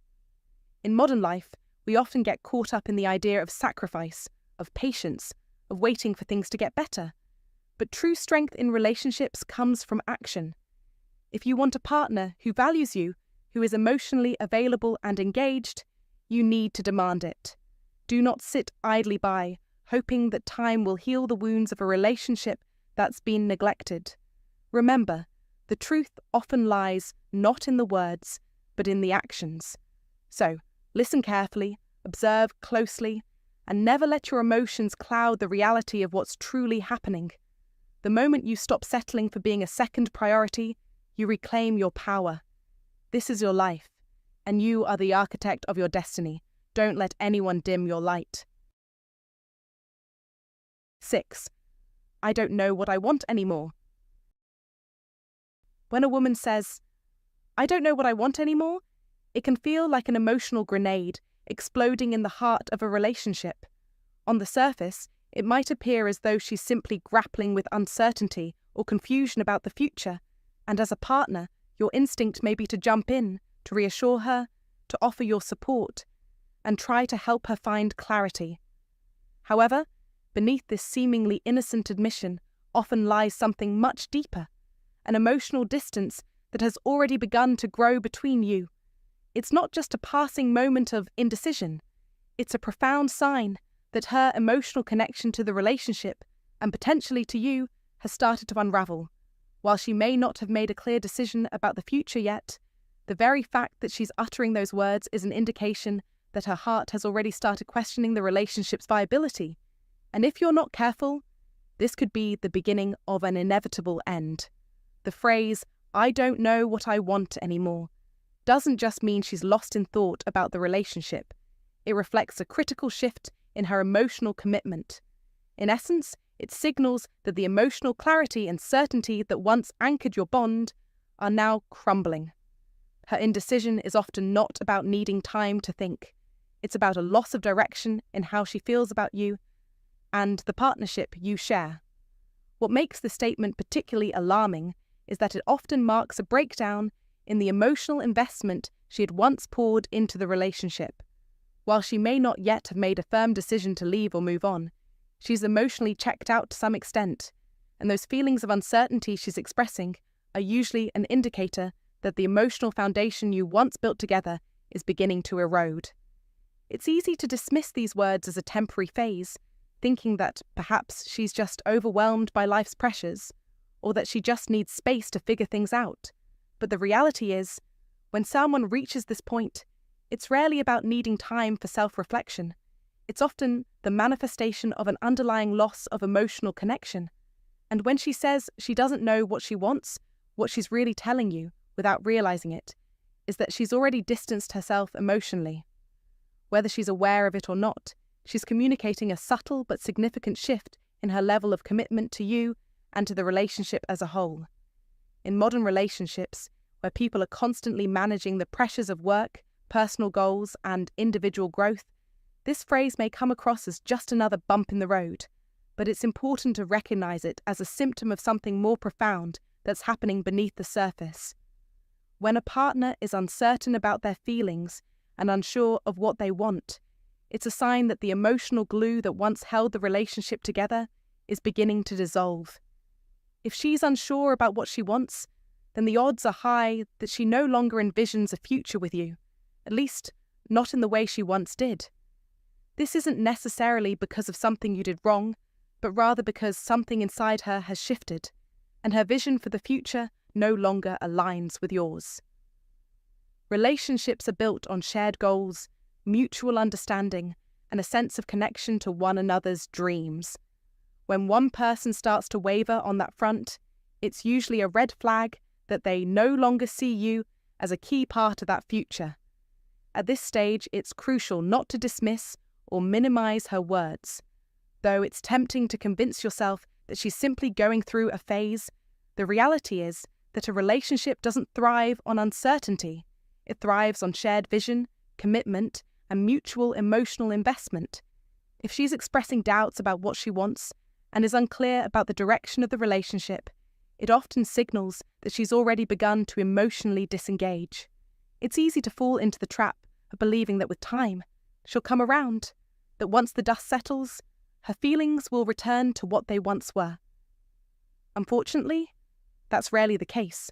In modern life, we often get caught up in the idea of sacrifice, of patience, of waiting for things to get better. But true strength in relationships comes from action. If you want a partner who values you, who is emotionally available and engaged, you need to demand it. Do not sit idly by, hoping that time will heal the wounds of a relationship that's been neglected. Remember, the truth often lies not in the words, but in the actions. So, listen carefully, observe closely, and never let your emotions cloud the reality of what's truly happening. The moment you stop settling for being a second priority, you reclaim your power. This is your life, and you are the architect of your destiny. Don't let anyone dim your light. 6. I don't know what I want anymore. When a woman says, "I don't know what I want anymore," it can feel like an emotional grenade exploding in the heart of a relationship. On the surface, it might appear as though she's simply grappling with uncertainty or confusion about the future, and as a partner, your instinct may be to jump in, to reassure her, to offer your support, and try to help her find clarity. However, beneath this seemingly innocent admission often lies something much deeper, an emotional distance that has already begun to grow between you. It's not just a passing moment of indecision. It's a profound sign that her emotional connection to the relationship, and potentially to you, has started to unravel. While she may not have made a clear decision about the future yet, the very fact that she's uttering those words is an indication that her heart has already started questioning the relationship's viability. And if you're not careful, this could be the beginning of an inevitable end. The phrase, "I don't know what I want anymore," doesn't just mean she's lost in thought about the relationship. It reflects a critical shift in her emotional commitment. In essence, it signals that the emotional clarity and certainty that once anchored your bond are now crumbling. Her indecision is often not about needing time to think. It's about a loss of direction in how she feels about you and the partnership you share. What makes this statement particularly alarming is that it often marks a breakdown in the emotional investment she had once poured into the relationship. While she may not yet have made a firm decision to leave or move on, she's emotionally checked out to some extent, and those feelings of uncertainty she's expressing are usually an indicator that the emotional foundation you once built together is beginning to erode. It's easy to dismiss these words as a temporary phase, thinking that perhaps she's just overwhelmed by life's pressures, or that she just needs space to figure things out. But the reality is, when someone reaches this point, it's rarely about needing time for self-reflection. It's often the manifestation of an underlying loss of emotional connection. And when she says she doesn't know what she wants, what she's really telling you, without realizing it, is that she's already distanced herself emotionally. Whether she's aware of it or not, she's communicating a subtle but significant shift in her level of commitment to you and to the relationship as a whole. In modern relationships, where people are constantly managing the pressures of work, personal goals, and individual growth, this phrase may come across as just another bump in the road, but it's important to recognize it as a symptom of something more profound that's happening beneath the surface. When a partner is uncertain about their feelings and unsure of what they want, it's a sign that the emotional glue that once held the relationship together is beginning to dissolve. If she's unsure about what she wants, then the odds are high that she no longer envisions a future with you, at least not in the way she once did. This isn't necessarily because of something you did wrong, but rather because something inside her has shifted, and her vision for the future no longer aligns with yours. Relationships are built on shared goals, mutual understanding, and a sense of connection to one another's dreams. When one person starts to waver on that front, it's usually a red flag that they no longer see you as a key part of that future. At this stage, it's crucial not to dismiss or minimize her words. Though it's tempting to convince yourself that she's simply going through a phase, the reality is that a relationship doesn't thrive on uncertainty. It thrives on shared vision, commitment, and mutual emotional investment. If she's expressing doubts about what she wants and is unclear about the direction of the relationship, it often signals that she's already begun to emotionally disengage. It's easy to fall into the trap of believing that with time, she'll come around, that once the dust settles, her feelings will return to what they once were. Unfortunately, that's rarely the case.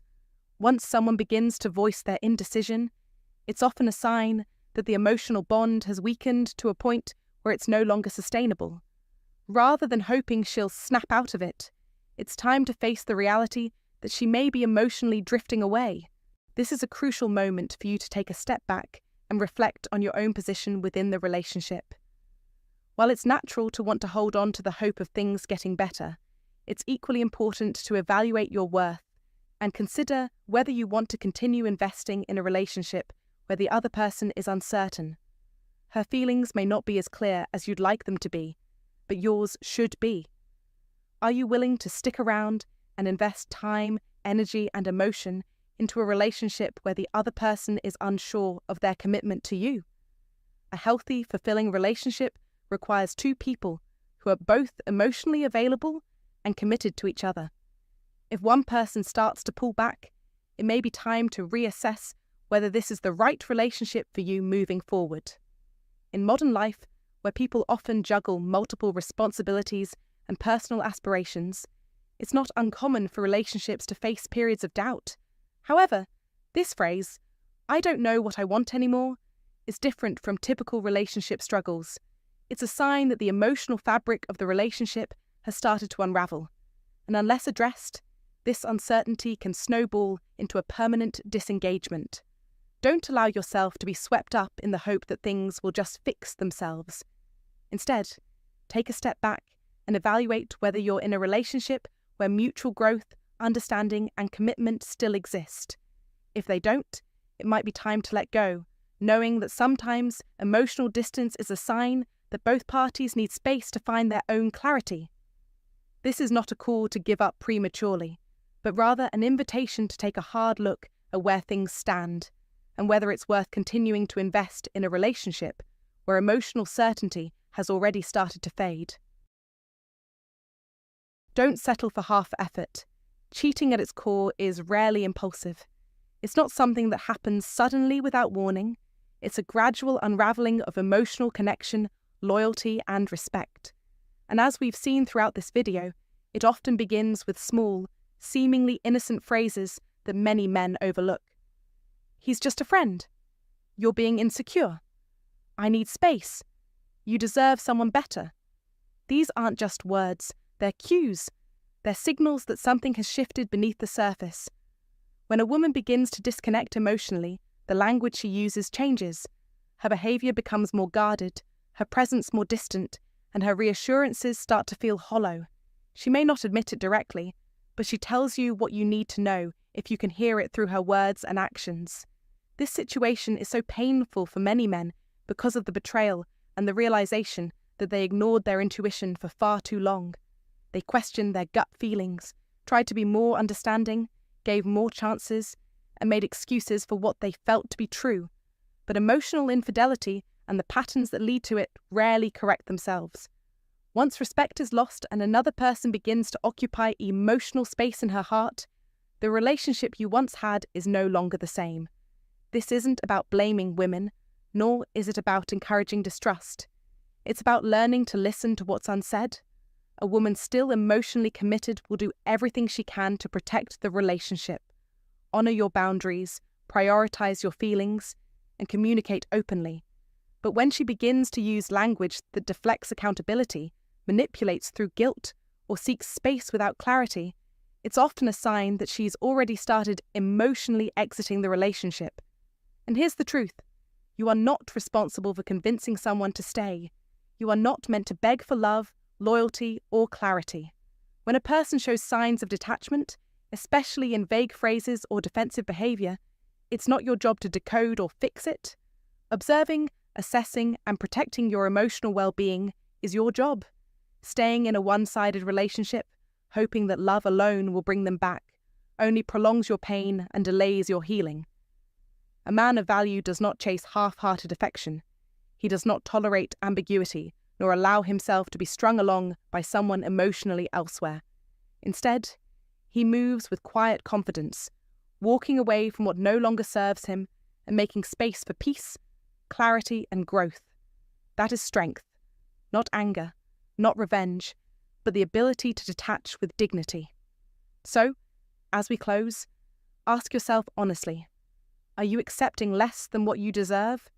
Once someone begins to voice their indecision, it's often a sign that the emotional bond has weakened to a point where it's no longer sustainable. Rather than hoping she'll snap out of it, it's time to face the reality that she may be emotionally drifting away. This is a crucial moment for you to take a step back and reflect on your own position within the relationship. While it's natural to want to hold on to the hope of things getting better, it's equally important to evaluate your worth and consider whether you want to continue investing in a relationship where the other person is uncertain. Her feelings may not be as clear as you'd like them to be, but yours should be. Are you willing to stick around and invest time, energy, and emotion into a relationship where the other person is unsure of their commitment to you? A healthy, fulfilling relationship requires two people who are both emotionally available and committed to each other. If one person starts to pull back, it may be time to reassess whether this is the right relationship for you moving forward. In modern life, where people often juggle multiple responsibilities and personal aspirations, it's not uncommon for relationships to face periods of doubt. However, this phrase, "I don't know what I want anymore" is different from typical relationship struggles. It's a sign that the emotional fabric of the relationship has started to unravel. And unless addressed, this uncertainty can snowball into a permanent disengagement. Don't allow yourself to be swept up in the hope that things will just fix themselves. Instead, take a step back and evaluate whether you're in a relationship where mutual growth, understanding, and commitment still exist. If they don't, it might be time to let go, knowing that sometimes emotional distance is a sign that both parties need space to find their own clarity. This is not a call to give up prematurely, but rather an invitation to take a hard look at where things stand, and whether it's worth continuing to invest in a relationship where emotional certainty has already started to fade. Don't settle for half effort. Cheating at its core is rarely impulsive. It's not something that happens suddenly without warning. It's a gradual unraveling of emotional connection, loyalty, and respect. And as we've seen throughout this video, it often begins with small, seemingly innocent phrases that many men overlook. "He's just a friend." "You're being insecure." "I need space." "You deserve someone better." These aren't just words, they're cues. They're signals that something has shifted beneath the surface. When a woman begins to disconnect emotionally, the language she uses changes. Her behaviour becomes more guarded, her presence more distant, and her reassurances start to feel hollow. She may not admit it directly, but she tells you what you need to know if you can hear it through her words and actions. This situation is so painful for many men because of the betrayal and the realization that they ignored their intuition for far too long. They questioned their gut feelings, tried to be more understanding, gave more chances, and made excuses for what they felt to be true. But emotional infidelity and the patterns that lead to it rarely correct themselves. Once respect is lost and another person begins to occupy emotional space in her heart, the relationship you once had is no longer the same. This isn't about blaming women, nor is it about encouraging distrust. It's about learning to listen to what's unsaid. A woman still emotionally committed will do everything she can to protect the relationship. Honor your boundaries, prioritize your feelings, and communicate openly. But when she begins to use language that deflects accountability, manipulates through guilt, or seeks space without clarity, it's often a sign that she's already started emotionally exiting the relationship. And here's the truth. You are not responsible for convincing someone to stay. You are not meant to beg for love, loyalty, or clarity. When a person shows signs of detachment, especially in vague phrases or defensive behaviour, it's not your job to decode or fix it. Observing, assessing, and protecting your emotional well-being is your job. Staying in a one-sided relationship, hoping that love alone will bring them back, only prolongs your pain and delays your healing. A man of value does not chase half-hearted affection. He does not tolerate ambiguity, nor allow himself to be strung along by someone emotionally elsewhere. Instead, he moves with quiet confidence, walking away from what no longer serves him and making space for peace, clarity, and growth. That is strength, not anger, not revenge, but the ability to detach with dignity. So, as we close, ask yourself honestly, are you accepting less than what you deserve?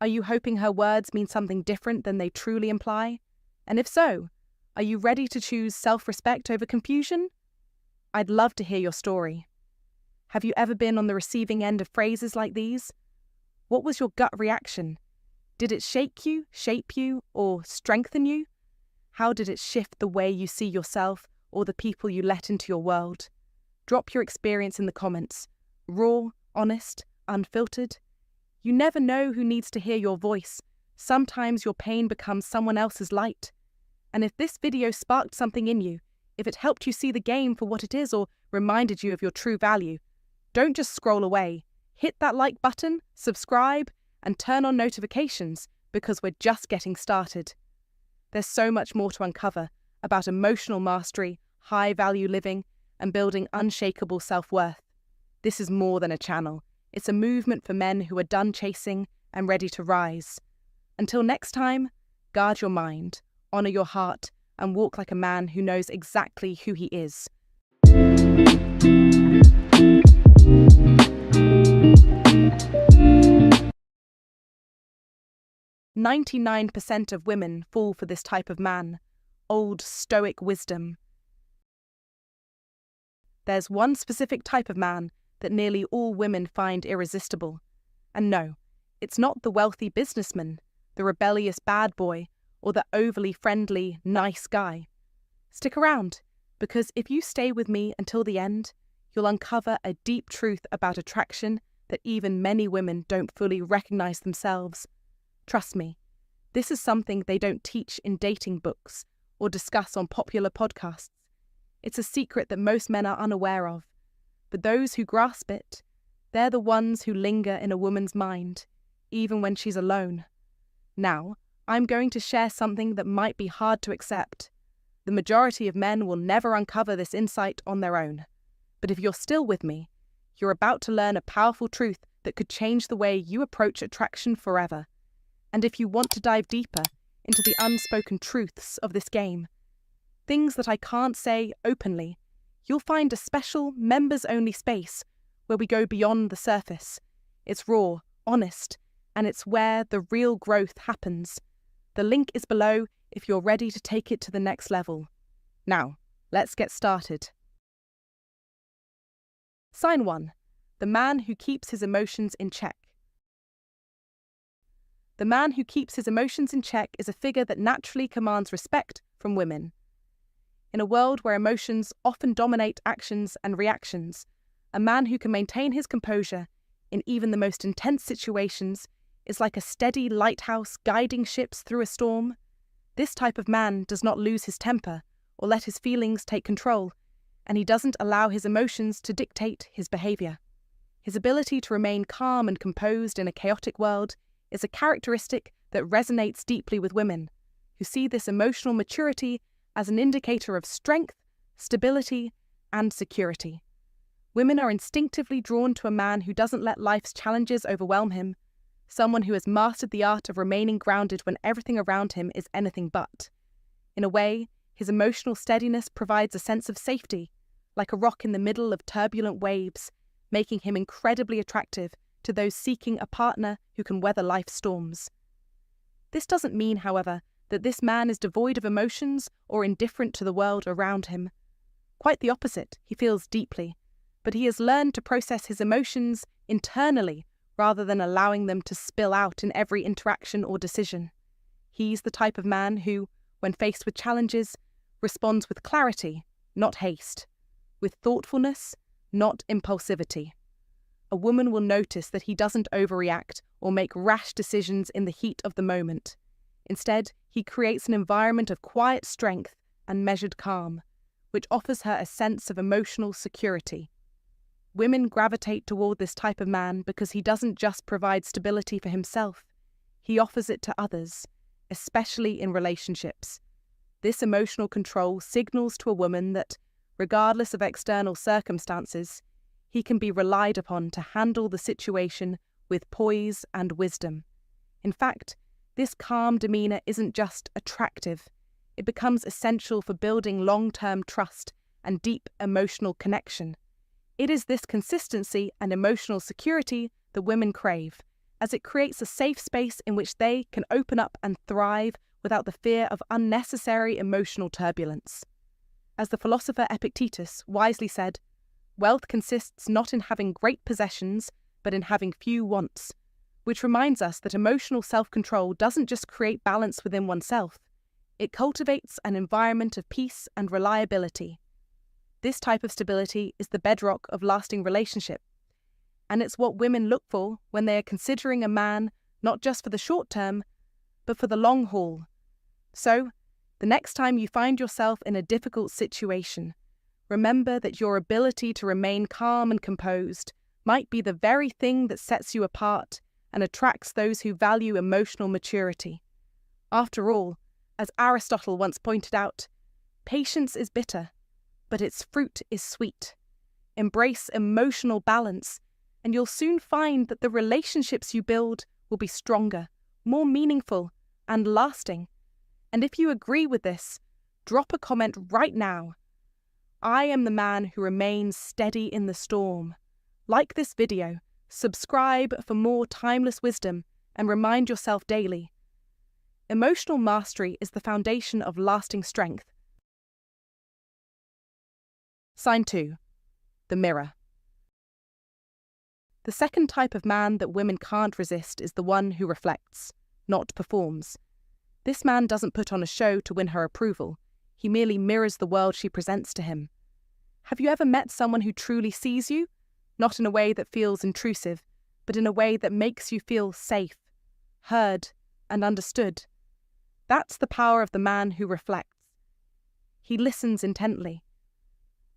Are you hoping her words mean something different than they truly imply? And if so, are you ready to choose self-respect over confusion? I'd love to hear your story. Have you ever been on the receiving end of phrases like these? What was your gut reaction? Did it shake you, shape you, or strengthen you? How did it shift the way you see yourself or the people you let into your world? Drop your experience in the comments. Raw, honest, unfiltered. You never know who needs to hear your voice. Sometimes your pain becomes someone else's light. And if this video sparked something in you, if it helped you see the game for what it is or reminded you of your true value, don't just scroll away. Hit that like button, subscribe, and turn on notifications because we're just getting started. There's so much more to uncover about emotional mastery, high-value living, and building unshakable self-worth. This is more than a channel. It's a movement for men who are done chasing and ready to rise. Until next time, guard your mind, honor your heart, and walk like a man who knows exactly who he is. 99% of women fall for this type of man. Old Stoic wisdom. There's one specific type of man that nearly all women find irresistible. And no, it's not the wealthy businessman, the rebellious bad boy, or the overly friendly, nice guy. Stick around, because if you stay with me until the end, you'll uncover a deep truth about attraction that even many women don't fully recognize themselves. Trust me, this is something they don't teach in dating books or discuss on popular podcasts. It's a secret that most men are unaware of. But those who grasp it, they're the ones who linger in a woman's mind, even when she's alone. Now, I'm going to share something that might be hard to accept. The majority of men will never uncover this insight on their own. But if you're still with me, you're about to learn a powerful truth that could change the way you approach attraction forever. And if you want to dive deeper into the unspoken truths of this game, things that I can't say openly, you'll find a special members-only space where we go beyond the surface. It's raw, honest, and it's where the real growth happens. The link is below if you're ready to take it to the next level. Now, let's get started. Sign 1. The man who keeps his emotions in check. The man who keeps his emotions in check is a figure that naturally commands respect from women. In a world where emotions often dominate actions and reactions, a man who can maintain his composure in even the most intense situations is like a steady lighthouse guiding ships through a storm. This type of man does not lose his temper or let his feelings take control, and he doesn't allow his emotions to dictate his behavior. His ability to remain calm and composed in a chaotic world is a characteristic that resonates deeply with women, who see this emotional maturity as an indicator of strength, stability, and security. Women are instinctively drawn to a man who doesn't let life's challenges overwhelm him, someone who has mastered the art of remaining grounded when everything around him is anything but. In a way, his emotional steadiness provides a sense of safety, like a rock in the middle of turbulent waves, making him incredibly attractive to those seeking a partner who can weather life's storms. This doesn't mean, however, that this man is devoid of emotions or indifferent to the world around him. Quite the opposite, he feels deeply, but he has learned to process his emotions internally rather than allowing them to spill out in every interaction or decision. He's the type of man who, when faced with challenges, responds with clarity, not haste, with thoughtfulness, not impulsivity. A woman will notice that he doesn't overreact or make rash decisions in the heat of the moment. Instead, he creates an environment of quiet strength and measured calm, which offers her a sense of emotional security. Women gravitate toward this type of man because he doesn't just provide stability for himself, he offers it to others, especially in relationships. This emotional control signals to a woman that, regardless of external circumstances, he can be relied upon to handle the situation with poise and wisdom. In fact, this calm demeanor isn't just attractive, it becomes essential for building long-term trust and deep emotional connection. It is this consistency and emotional security that women crave, as it creates a safe space in which they can open up and thrive without the fear of unnecessary emotional turbulence. As the philosopher Epictetus wisely said, "Wealth consists not in having great possessions, but in having few wants," which reminds us that emotional self-control doesn't just create balance within oneself, it cultivates an environment of peace and reliability. This type of stability is the bedrock of lasting relationship, and it's what women look for when they are considering a man not just for the short term, but for the long haul. So, the next time you find yourself in a difficult situation, remember that your ability to remain calm and composed might be the very thing that sets you apart and attracts those who value emotional maturity. After all, as Aristotle once pointed out, patience is bitter, but its fruit is sweet. Embrace emotional balance, and you'll soon find that the relationships you build will be stronger, more meaningful, and lasting. And if you agree with this, drop a comment right now. I am the man who remains steady in the storm. Like this video, subscribe for more timeless wisdom, and remind yourself daily, Emotional mastery is the foundation of lasting strength. Sign 2. The mirror. The second type of man that women can't resist is the one who reflects, not performs. This man doesn't put on a show to win her approval. He merely mirrors the world she presents to him. Have you ever met someone who truly sees you? Not in a way that feels intrusive, but in a way that makes you feel safe, heard, and understood. That's the power of the man who reflects. He listens intently.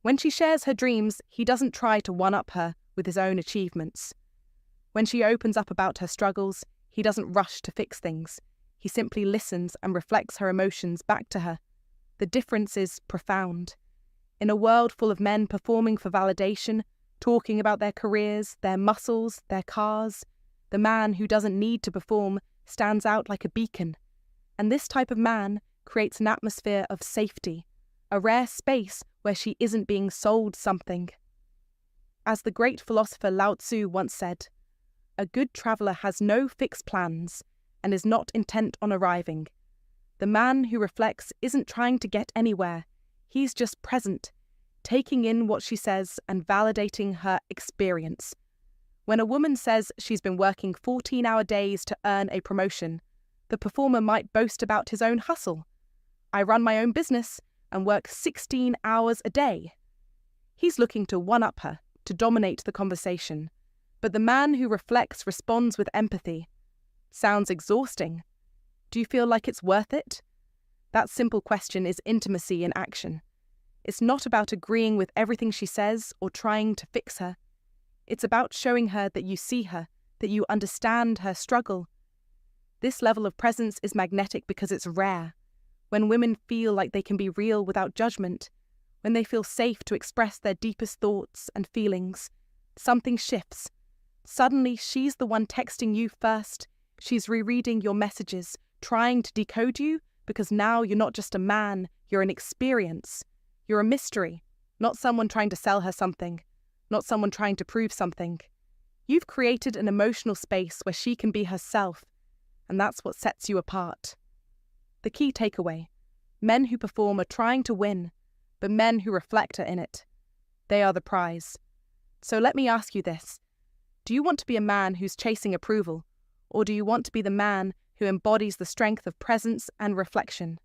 When she shares her dreams, he doesn't try to one-up her with his own achievements. When she opens up about her struggles, he doesn't rush to fix things. He simply listens and reflects her emotions back to her. The difference is profound. In a world full of men performing for validation, talking about their careers, their muscles, their cars, the man who doesn't need to perform stands out like a beacon. And this type of man creates an atmosphere of safety, a rare space where she isn't being sold something. As the great philosopher Lao Tzu once said, "A good traveller has no fixed plans and is not intent on arriving. The man who reflects isn't trying to get anywhere. He's just present, taking in what she says and validating her experience." When a woman says she's been working 14-hour days to earn a promotion, the performer might boast about his own hustle. "I run my own business and work 16 hours a day." He's looking to one-up her, to dominate the conversation. But the man who reflects responds with empathy. "Sounds exhausting. Do you feel like it's worth it?" That simple question is intimacy in action. It's not about agreeing with everything she says or trying to fix her. It's about showing her that you see her, that you understand her struggle. This level of presence is magnetic because it's rare. When women feel like they can be real without judgment, when they feel safe to express their deepest thoughts and feelings, something shifts. Suddenly, she's the one texting you first. She's rereading your messages, trying to decode you, because now you're not just a man, you're an experience. You're a mystery, not someone trying to sell her something, not someone trying to prove something. You've created an emotional space where she can be herself, and that's what sets you apart. The key takeaway: men who perform are trying to win, but men who reflect are in it. They are the prize. So let me ask you this. Do you want to be a man who's chasing approval, or do you want to be the man who embodies the strength of presence and reflection?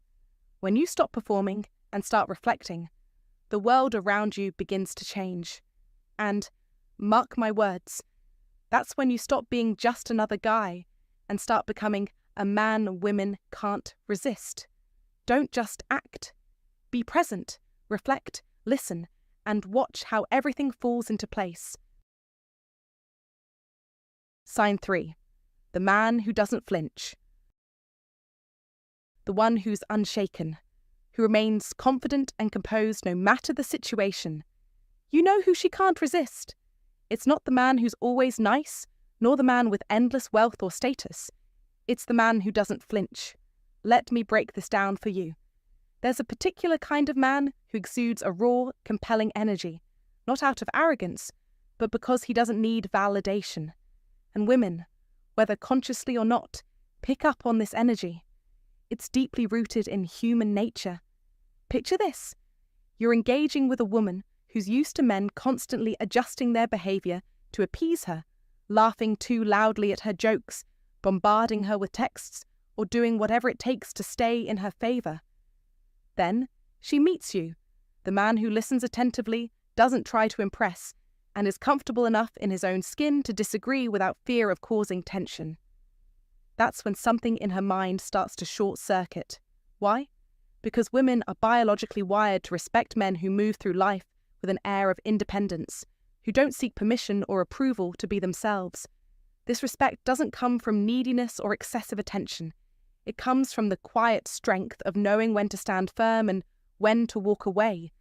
When you stop performing and start reflecting, the world around you begins to change. And, mark my words, that's when you stop being just another guy and start becoming a man women can't resist. Don't just act. Be present, reflect, listen, and watch how everything falls into place. Sign 3. The man who doesn't flinch. The one who's unshaken, who remains confident and composed no matter the situation. You know who she can't resist. It's not the man who's always nice, nor the man with endless wealth or status. It's the man who doesn't flinch. Let me break this down for you. There's a particular kind of man who exudes a raw, compelling energy, not out of arrogance, but because he doesn't need validation. And women, whether consciously or not, pick up on this energy. It's deeply rooted in human nature. Picture this. You're engaging with a woman who's used to men constantly adjusting their behavior to appease her, laughing too loudly at her jokes, bombarding her with texts, or doing whatever it takes to stay in her favor. Then she meets you, the man who listens attentively, doesn't try to impress, and is comfortable enough in his own skin to disagree without fear of causing tension. That's when something in her mind starts to short-circuit. Why? Because women are biologically wired to respect men who move through life with an air of independence, who don't seek permission or approval to be themselves. This respect doesn't come from neediness or excessive attention. It comes from the quiet strength of knowing when to stand firm and when to walk away.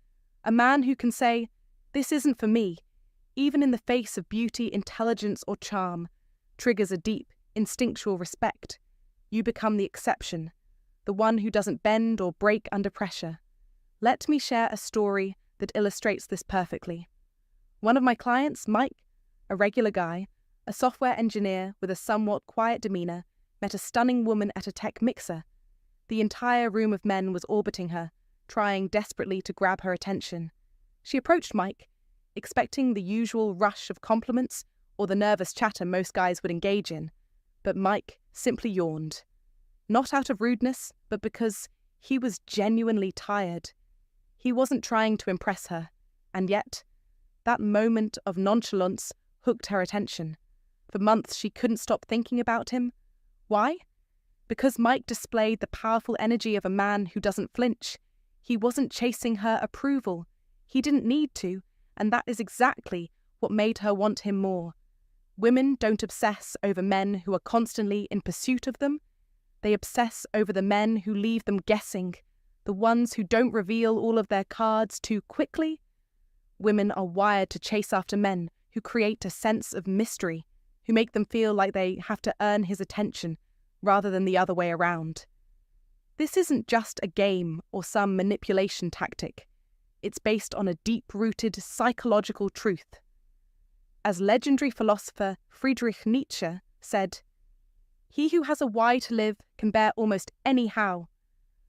A man who can say, "This isn't for me," even in the face of beauty, intelligence, or charm, triggers a deep, instinctual respect. You become the exception, the one who doesn't bend or break under pressure. Let me share a story that illustrates this perfectly. One of my clients, Mike, a regular guy, a software engineer with a somewhat quiet demeanor, met a stunning woman at a tech mixer The entire room of men was orbiting her, trying desperately to grab her attention. She approached Mike, expecting the usual rush of compliments or the nervous chatter most guys would engage in, but Mike simply yawned. Not out of rudeness, but because he was genuinely tired. He wasn't trying to impress her, and yet, that moment of nonchalance hooked her attention. For months she couldn't stop thinking about him. Why? Because Mike displayed the powerful energy of a man who doesn't flinch. He wasn't chasing her approval. He didn't need to, and that is exactly what made her want him more. Women don't obsess over men who are constantly in pursuit of them. They obsess over the men who leave them guessing, the ones who don't reveal all of their cards too quickly. Women are wired to chase after men who create a sense of mystery, who make them feel like they have to earn his attention rather than the other way around. This isn't just a game or some manipulation tactic. It's based on a deep-rooted psychological truth. As legendary philosopher Friedrich Nietzsche said, "He who has a why to live can bear almost any how.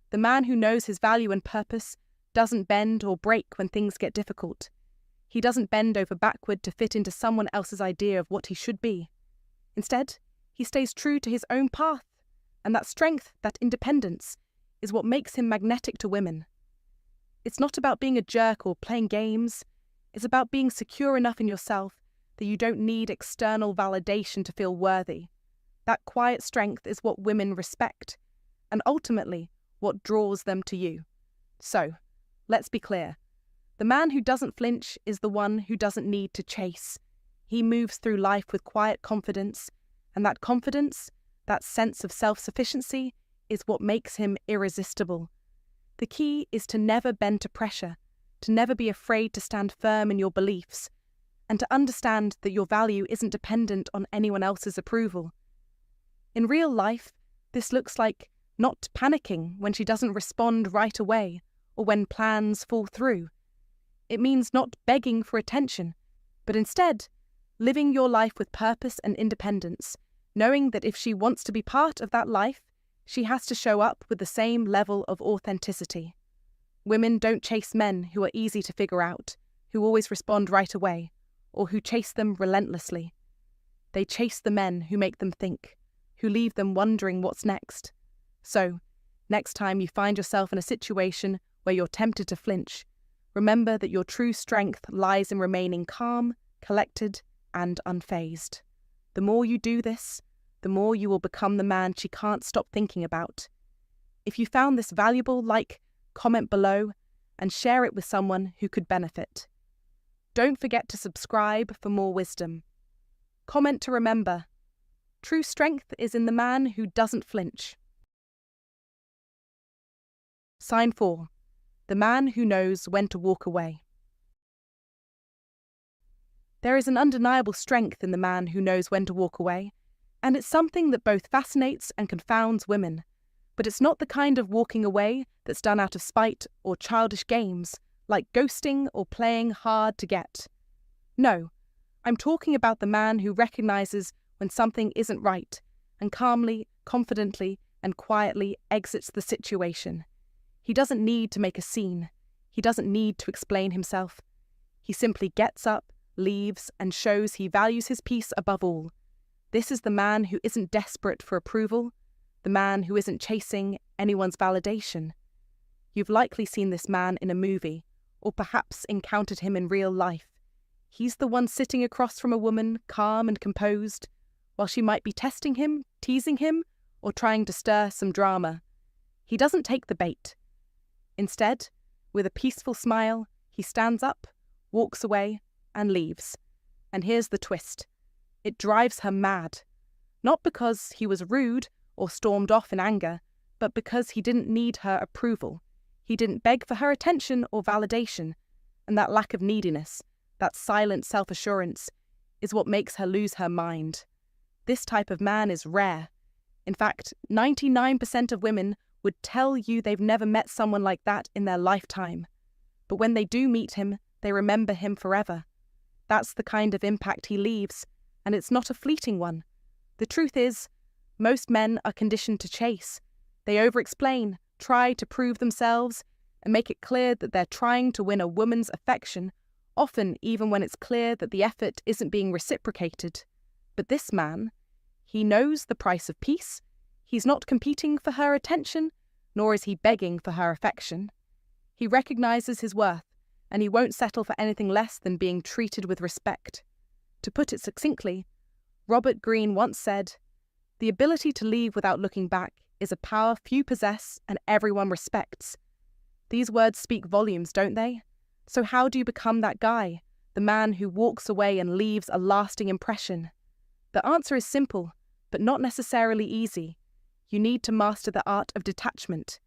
The man who knows his value and purpose doesn't bend or break when things get difficult. He doesn't bend over backward to fit into someone else's idea of what he should be. Instead, he stays true to his own path, and that strength, that independence, is what makes him magnetic to women. It's not about being a jerk or playing games. It's about being secure enough in yourself that you don't need external validation to feel worthy. That quiet strength is what women respect, and ultimately what draws them to you. So, let's be clear. The man who doesn't flinch is the one who doesn't need to chase. He moves through life with quiet confidence, and that confidence, that sense of self-sufficiency, is what makes him irresistible. The key is to never bend to pressure, to never be afraid to stand firm in your beliefs, and to understand that your value isn't dependent on anyone else's approval. In real life, this looks like not panicking when she doesn't respond right away or when plans fall through. It means not begging for attention, but instead living your life with purpose and independence, knowing that if she wants to be part of that life, she has to show up with the same level of authenticity. Women don't chase men who are easy to figure out, who always respond right away, or who chase them relentlessly. They chase the men who make them think, who leave them wondering what's next. So, next time you find yourself in a situation where you're tempted to flinch, remember that your true strength lies in remaining calm, collected, and unfazed. The more you do this, the more you will become the man she can't stop thinking about. If you found this valuable, comment below, and share it with someone who could benefit. Don't forget to subscribe for more wisdom. Comment to remember, true strength is in the man who doesn't flinch. Sign 4. The man who knows when to walk away. There is an undeniable strength in the man who knows when to walk away, and it's something that both fascinates and confounds women. But it's not the kind of walking away that's done out of spite or childish games, like ghosting or playing hard to get. No, I'm talking about the man who recognizes when something isn't right, and calmly, confidently, and quietly exits the situation. He doesn't need to make a scene. He doesn't need to explain himself. He simply gets up, leaves, and shows he values his peace above all. This is the man who isn't desperate for approval, the man who isn't chasing anyone's validation. You've likely seen this man in a movie, or perhaps encountered him in real life. He's the one sitting across from a woman, calm and composed, while she might be testing him, teasing him, or trying to stir some drama. He doesn't take the bait. Instead, with a peaceful smile, he stands up, walks away, and leaves. And here's the twist. It drives her mad. Not because he was rude or stormed off in anger, but because he didn't need her approval. He didn't beg for her attention or validation, and that lack of neediness, that silent self-assurance, is what makes her lose her mind. This type of man is rare. In fact, 99% of women would tell you they've never met someone like that in their lifetime. But when they do meet him, they remember him forever. That's the kind of impact he leaves, and it's not a fleeting one. The truth is, most men are conditioned to chase. They over-explain, try to prove themselves, and make it clear that they're trying to win a woman's affection, often even when it's clear that the effort isn't being reciprocated. But this man, he knows the price of peace. He's not competing for her attention, nor is he begging for her affection. He recognizes his worth, and he won't settle for anything less than being treated with respect. To put it succinctly, Robert Greene once said, "The ability to leave without looking back is a power few possess and everyone respects." These words speak volumes, don't they? So how do you become that guy, the man who walks away and leaves a lasting impression? The answer is simple, but not necessarily easy. You need to master the art of detachment.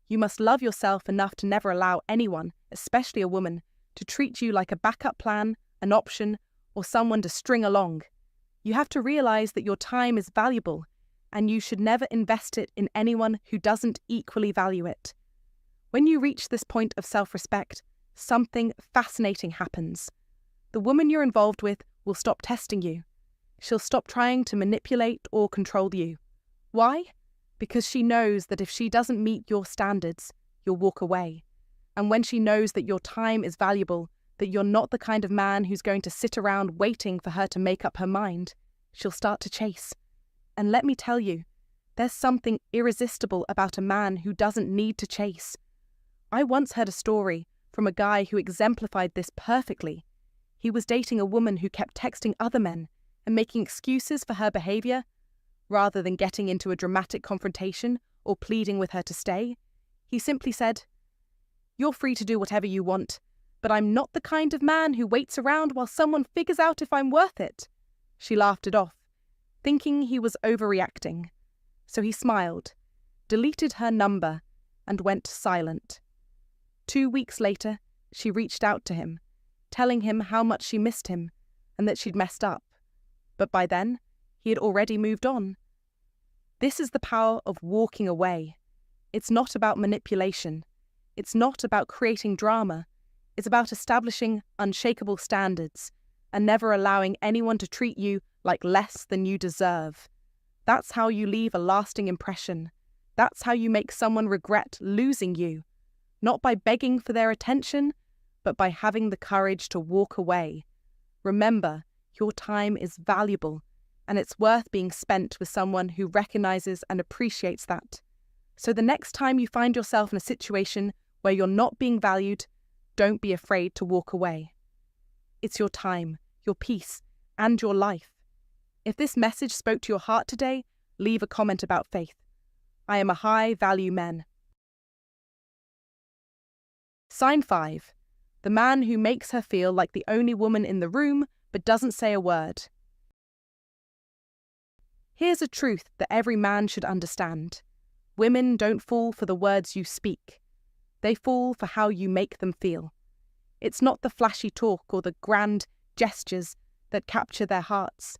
You must love yourself enough to never allow anyone, especially a woman, to treat you like a backup plan, an option, or someone to string along. You have to realize that your time is valuable, and you should never invest it in anyone who doesn't equally value it. When you reach this point of self-respect, something fascinating happens. The woman you're involved with will stop testing you. She'll stop trying to manipulate or control you. Why? Because she knows that if she doesn't meet your standards, you'll walk away. And when she knows that your time is valuable, that you're not the kind of man who's going to sit around waiting for her to make up her mind, she'll start to chase. And let me tell you, there's something irresistible about a man who doesn't need to chase. I once heard a story from a guy who exemplified this perfectly. He was dating a woman who kept texting other men and making excuses for her behavior. Rather than getting into a dramatic confrontation or pleading with her to stay, he simply said, "You're free to do whatever you want, but I'm not the kind of man who waits around while someone figures out if I'm worth it." She laughed it off, thinking he was overreacting. So he smiled, deleted her number, and went silent. 2 weeks later, she reached out to him, telling him how much she missed him and that she'd messed up. But by then, he had already moved on. This is the power of walking away. It's not about manipulation. It's not about creating drama. It's about establishing unshakable standards and never allowing anyone to treat you like less than you deserve. That's how you leave a lasting impression. That's how you make someone regret losing you. Not by begging for their attention, but by having the courage to walk away. Remember, your time is valuable, and it's worth being spent with someone who recognizes and appreciates that. So the next time you find yourself in a situation where you're not being valued, don't be afraid to walk away. It's your time, your peace, and your life. If this message spoke to your heart today, leave a comment about faith. I am a high-value man. Sign 5. The man who makes her feel like the only woman in the room but doesn't say a word. Here's a truth that every man should understand. Women don't fall for the words you speak. They fall for how you make them feel. It's not the flashy talk or the grand gestures that capture their hearts.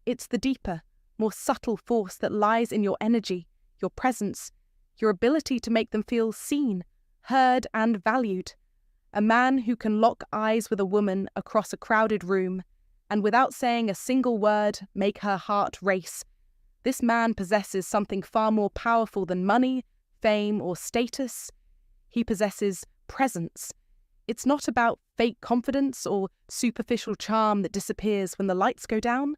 It's the deeper, more subtle force that lies in your energy, your presence, your ability to make them feel seen, heard, and valued. A man who can lock eyes with a woman across a crowded room and without saying a single word make her heart race. This man possesses something far more powerful than money, fame, or status. He possesses presence. It's not about fake confidence or superficial charm that disappears when the lights go down.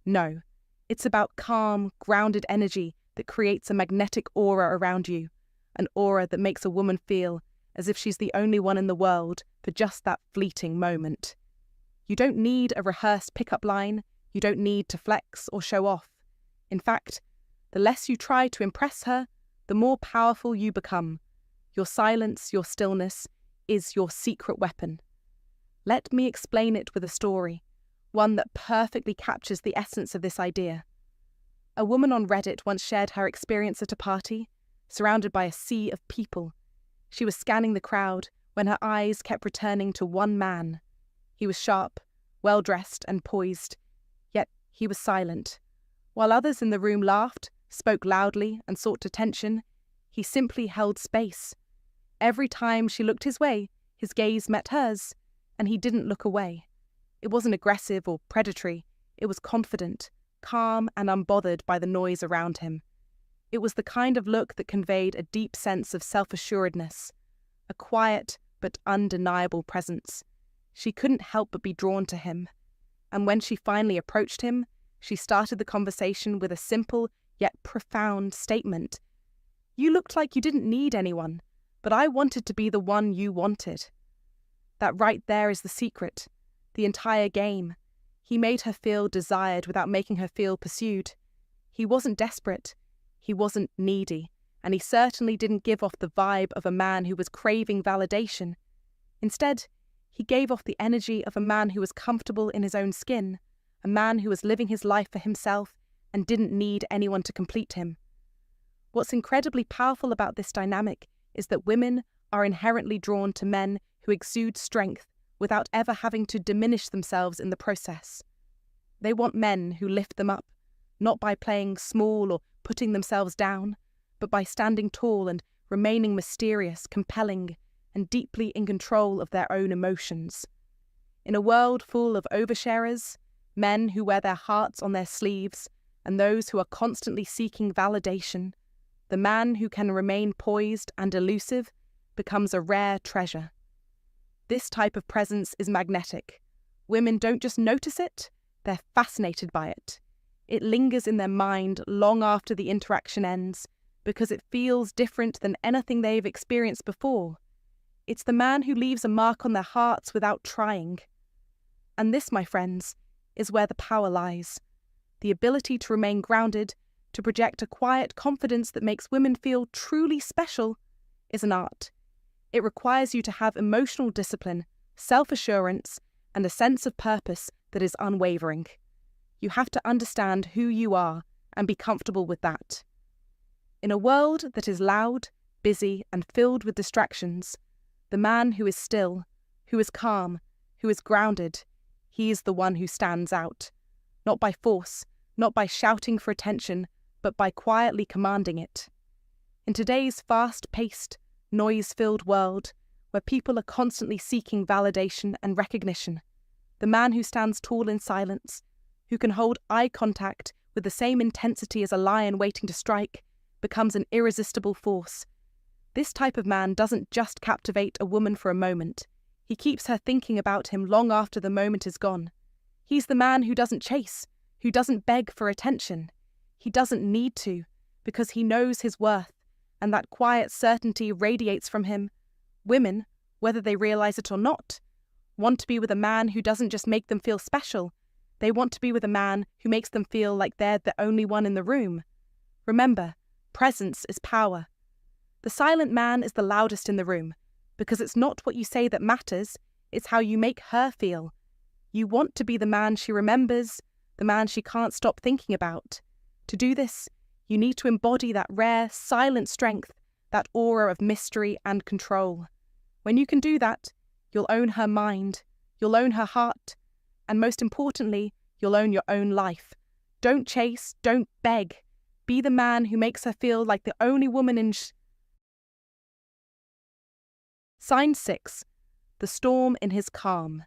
No, it's about calm, grounded energy that creates a magnetic aura around you, an aura that makes a woman feel as if she's the only one in the world for just that fleeting moment. You don't need a rehearsed pickup line. You don't need to flex or show off. In fact, the less you try to impress her, the more powerful you become. Your silence, your stillness, is your secret weapon. Let me explain it with a story, one that perfectly captures the essence of this idea. A woman on Reddit once shared her experience at a party, surrounded by a sea of people. She was scanning the crowd when her eyes kept returning to one man. He was sharp, well-dressed and poised, yet he was silent. While others in the room laughed, spoke loudly and sought attention, he simply held space. Every time she looked his way, his gaze met hers, and he didn't look away. It wasn't aggressive or predatory. It was confident, calm and unbothered by the noise around him. It was the kind of look that conveyed a deep sense of self-assuredness, a quiet but undeniable presence. She couldn't help but be drawn to him, and when she finally approached him, she started the conversation with a simple yet profound statement. "You looked like you didn't need anyone, but I wanted to be the one you wanted." That right there is the secret, the entire game. He made her feel desired without making her feel pursued. He wasn't desperate, he wasn't needy, and he certainly didn't give off the vibe of a man who was craving validation. Instead, he gave off the energy of a man who was comfortable in his own skin, a man who was living his life for himself and didn't need anyone to complete him. What's incredibly powerful about this dynamic is that women are inherently drawn to men who exude strength without ever having to diminish themselves in the process. They want men who lift them up, not by playing small or putting themselves down, but by standing tall and remaining mysterious, compelling, and deeply in control of their own emotions. In a world full of oversharers, men who wear their hearts on their sleeves, and those who are constantly seeking validation, the man who can remain poised and elusive becomes a rare treasure. This type of presence is magnetic. Women don't just notice it, they're fascinated by it. It lingers in their mind long after the interaction ends, because it feels different than anything they've experienced before. It's the man who leaves a mark on their hearts without trying. And this, my friends, is where the power lies. The ability to remain grounded, to project a quiet confidence that makes women feel truly special, is an art. It requires you to have emotional discipline, self-assurance, and a sense of purpose that is unwavering. You have to understand who you are and be comfortable with that. In a world that is loud, busy, and filled with distractions, the man who is still, who is calm, who is grounded, he is the one who stands out. Not by force, not by shouting for attention, but by quietly commanding it. In today's fast-paced, noise-filled world, where people are constantly seeking validation and recognition, the man who stands tall in silence, who can hold eye contact with the same intensity as a lion waiting to strike, becomes an irresistible force. This type of man doesn't just captivate a woman for a moment. He keeps her thinking about him long after the moment is gone. He's the man who doesn't chase, who doesn't beg for attention. He doesn't need to, because he knows his worth, and that quiet certainty radiates from him. Women, whether they realize it or not, want to be with a man who doesn't just make them feel special. They want to be with a man who makes them feel like they're the only one in the room. Remember, presence is power. The silent man is the loudest in the room, because it's not what you say that matters, it's how you make her feel. You want to be the man she remembers, the man she can't stop thinking about. To do this, you need to embody that rare, silent strength, that aura of mystery and control. When you can do that, you'll own her mind, you'll own her heart, and most importantly, you'll own your own life. Don't chase, don't beg. Be the man who makes her feel like the only woman in Sign 6. The storm in his calm.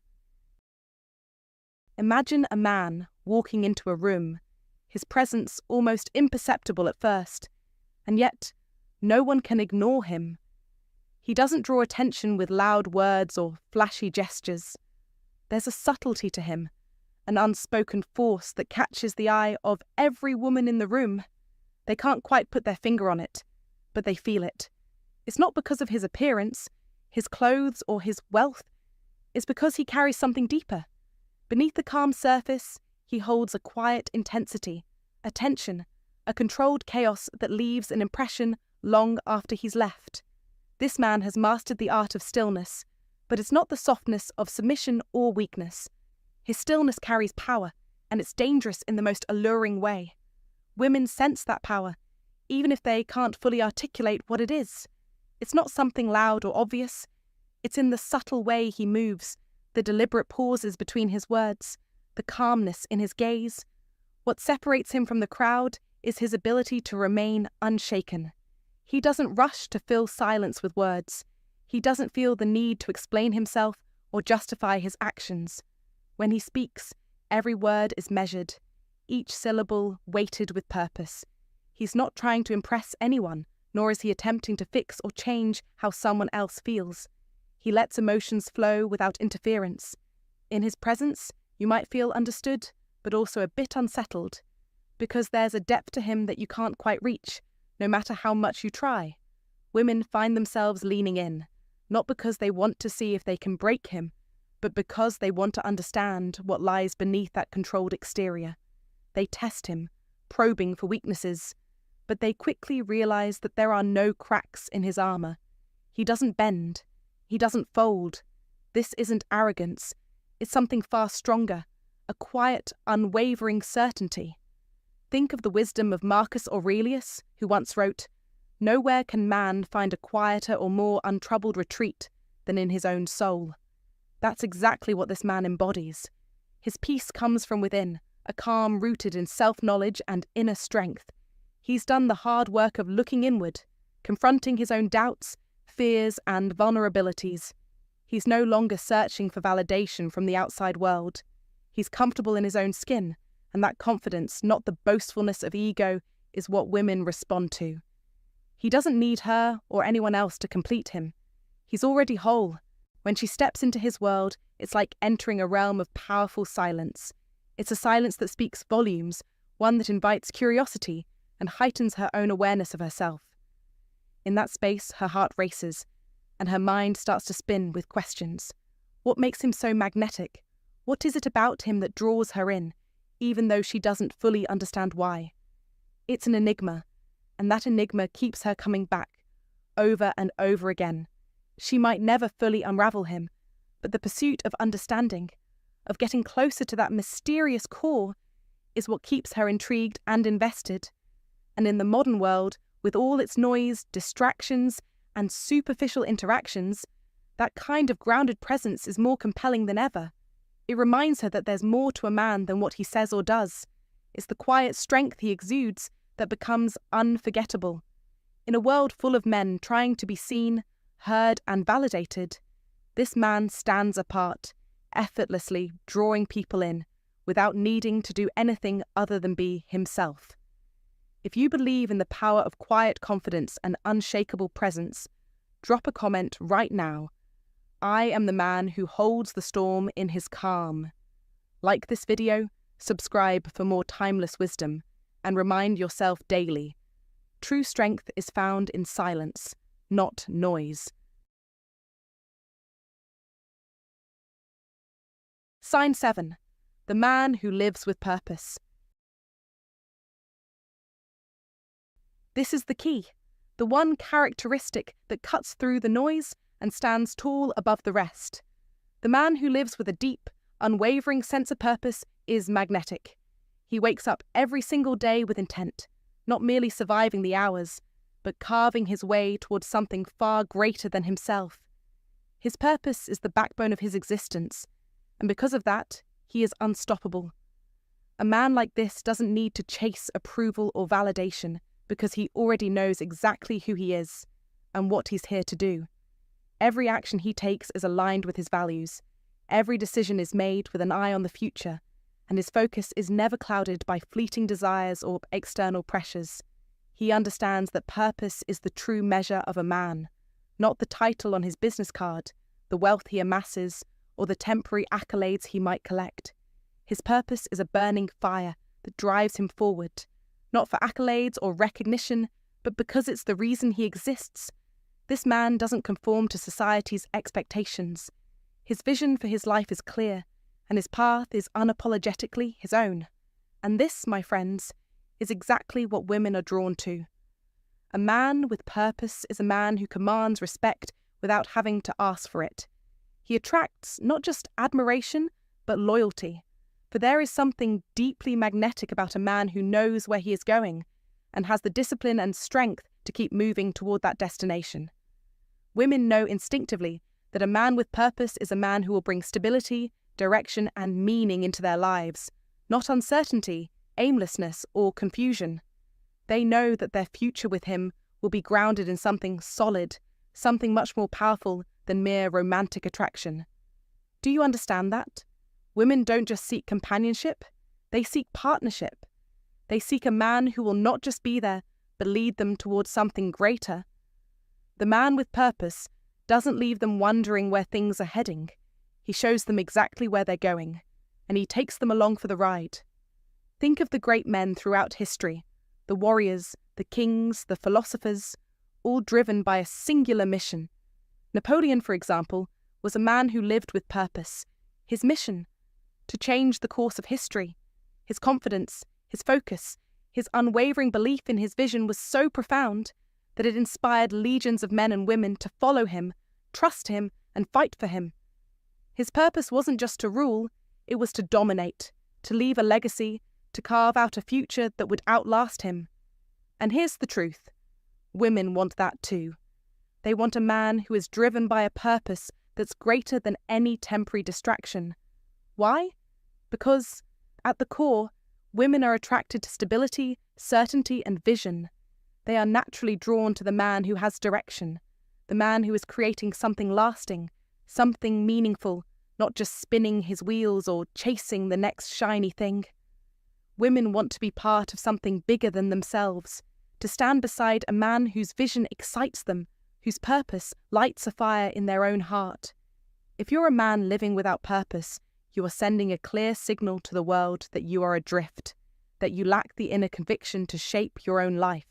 Imagine a man walking into a room, his presence almost imperceptible at first, and yet no one can ignore him. He doesn't draw attention with loud words or flashy gestures. There's a subtlety to him, an unspoken force that catches the eye of every woman in the room. They can't quite put their finger on it, but they feel it. It's not because of his appearance, his clothes, or his wealth. It's because he carries something deeper. Beneath the calm surface, he holds a quiet intensity, a tension, a controlled chaos that leaves an impression long after he's left. This man has mastered the art of stillness, but it's not the softness of submission or weakness. His stillness carries power, and it's dangerous in the most alluring way. Women sense that power, even if they can't fully articulate what it is. It's not something loud or obvious. It's in the subtle way he moves, the deliberate pauses between his words, the calmness in his gaze. What separates him from the crowd is his ability to remain unshaken. He doesn't rush to fill silence with words. He doesn't feel the need to explain himself or justify his actions. When he speaks, every word is measured, each syllable weighted with purpose. He's not trying to impress anyone, nor is he attempting to fix or change how someone else feels. He lets emotions flow without interference. In his presence, you might feel understood, but also a bit unsettled, because there's a depth to him that you can't quite reach, no matter how much you try. Women find themselves leaning in, not because they want to see if they can break him, but because they want to understand what lies beneath that controlled exterior. They test him, probing for weaknesses, but they quickly realize that there are no cracks in his armor. He doesn't bend. He doesn't fold. This isn't arrogance. It's something far stronger, a quiet, unwavering certainty. Think of the wisdom of Marcus Aurelius, who once wrote, "Nowhere can man find a quieter or more untroubled retreat than in his own soul." That's exactly what this man embodies. His peace comes from within, a calm rooted in self-knowledge and inner strength. He's done the hard work of looking inward, confronting his own doubts, fears, and vulnerabilities. He's no longer searching for validation from the outside world. He's comfortable in his own skin, and that confidence, not the boastfulness of ego, is what women respond to. He doesn't need her or anyone else to complete him. He's already whole. When she steps into his world, it's like entering a realm of powerful silence. It's a silence that speaks volumes, one that invites curiosity and heightens her own awareness of herself. In that space, her heart races, and her mind starts to spin with questions. What makes him so magnetic? What is it about him that draws her in, even though she doesn't fully understand why? It's an enigma, and that enigma keeps her coming back, over and over again. She might never fully unravel him, but the pursuit of understanding, of getting closer to that mysterious core, is what keeps her intrigued and invested. And in the modern world, with all its noise, distractions, and superficial interactions, that kind of grounded presence is more compelling than ever. It reminds her that there's more to a man than what he says or does. It's the quiet strength he exudes that becomes unforgettable. In a world full of men trying to be seen, heard, and validated, this man stands apart, effortlessly drawing people in, without needing to do anything other than be himself. If you believe in the power of quiet confidence and unshakable presence, drop a comment right now. I am the man who holds the storm in his calm. Like this video, subscribe for more timeless wisdom, and remind yourself daily, true strength is found in silence, not noise. Sign 7. The man who lives with purpose. This is the key, the one characteristic that cuts through the noise and stands tall above the rest. The man who lives with a deep, unwavering sense of purpose is magnetic. He wakes up every single day with intent, not merely surviving the hours, but carving his way towards something far greater than himself. His purpose is the backbone of his existence, and because of that, he is unstoppable. A man like this doesn't need to chase approval or validation, because he already knows exactly who he is and what he's here to do. Every action he takes is aligned with his values. Every decision is made with an eye on the future, and his focus is never clouded by fleeting desires or external pressures. He understands that purpose is the true measure of a man, not the title on his business card, the wealth he amasses, or the temporary accolades he might collect. His purpose is a burning fire that drives him forward, not for accolades or recognition, but because it's the reason he exists. This man doesn't conform to society's expectations. His vision for his life is clear, and his path is unapologetically his own. And this, my friends, is exactly what women are drawn to. A man with purpose is a man who commands respect without having to ask for it. He attracts not just admiration, but loyalty. For there is something deeply magnetic about a man who knows where he is going and has the discipline and strength to keep moving toward that destination. Women know instinctively that a man with purpose is a man who will bring stability, direction, and meaning into their lives, not uncertainty, aimlessness, or confusion. They know that their future with him will be grounded in something solid, something much more powerful than mere romantic attraction. Do you understand that? Women don't just seek companionship, they seek partnership. They seek a man who will not just be there, but lead them towards something greater. The man with purpose doesn't leave them wondering where things are heading. He shows them exactly where they're going, and he takes them along for the ride. Think of the great men throughout history, the warriors, the kings, the philosophers, all driven by a singular mission. Napoleon, for example, was a man who lived with purpose. His mission: to change the course of history. His confidence, his focus, his unwavering belief in his vision was so profound that it inspired legions of men and women to follow him, trust him, and fight for him. His purpose wasn't just to rule, it was to dominate, to leave a legacy, to carve out a future that would outlast him. And here's the truth: women want that too. They want a man who is driven by a purpose that's greater than any temporary distraction. Why? Because, at the core, women are attracted to stability, certainty, and vision. They are naturally drawn to the man who has direction, the man who is creating something lasting, something meaningful, not just spinning his wheels or chasing the next shiny thing. Women want to be part of something bigger than themselves, to stand beside a man whose vision excites them, whose purpose lights a fire in their own heart. If you're a man living without purpose, you are sending a clear signal to the world that you are adrift, that you lack the inner conviction to shape your own life.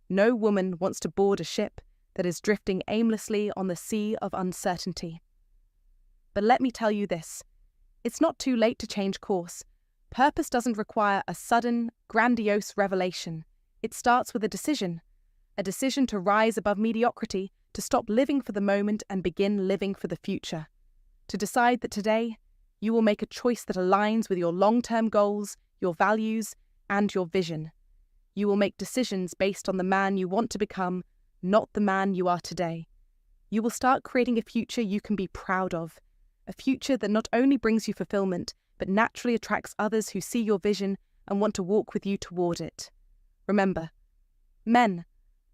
No woman wants to board a ship that is drifting aimlessly on the sea of uncertainty. But let me tell you this: it's not too late to change course. Purpose doesn't require a sudden, grandiose revelation. It starts with a decision to rise above mediocrity, to stop living for the moment and begin living for the future. To decide that today, you will make a choice that aligns with your long-term goals, your values, and your vision. You will make decisions based on the man you want to become, not the man you are today. You will start creating a future you can be proud of, a future that not only brings you fulfillment, but naturally attracts others who see your vision and want to walk with you toward it. Remember, men,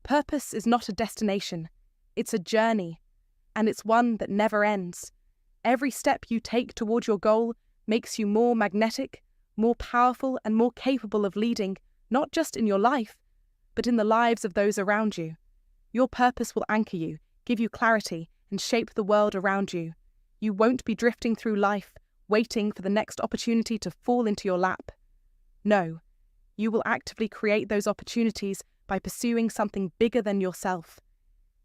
purpose is not a destination, it's a journey, and it's one that never ends. Every step you take toward your goal makes you more magnetic, more powerful, and more capable of leading, not just in your life, but in the lives of those around you. Your purpose will anchor you, give you clarity, and shape the world around you. You won't be drifting through life, waiting for the next opportunity to fall into your lap. No, you will actively create those opportunities by pursuing something bigger than yourself.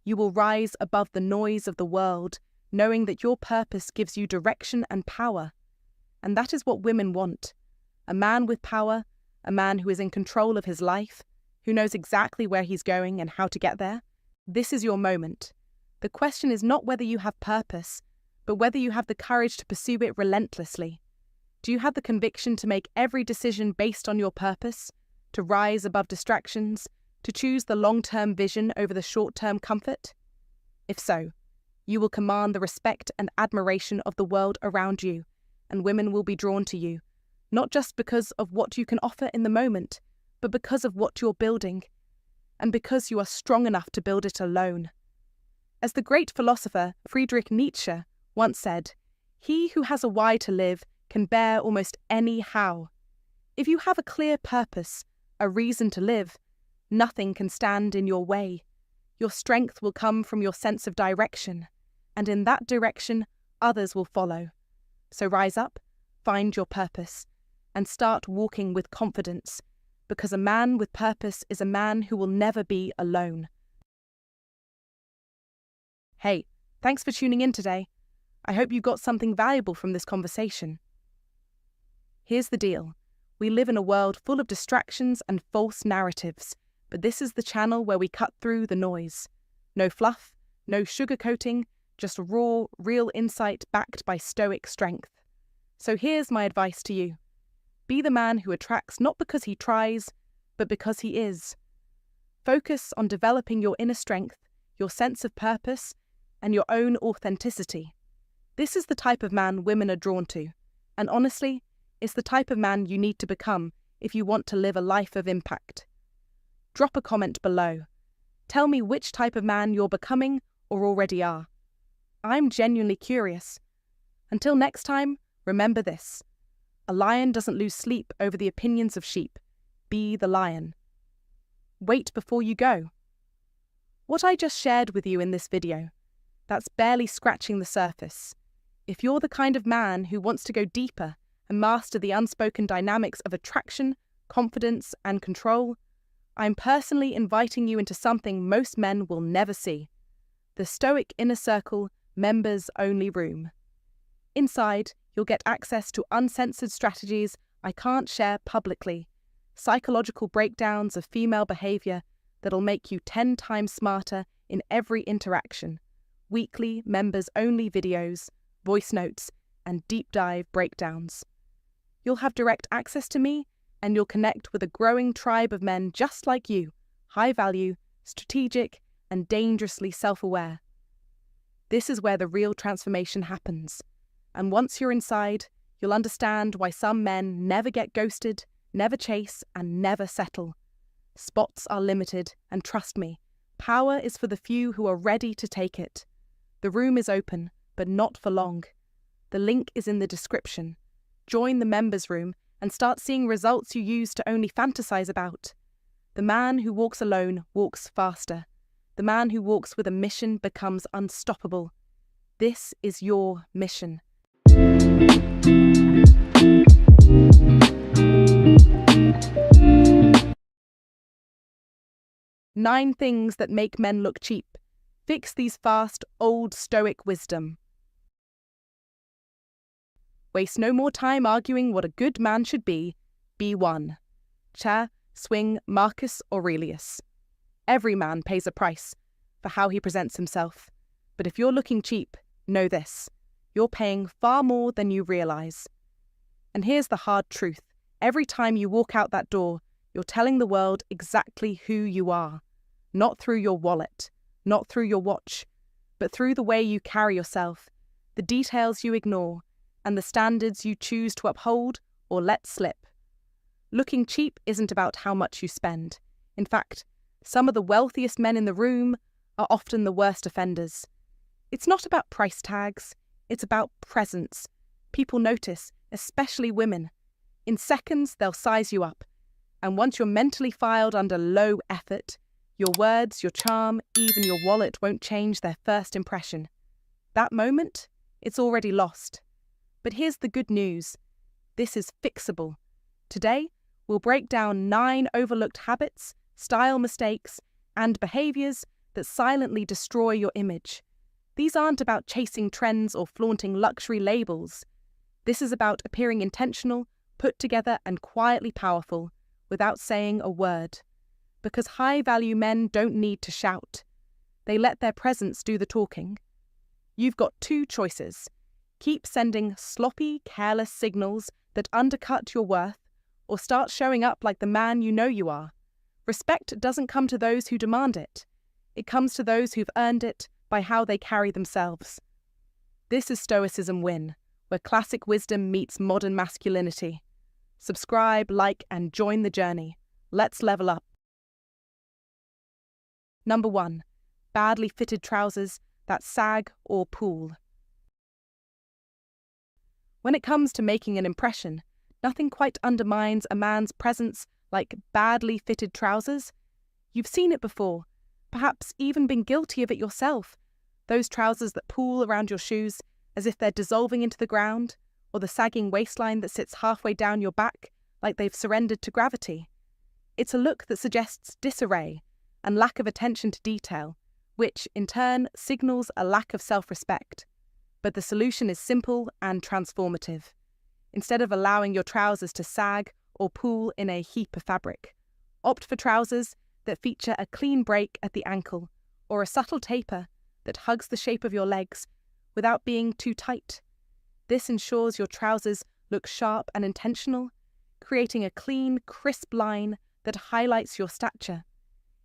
You will rise above the noise of the world, knowing that your purpose gives you direction and power. And that is what women want: a man with power, a man who is in control of his life, who knows exactly where he's going and how to get there. This is your moment. The question is not whether you have purpose, but whether you have the courage to pursue it relentlessly. Do you have the conviction to make every decision based on your purpose, to rise above distractions, to choose the long-term vision over the short-term comfort? If so, you will command the respect and admiration of the world around you, and women will be drawn to you, not just because of what you can offer in the moment, but because of what you're building, and because you are strong enough to build it alone. As the great philosopher Friedrich Nietzsche once said, "He who has a why to live can bear almost any how." If you have a clear purpose, a reason to live, nothing can stand in your way. Your strength will come from your sense of direction, and in that direction, others will follow. So rise up, find your purpose, and start walking with confidence, because a man with purpose is a man who will never be alone. Hey, thanks for tuning in today. I hope you got something valuable from this conversation. Here's the deal. We live in a world full of distractions and false narratives, but this is the channel where we cut through the noise. No fluff, no sugarcoating, just raw, real insight backed by stoic strength. So here's my advice to you. Be the man who attracts not because he tries, but because he is. Focus on developing your inner strength, your sense of purpose, and your own authenticity. This is the type of man women are drawn to, and honestly, it's the type of man you need to become if you want to live a life of impact. Drop a comment below. Tell me which type of man you're becoming or already are. I'm genuinely curious. Until next time, remember this: a lion doesn't lose sleep over the opinions of sheep. Be the lion. Wait before you go. What I just shared with you in this video, that's barely scratching the surface. If you're the kind of man who wants to go deeper and master the unspoken dynamics of attraction, confidence, and control, I'm personally inviting you into something most men will never see: the Stoic Inner Circle members-only room. Inside, you'll get access to uncensored strategies I can't share publicly, psychological breakdowns of female behavior that'll make you 10 times smarter in every interaction, weekly members-only videos, voice notes, and deep dive breakdowns. You'll have direct access to me, and you'll connect with a growing tribe of men just like you, high value, strategic, and dangerously self-aware. This is where the real transformation happens. And once you're inside, you'll understand why some men never get ghosted, never chase, and never settle. Spots are limited, and trust me, power is for the few who are ready to take it. The room is open, but not for long. The link is in the description. Join the members' room and start seeing results you used to only fantasize about. The man who walks alone walks faster. The man who walks with a mission becomes unstoppable. This is your mission. Nine things that make men look cheap. Fix these fast, old Stoic wisdom. Waste no more time arguing what a good man should be. Be one. Chair, swing, Marcus Aurelius. Every man pays a price for how he presents himself. But if you're looking cheap, know this: you're paying far more than you realize. And here's the hard truth. Every time you walk out that door, you're telling the world exactly who you are. Not through your wallet, not through your watch, but through the way you carry yourself, the details you ignore, and the standards you choose to uphold or let slip. Looking cheap isn't about how much you spend. In fact, some of the wealthiest men in the room are often the worst offenders. It's not about price tags, it's about presence. People notice, especially women. In seconds, they'll size you up. And once you're mentally filed under low effort, your words, your charm, even your wallet won't change their first impression. That moment, it's already lost. But here's the good news. This is fixable. Today, we'll break down 9 overlooked habits, style mistakes, and behaviors that silently destroy your image. These aren't about chasing trends or flaunting luxury labels. This is about appearing intentional, put together, and quietly powerful, without saying a word. Because high-value men don't need to shout. They let their presence do the talking. You've got 2 choices. Keep sending sloppy, careless signals that undercut your worth, or start showing up like the man you know you are. Respect doesn't come to those who demand it. It comes to those who've earned it by how they carry themselves. This is Stoicism where classic wisdom meets modern masculinity. Subscribe, like, and join the journey. Let's level up. Number 1. Badly fitted trousers that sag or pull. When it comes to making an impression, nothing quite undermines a man's presence like badly fitted trousers. You've seen it before, perhaps even been guilty of it yourself. Those trousers that pull around your shoes as if they're dissolving into the ground, or the sagging waistline that sits halfway down your back like they've surrendered to gravity. It's a look that suggests disarray and lack of attention to detail, which, in turn, signals a lack of self-respect. But the solution is simple and transformative. Instead of allowing your trousers to sag or pull in a heap of fabric, opt for trousers that feature a clean break at the ankle or a subtle taper that hugs the shape of your legs without being too tight. This ensures your trousers look sharp and intentional, creating a clean, crisp line that highlights your stature.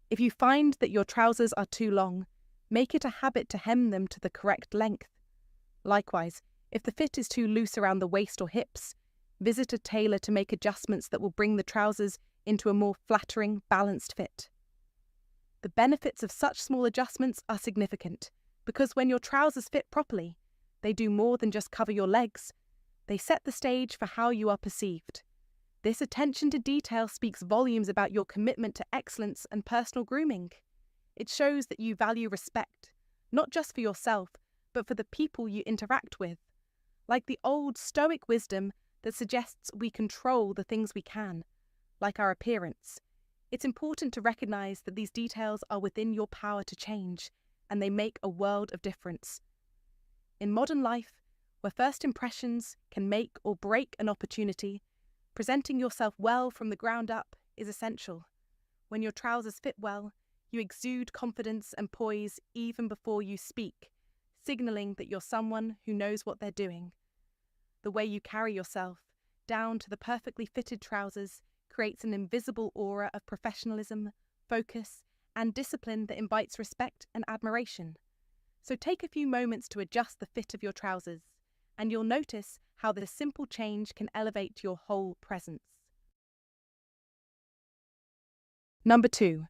If you find that your trousers are too long, make it a habit to hem them to the correct length. Likewise, if the fit is too loose around the waist or hips, visit a tailor to make adjustments that will bring the trousers into a more flattering, balanced fit. The benefits of such small adjustments are significant, because when your trousers fit properly, they do more than just cover your legs. They set the stage for how you are perceived. This attention to detail speaks volumes about your commitment to excellence and personal grooming. It shows that you value respect, not just for yourself, but for the people you interact with. Like the old Stoic wisdom that suggests we control the things we can, like our appearance. It's important to recognize that these details are within your power to change, and they make a world of difference. In modern life, where first impressions can make or break an opportunity, presenting yourself well from the ground up is essential. When your trousers fit well, you exude confidence and poise even before you speak, signaling that you're someone who knows what they're doing. The way you carry yourself, down to the perfectly fitted trousers, creates an invisible aura of professionalism, focus, and discipline that invites respect and admiration. So take a few moments to adjust the fit of your trousers, and you'll notice how this simple change can elevate your whole presence. Number 2.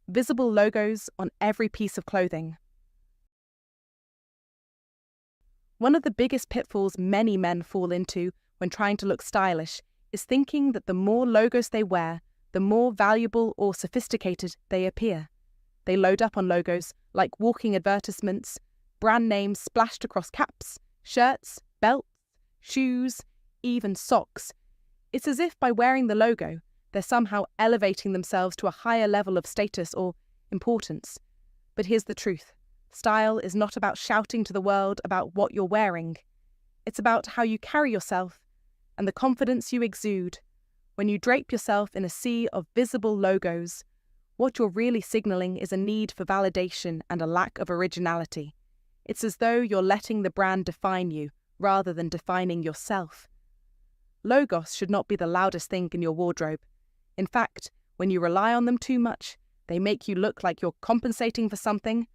Visible logos on every piece of clothing. One of the biggest pitfalls many men fall into when trying to look stylish is thinking that the more logos they wear, the more valuable or sophisticated they appear. They load up on logos like walking advertisements, brand names splashed across caps, shirts, belts, shoes, even socks. It's as if by wearing the logo, they're somehow elevating themselves to a higher level of status or importance. But here's the truth. Style is not about shouting to the world about what you're wearing. It's about how you carry yourself and the confidence you exude. When you drape yourself in a sea of visible logos, what you're really signaling is a need for validation and a lack of originality. It's as though you're letting the brand define you, rather than defining yourself. Logos should not be the loudest thing in your wardrobe. In fact, when you rely on them too much, they make you look like you're compensating for something.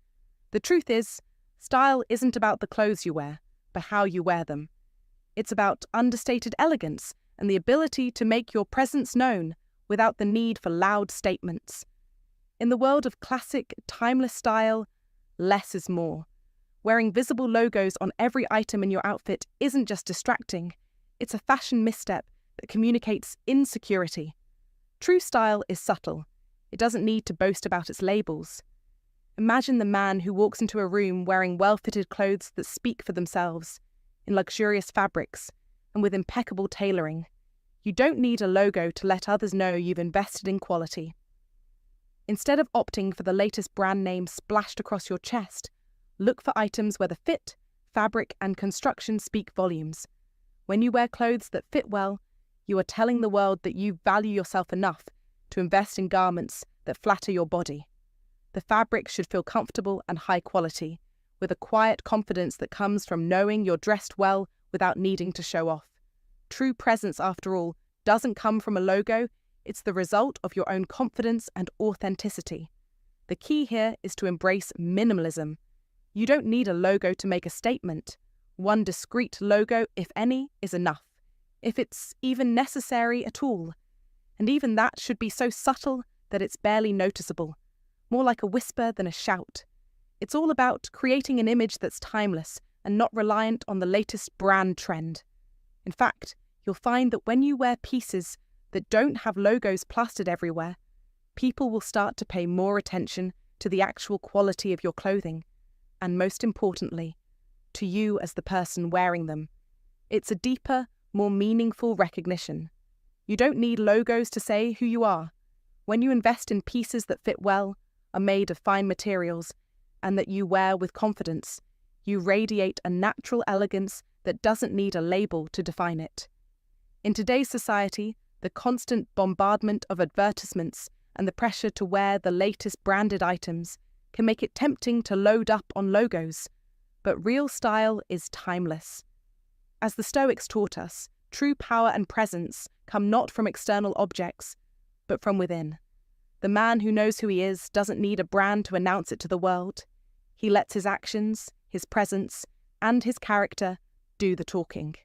The truth is, style isn't about the clothes you wear, but how you wear them. It's about understated elegance and the ability to make your presence known without the need for loud statements. In the world of classic, timeless style, less is more. Wearing visible logos on every item in your outfit isn't just distracting, it's a fashion misstep that communicates insecurity. True style is subtle. It doesn't need to boast about its labels. Imagine the man who walks into a room wearing well-fitted clothes that speak for themselves, in luxurious fabrics, and with impeccable tailoring. You don't need a logo to let others know you've invested in quality. Instead of opting for the latest brand name splashed across your chest, look for items where the fit, fabric, and construction speak volumes. When you wear clothes that fit well, you are telling the world that you value yourself enough to invest in garments that flatter your body. The fabric should feel comfortable and high quality, with a quiet confidence that comes from knowing you're dressed well without needing to show off. True presence, after all, doesn't come from a logo, it's the result of your own confidence and authenticity. The key here is to embrace minimalism. You don't need a logo to make a statement. One discreet logo, if any, is enough, if it's even necessary at all. And even that should be so subtle that it's barely noticeable, more like a whisper than a shout. It's all about creating an image that's timeless and not reliant on the latest brand trend. In fact, you'll find that when you wear pieces that don't have logos plastered everywhere, people will start to pay more attention to the actual quality of your clothing, and most importantly, to you as the person wearing them. It's a deeper, more meaningful recognition. You don't need logos to say who you are. When you invest in pieces that fit well, are made of fine materials, and that you wear with confidence, you radiate a natural elegance that doesn't need a label to define it. In today's society, the constant bombardment of advertisements and the pressure to wear the latest branded items can make it tempting to load up on logos. But real style is timeless. As the Stoics taught us, true power and presence come not from external objects, but from within. The man who knows who he is doesn't need a brand to announce it to the world. He lets his actions, his presence, and his character do the talking.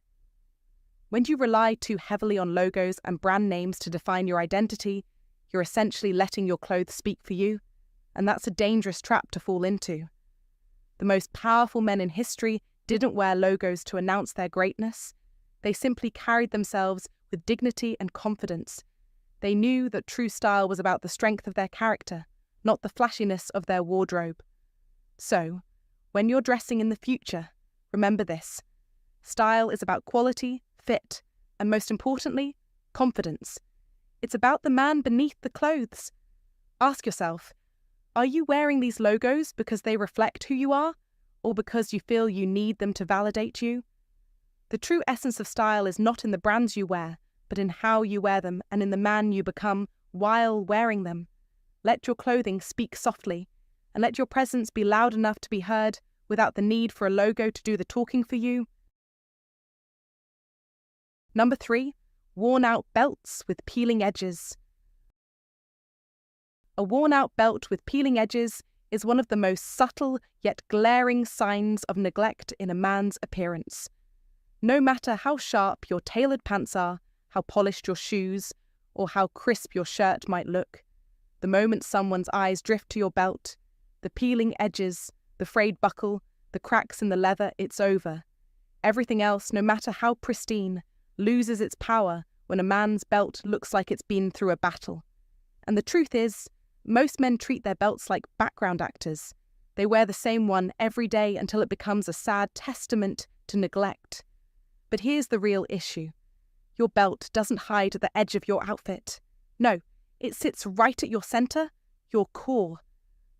When you rely too heavily on logos and brand names to define your identity, you're essentially letting your clothes speak for you, and that's a dangerous trap to fall into. The most powerful men in history didn't wear logos to announce their greatness. They simply carried themselves with dignity and confidence. They knew that true style was about the strength of their character, not the flashiness of their wardrobe. So, when you're dressing in the future, remember this. Style is about quality, fit, and most importantly, confidence. It's about the man beneath the clothes. Ask yourself, are you wearing these logos because they reflect who you are, or because you feel you need them to validate you? The true essence of style is not in the brands you wear, but in how you wear them and in the man you become while wearing them. Let your clothing speak softly, and let your presence be loud enough to be heard without the need for a logo to do the talking for you. Number 3, worn-out belts with peeling edges. A worn-out belt with peeling edges is one of the most subtle yet glaring signs of neglect in a man's appearance. No matter how sharp your tailored pants are, how polished your shoes, or how crisp your shirt might look, the moment someone's eyes drift to your belt, the peeling edges, the frayed buckle, the cracks in the leather, it's over. Everything else, no matter how pristine, loses its power when a man's belt looks like it's been through a battle. And the truth is, most men treat their belts like background actors. They wear the same one every day until it becomes a sad testament to neglect. But here's the real issue. Your belt doesn't hide at the edge of your outfit. No, it sits right at your center, your core.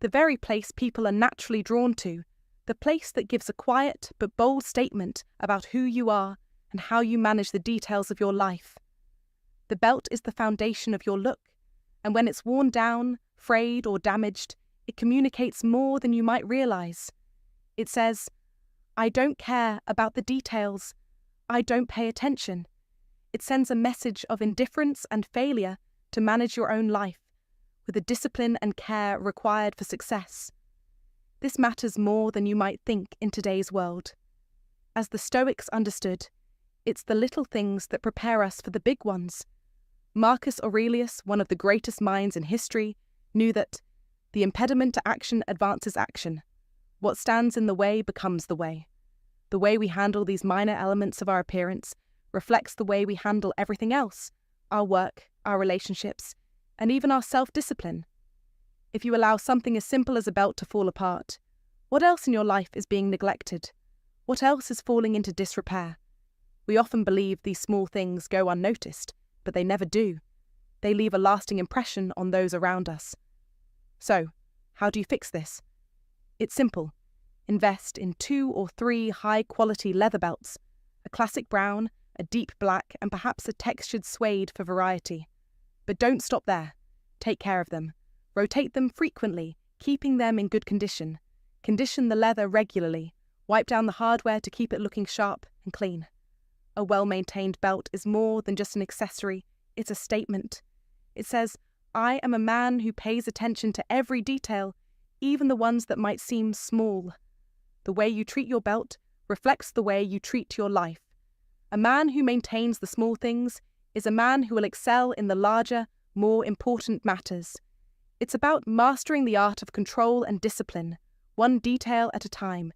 The very place people are naturally drawn to. The place that gives a quiet but bold statement about who you are and how you manage the details of your life. The belt is the foundation of your look, and when it's worn down, frayed or damaged, it communicates more than you might realize. It says, I don't care about the details. I don't pay attention. It sends a message of indifference and failure to manage your own life, with the discipline and care required for success. This matters more than you might think in today's world. As the Stoics understood, it's the little things that prepare us for the big ones. Marcus Aurelius, one of the greatest minds in history, knew that the impediment to action advances action. What stands in the way becomes the way. The way we handle these minor elements of our appearance reflects the way we handle everything else, our work, our relationships, and even our self-discipline. If you allow something as simple as a belt to fall apart, what else in your life is being neglected? What else is falling into disrepair? We often believe these small things go unnoticed, but they never do. They leave a lasting impression on those around us. So, how do you fix this? It's simple. Invest in 2 or 3 high-quality leather belts, a classic brown, a deep black, and perhaps a textured suede for variety. But don't stop there. Take care of them. Rotate them frequently, keeping them in good condition. Condition the leather regularly. Wipe down the hardware to keep it looking sharp and clean. A well-maintained belt is more than just an accessory, it's a statement. It says, I am a man who pays attention to every detail, even the ones that might seem small. The way you treat your belt reflects the way you treat your life. A man who maintains the small things is a man who will excel in the larger, more important matters. It's about mastering the art of control and discipline, one detail at a time.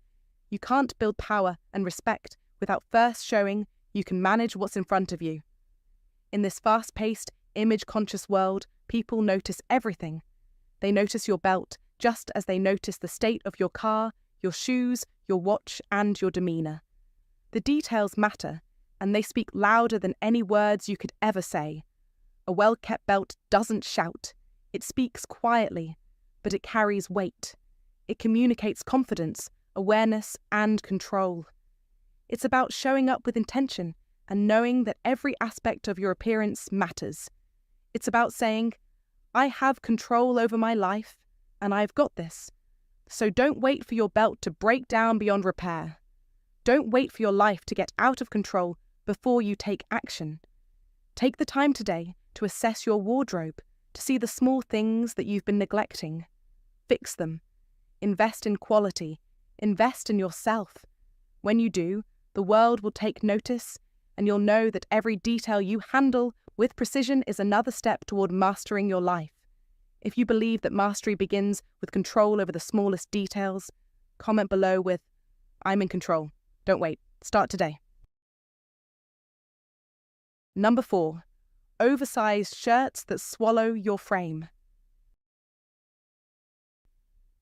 You can't build power and respect without first showing you can manage what's in front of you. In this fast-paced, image-conscious world, people notice everything. They notice your belt just as they notice the state of your car, your shoes, your watch, and your demeanor. The details matter, and they speak louder than any words you could ever say. A well-kept belt doesn't shout. It speaks quietly, but it carries weight. It communicates confidence, awareness, and control. It's about showing up with intention and knowing that every aspect of your appearance matters. It's about saying, I have control over my life, and I've got this. So don't wait for your belt to break down beyond repair. Don't wait for your life to get out of control before you take action. Take the time today to assess your wardrobe, to see the small things that you've been neglecting. Fix them. Invest in quality. Invest in yourself. When you do, the world will take notice, and you'll know that every detail you handle with precision is another step toward mastering your life. If you believe that mastery begins with control over the smallest details, comment below with, I'm in control. Don't wait. Start today. Number 4. Oversized shirts that swallow your frame.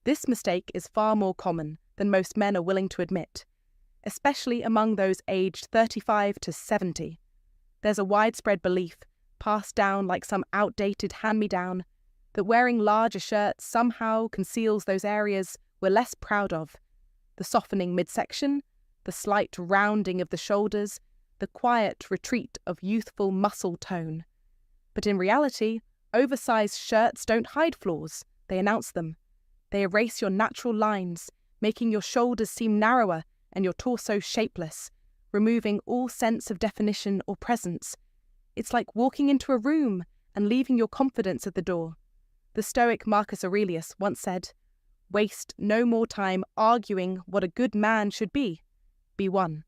This mistake is far more common than most men are willing to admit, especially among those aged 35 to 70. There's a widespread belief, passed down like some outdated hand-me-down, that wearing larger shirts somehow conceals those areas we're less proud of: the softening midsection, the slight rounding of the shoulders, the quiet retreat of youthful muscle tone. But in reality, oversized shirts don't hide flaws, they announce them. They erase your natural lines, making your shoulders seem narrower and your torso shapeless, removing all sense of definition or presence. It's like walking into a room and leaving your confidence at the door. The Stoic Marcus Aurelius once said, "Waste no more time arguing what a good man should be. Be one."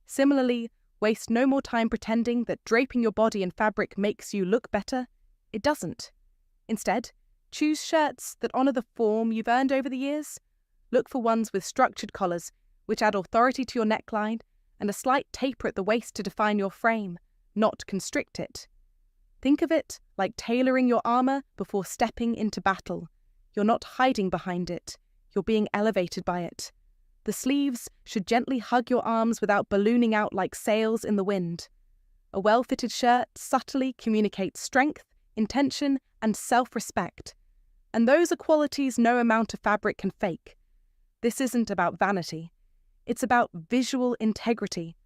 Similarly, waste no more time pretending that draping your body in fabric makes you look better. It doesn't. Instead, choose shirts that honour the form you've earned over the years. Look for ones with structured collars, which add authority to your neckline, and a slight taper at the waist to define your frame, not constrict it. Think of it like tailoring your armour before stepping into battle. You're not hiding behind it, you're being elevated by it. The sleeves should gently hug your arms without ballooning out like sails in the wind. A well-fitted shirt subtly communicates strength, intention, and self-respect. And those are qualities no amount of fabric can fake. This isn't about vanity. It's about visual integrity.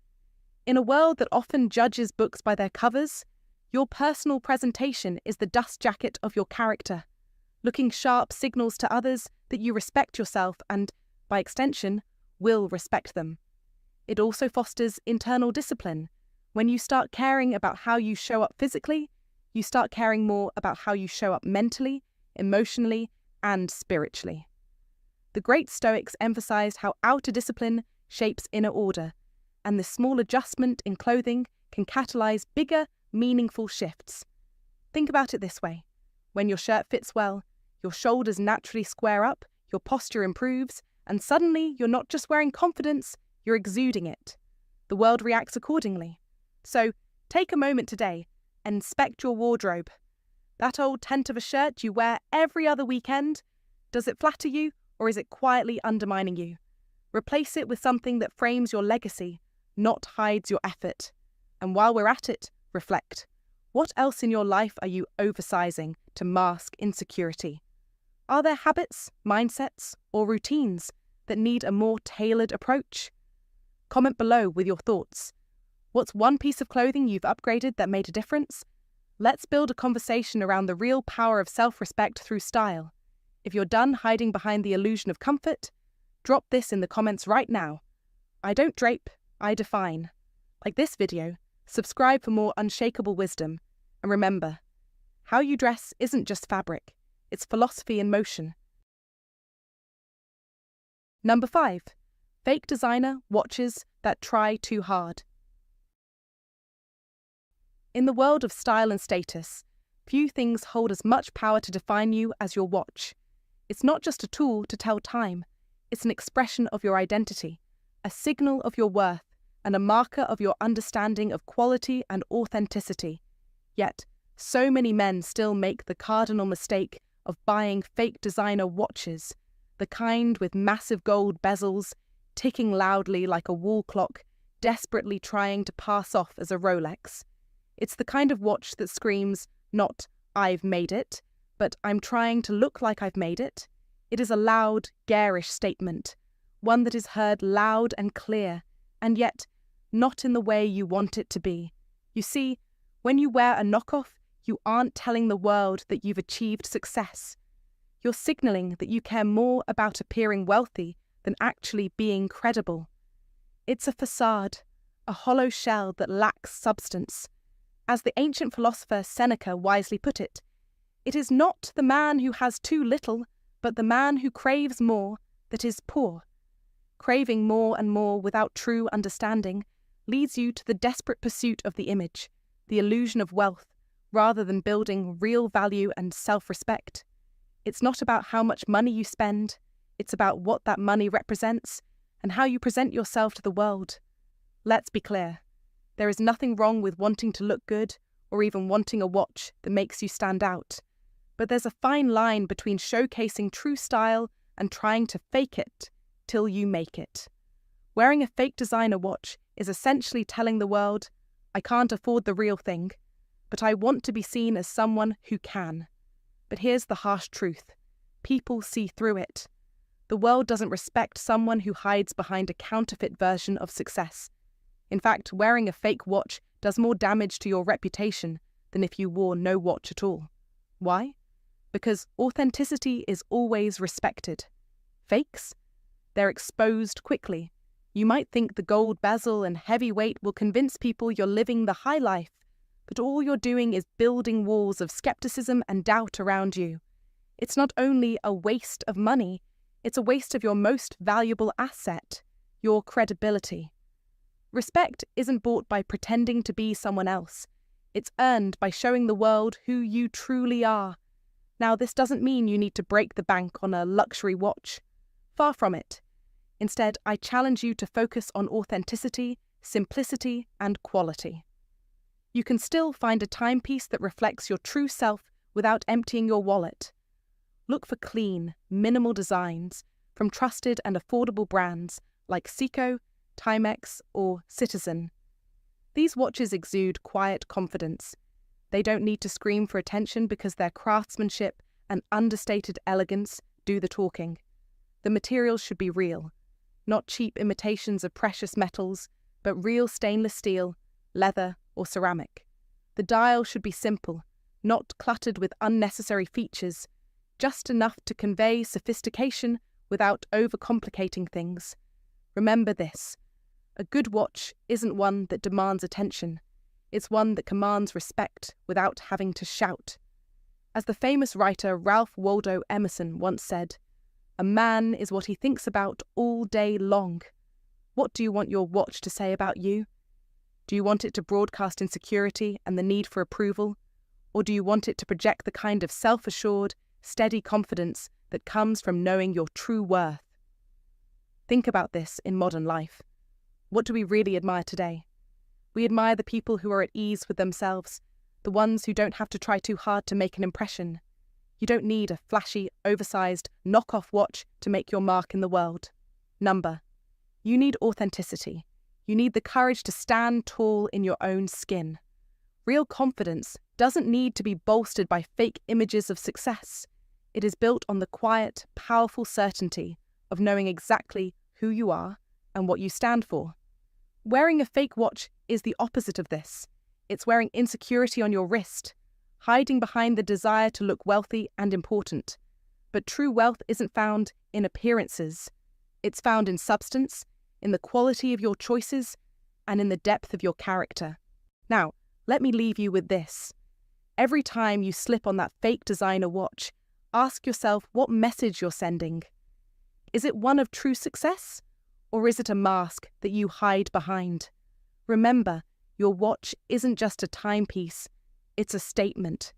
In a world that often judges books by their covers, your personal presentation is the dust jacket of your character. Looking sharp signals to others that you respect yourself and, by extension, will respect them. It also fosters internal discipline. When you start caring about how you show up physically, you start caring more about how you show up mentally, emotionally, and spiritually. The great Stoics emphasized how outer discipline shapes inner order, and the small adjustment in clothing can catalyze bigger, meaningful shifts. Think about it this way. When your shirt fits well, your shoulders naturally square up, your posture improves, and suddenly you're not just wearing confidence, you're exuding it. The world reacts accordingly. So, take a moment today and inspect your wardrobe. That old tent of a shirt you wear every other weekend, does it flatter you or is it quietly undermining you? Replace it with something that frames your legacy, not hides your effort. And while we're at it, reflect. What else in your life are you oversizing to mask insecurity? Are there habits, mindsets, or routines that need a more tailored approach? Comment below with your thoughts. What's one piece of clothing you've upgraded that made a difference? Let's build a conversation around the real power of self-respect through style. If you're done hiding behind the illusion of comfort, drop this in the comments right now. I don't drape, I define. Like this video, subscribe for more unshakable wisdom, and remember, how you dress isn't just fabric, it's philosophy in motion. Number 5. Fake designer watches that try too hard. In the world of style and status, few things hold as much power to define you as your watch. It's not just a tool to tell time, it's an expression of your identity, a signal of your worth, and a marker of your understanding of quality and authenticity. Yet, so many men still make the cardinal mistake of buying fake designer watches, the kind with massive gold bezels, ticking loudly like a wall clock, desperately trying to pass off as a Rolex. It's the kind of watch that screams, not, "I've made it," but "I'm trying to look like I've made it." It is a loud, garish statement, one that is heard loud and clear, and yet not in the way you want it to be. You see, when you wear a knockoff, you aren't telling the world that you've achieved success. You're signaling that you care more about appearing wealthy than actually being credible. It's a facade, a hollow shell that lacks substance. As the ancient philosopher Seneca wisely put it is not the man who has too little, but the man who craves more that is poor. Craving more and more without true understanding leads you to the desperate pursuit of the image, the illusion of wealth, rather than building real value and self-respect. It's not about how much money you spend, it's about what that money represents and how you present yourself to the world. Let's be clear. There is nothing wrong with wanting to look good or even wanting a watch that makes you stand out. But there's a fine line between showcasing true style and trying to fake it till you make it. Wearing a fake designer watch is essentially telling the world, I can't afford the real thing, but I want to be seen as someone who can. But here's the harsh truth. People see through it. The world doesn't respect someone who hides behind a counterfeit version of success. In fact, wearing a fake watch does more damage to your reputation than if you wore no watch at all. Why? Because authenticity is always respected. Fakes? They're exposed quickly. You might think the gold bezel and heavy weight will convince people you're living the high life, but all you're doing is building walls of skepticism and doubt around you. It's not only a waste of money, it's a waste of your most valuable asset, your credibility. Respect isn't bought by pretending to be someone else. It's earned by showing the world who you truly are. Now, this doesn't mean you need to break the bank on a luxury watch. Far from it. Instead, I challenge you to focus on authenticity, simplicity, and quality. You can still find a timepiece that reflects your true self without emptying your wallet. Look for clean, minimal designs from trusted and affordable brands like Seiko, Timex, or Citizen. These watches exude quiet confidence. They don't need to scream for attention because their craftsmanship and understated elegance do the talking. The materials should be real, not cheap imitations of precious metals, but real stainless steel, leather, or ceramic. The dial should be simple, not cluttered with unnecessary features, just enough to convey sophistication without overcomplicating things. Remember this: a good watch isn't one that demands attention. It's one that commands respect without having to shout. As the famous writer Ralph Waldo Emerson once said, "A man is what he thinks about all day long." What do you want your watch to say about you? Do you want it to broadcast insecurity and the need for approval? Or do you want it to project the kind of self-assured, steady confidence that comes from knowing your true worth? Think about this in modern life. What do we really admire today? We admire the people who are at ease with themselves, the ones who don't have to try too hard to make an impression. You don't need a flashy, oversized, knockoff watch to make your mark in the world. You need authenticity. You need the courage to stand tall in your own skin. Real confidence doesn't need to be bolstered by fake images of success. It is built on the quiet, powerful certainty of knowing exactly who you are and what you stand for. Wearing a fake watch is the opposite of this. It's wearing insecurity on your wrist, hiding behind the desire to look wealthy and important. But true wealth isn't found in appearances. It's found in substance, in the quality of your choices, and in the depth of your character. Now, let me leave you with this. Every time you slip on that fake designer watch, ask yourself what message you're sending. Is it one of true success? Or is it a mask that you hide behind? Remember, your watch isn't just a timepiece, it's a statement.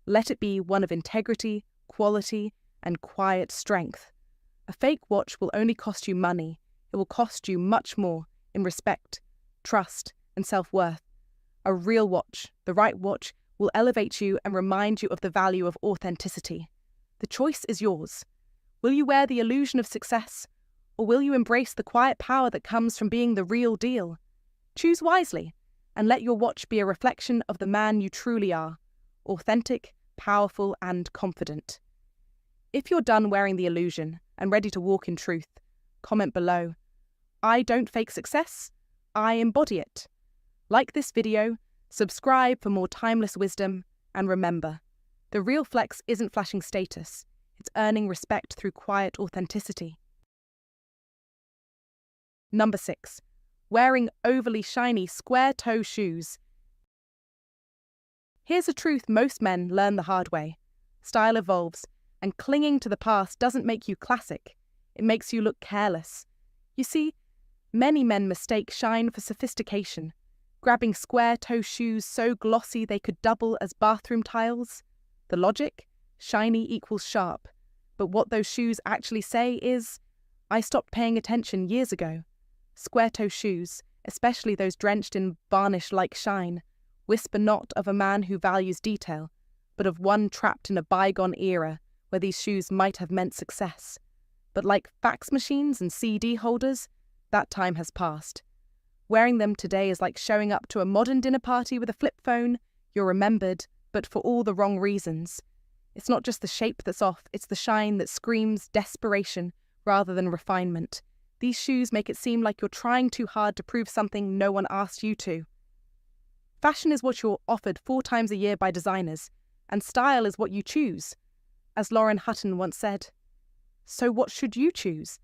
Let it be one of integrity, quality, and quiet strength. A fake watch will only cost you money. It will cost you much more in respect, trust, and self-worth. A real watch, the right watch, will elevate you and remind you of the value of authenticity. The choice is yours. Will you wear the illusion of success, or will you embrace the quiet power that comes from being the real deal? Choose wisely, and let your watch be a reflection of the man you truly are, authentic, powerful, and confident. If you're done wearing the illusion and ready to walk in truth, comment below. I don't fake success, I embody it. Like this video, subscribe for more timeless wisdom, and remember, the real flex isn't flashing status, it's earning respect through quiet authenticity. 6. Wearing overly shiny square-toe shoes. Here's a truth most men learn the hard way. Style evolves, and clinging to the past doesn't make you classic. It makes you look careless. You see, many men mistake shine for sophistication, grabbing square-toe shoes so glossy they could double as bathroom tiles. The logic? Shiny equals sharp. But what those shoes actually say is, I stopped paying attention years ago. Square-toe shoes, especially those drenched in varnish-like shine, whisper not of a man who values detail, but of one trapped in a bygone era where these shoes might have meant success. But like fax machines and CD holders, that time has passed. Wearing them today is like showing up to a modern dinner party with a flip phone. You're remembered, but for all the wrong reasons. It's not just the shape that's off, it's the shine that screams desperation rather than refinement. These shoes make it seem like you're trying too hard to prove something no one asked you to. Fashion is what you're offered 4 times a year by designers, and style is what you choose. As Lauren Hutton once said, so what should you choose?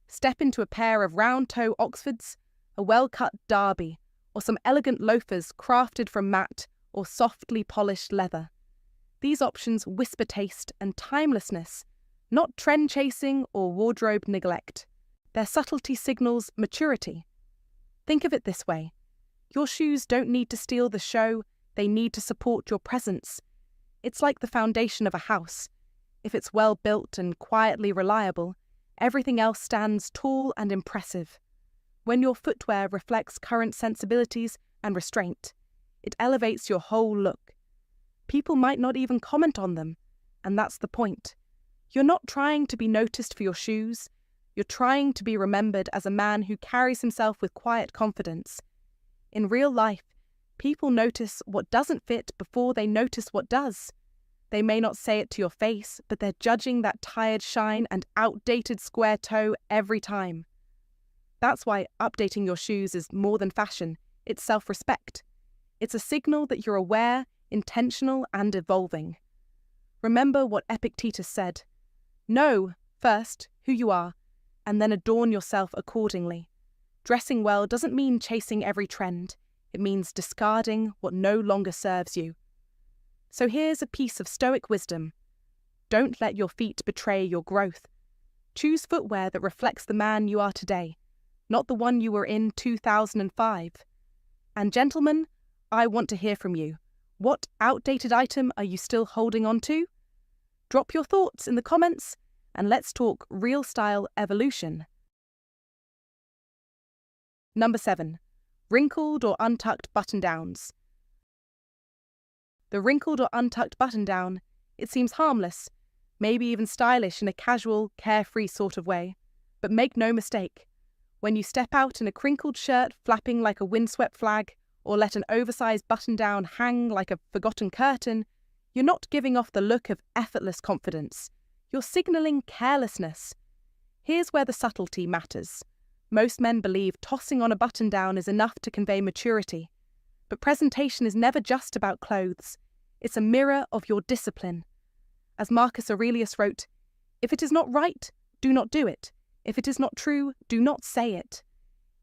Step into a pair of round-toe Oxfords, a well-cut derby, or some elegant loafers crafted from matte or softly polished leather. These options whisper taste and timelessness, not trend-chasing or wardrobe neglect. Their subtlety signals maturity. Think of it this way. Your shoes don't need to steal the show, they need to support your presence. It's like the foundation of a house. If it's well built and quietly reliable, everything else stands tall and impressive. When your footwear reflects current sensibilities and restraint, it elevates your whole look. People might not even comment on them, and that's the point. You're not trying to be noticed for your shoes. You're trying to be remembered as a man who carries himself with quiet confidence. In real life, people notice what doesn't fit before they notice what does. They may not say it to your face, but they're judging that tired shine and outdated square toe every time. That's why updating your shoes is more than fashion, it's self-respect. It's a signal that you're aware, intentional, and evolving. Remember what Epictetus said. Know, first, who you are, and then adorn yourself accordingly. Dressing well doesn't mean chasing every trend. It means discarding what no longer serves you. So here's a piece of Stoic wisdom. Don't let your feet betray your growth. Choose footwear that reflects the man you are today, not the one you were in 2005. And gentlemen, I want to hear from you. What outdated item are you still holding on to? Drop your thoughts in the comments, and let's talk real style evolution. Number 7. Wrinkled or untucked button-downs. The wrinkled or untucked button-down, it seems harmless, maybe even stylish in a casual, carefree sort of way. But make no mistake, when you step out in a crinkled shirt flapping like a windswept flag, or let an oversized button-down hang like a forgotten curtain, you're not giving off the look of effortless confidence. You're signalling carelessness. Here's where the subtlety matters. Most men believe tossing on a button-down is enough to convey maturity. But presentation is never just about clothes. It's a mirror of your discipline. As Marcus Aurelius wrote, "If it is not right, do not do it. If it is not true, do not say it."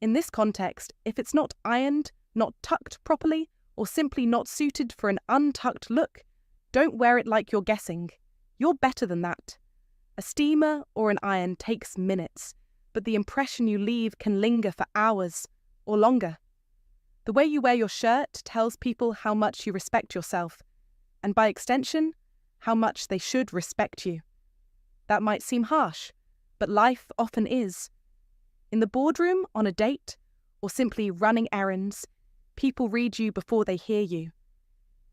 In this context, if it's not ironed, not tucked properly, or simply not suited for an untucked look, don't wear it like you're guessing. You're better than that. A steamer or an iron takes minutes, but the impression you leave can linger for hours or longer. The way you wear your shirt tells people how much you respect yourself, and by extension, how much they should respect you. That might seem harsh, but life often is. In the boardroom, on a date, or simply running errands, people read you before they hear you.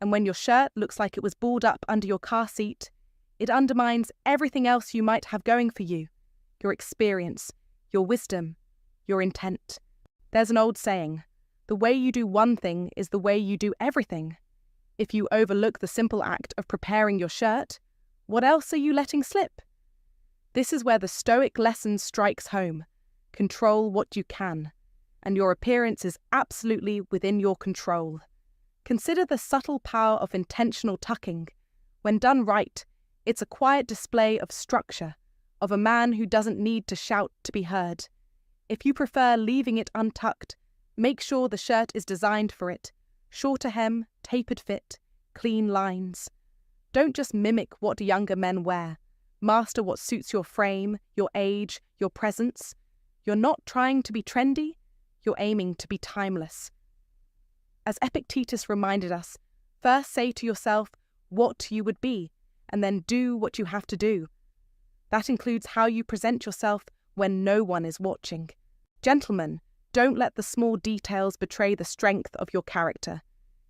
And when your shirt looks like it was balled up under your car seat, it undermines everything else you might have going for you, your experience, your wisdom, your intent. There's an old saying, the way you do one thing is the way you do everything. If you overlook the simple act of preparing your shirt, what else are you letting slip? This is where the Stoic lesson strikes home. Control what you can, and your appearance is absolutely within your control. Consider the subtle power of intentional tucking. When done right, it's a quiet display of structure, of a man who doesn't need to shout to be heard. If you prefer leaving it untucked, make sure the shirt is designed for it. Shorter hem, tapered fit, clean lines. Don't just mimic what younger men wear. Master what suits your frame, your age, your presence. You're not trying to be trendy, you're aiming to be timeless. As Epictetus reminded us, first say to yourself what you would be, and then do what you have to do. That includes how you present yourself when no one is watching. Gentlemen, Don't let the small details betray the strength of your character.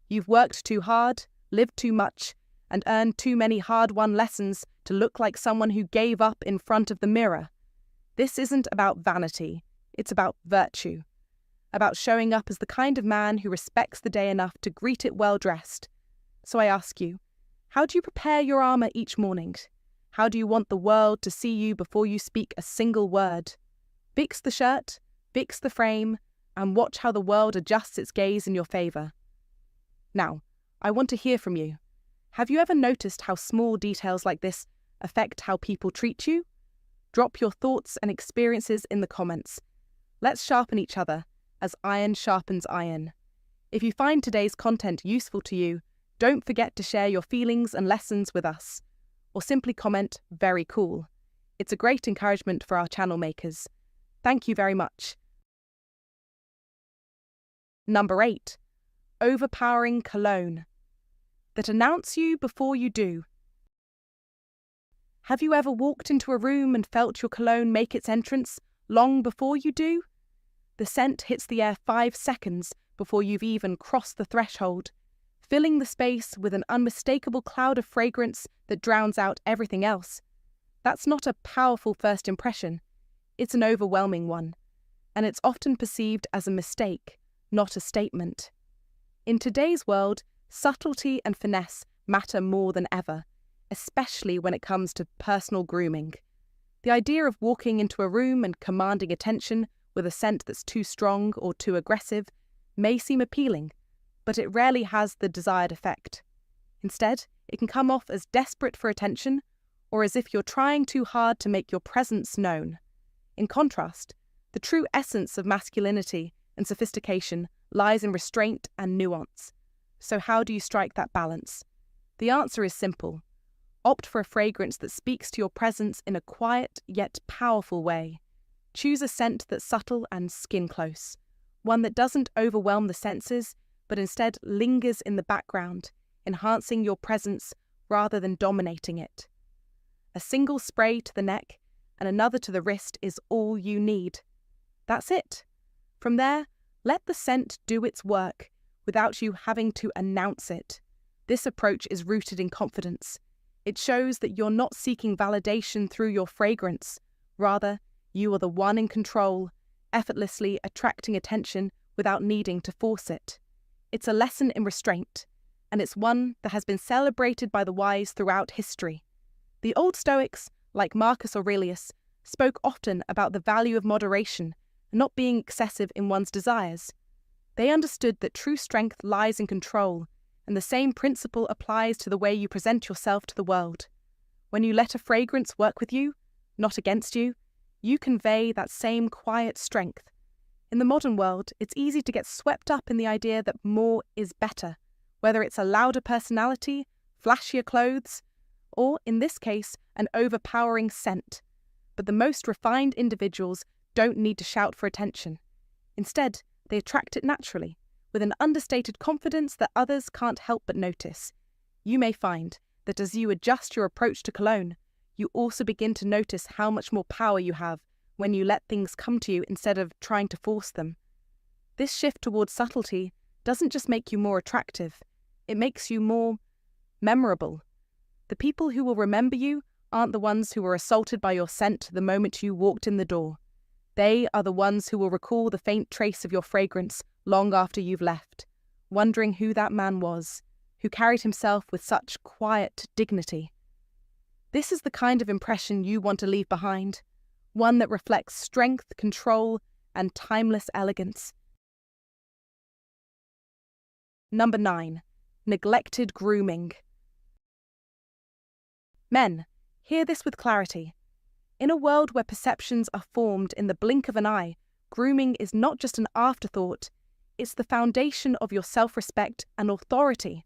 You've worked too hard, lived too much, and earned too many hard-won lessons to look like someone who gave up in front of the mirror. This isn't about vanity, it's about virtue. About showing up as the kind of man who respects the day enough to greet it well-dressed. So I ask you, how do you prepare your armor each morning? How do you want the world to see you before you speak a single word? Fix the shirt, fix the frame, and watch how the world adjusts its gaze in your favor. Now, I want to hear from you. Have you ever noticed how small details like this affect how people treat you? Drop your thoughts and experiences in the comments. Let's sharpen each other, as iron sharpens iron. If you find today's content useful to you, don't forget to share your feelings and lessons with us. Or simply comment, "Very cool." It's a great encouragement for our channel makers. Thank you very much. Number 8. Overpowering cologne. That announce you before you do. Have you ever walked into a room and felt your cologne make its entrance long before you do? The scent hits the air 5 seconds before you've even crossed the threshold, filling the space with an unmistakable cloud of fragrance that drowns out everything else. That's not a powerful first impression, it's an overwhelming one, and it's often perceived as a mistake, not a statement. In today's world, subtlety and finesse matter more than ever, especially when it comes to personal grooming. The idea of walking into a room and commanding attention with a scent that's too strong or too aggressive may seem appealing, but it rarely has the desired effect. Instead, it can come off as desperate for attention or as if you're trying too hard to make your presence known. In contrast, the true essence of masculinity and sophistication lies in restraint and nuance. So how do you strike that balance? The answer is simple. Opt for a fragrance that speaks to your presence in a quiet yet powerful way. Choose a scent that's subtle and skin-close, one that doesn't overwhelm the senses, but instead lingers in the background, enhancing your presence rather than dominating it. A single spray to the neck and another to the wrist is all you need. That's it. From there, let the scent do its work without you having to announce it. This approach is rooted in confidence. It shows that you're not seeking validation through your fragrance. Rather, you are the one in control, effortlessly attracting attention without needing to force it. It's a lesson in restraint, and it's one that has been celebrated by the wise throughout history. The Old Stoics, like Marcus Aurelius, spoke often about the value of moderation and not being excessive in one's desires. They understood that true strength lies in control, and the same principle applies to the way you present yourself to the world. When you let a fragrance work with you, not against you, you convey that same quiet strength. In the modern world, it's easy to get swept up in the idea that more is better, whether it's a louder personality, flashier clothes, or, in this case, an overpowering scent. But the most refined individuals don't need to shout for attention. Instead, they attract it naturally, with an understated confidence that others can't help but notice. You may find that as you adjust your approach to cologne, you also begin to notice how much more power you have when you let things come to you instead of trying to force them. This shift towards subtlety doesn't just make you more attractive, it makes you more memorable. The people who will remember you aren't the ones who were assaulted by your scent the moment you walked in the door. They are the ones who will recall the faint trace of your fragrance long after you've left, wondering who that man was, who carried himself with such quiet dignity. This is the kind of impression you want to leave behind, one that reflects strength, control, and timeless elegance. Number 9. Neglected grooming. Men, hear this with clarity. In a world where perceptions are formed in the blink of an eye, grooming is not just an afterthought, it's the foundation of your self-respect and authority.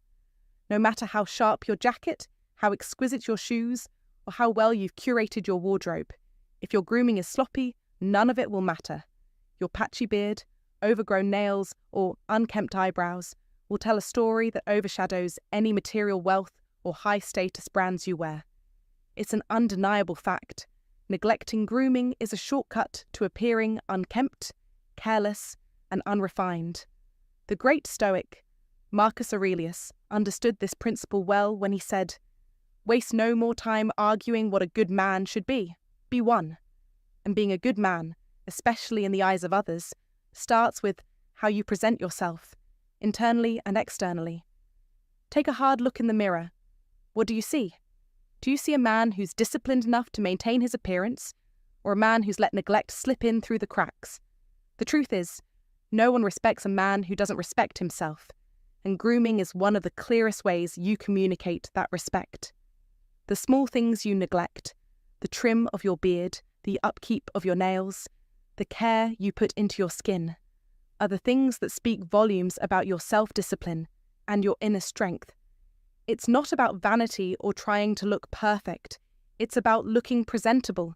No matter how sharp your jacket, how exquisite your shoes, or how well you've curated your wardrobe, if your grooming is sloppy, none of it will matter. Your patchy beard, overgrown nails, or unkempt eyebrows will tell a story that overshadows any material wealth or high-status brands you wear. It's an undeniable fact. Neglecting grooming is a shortcut to appearing unkempt, careless, and unrefined. The great Stoic, Marcus Aurelius, understood this principle well when he said, "Waste no more time arguing what a good man should be. Be one." And being a good man, especially in the eyes of others, starts with how you present yourself, internally and externally. Take a hard look in the mirror. What do you see? Do you see a man who's disciplined enough to maintain his appearance, or a man who's let neglect slip in through the cracks? The truth is, no one respects a man who doesn't respect himself, and grooming is one of the clearest ways you communicate that respect. The small things you neglect, the trim of your beard, the upkeep of your nails, the care you put into your skin, are the things that speak volumes about your self-discipline and your inner strength. It's not about vanity or trying to look perfect. It's about looking presentable,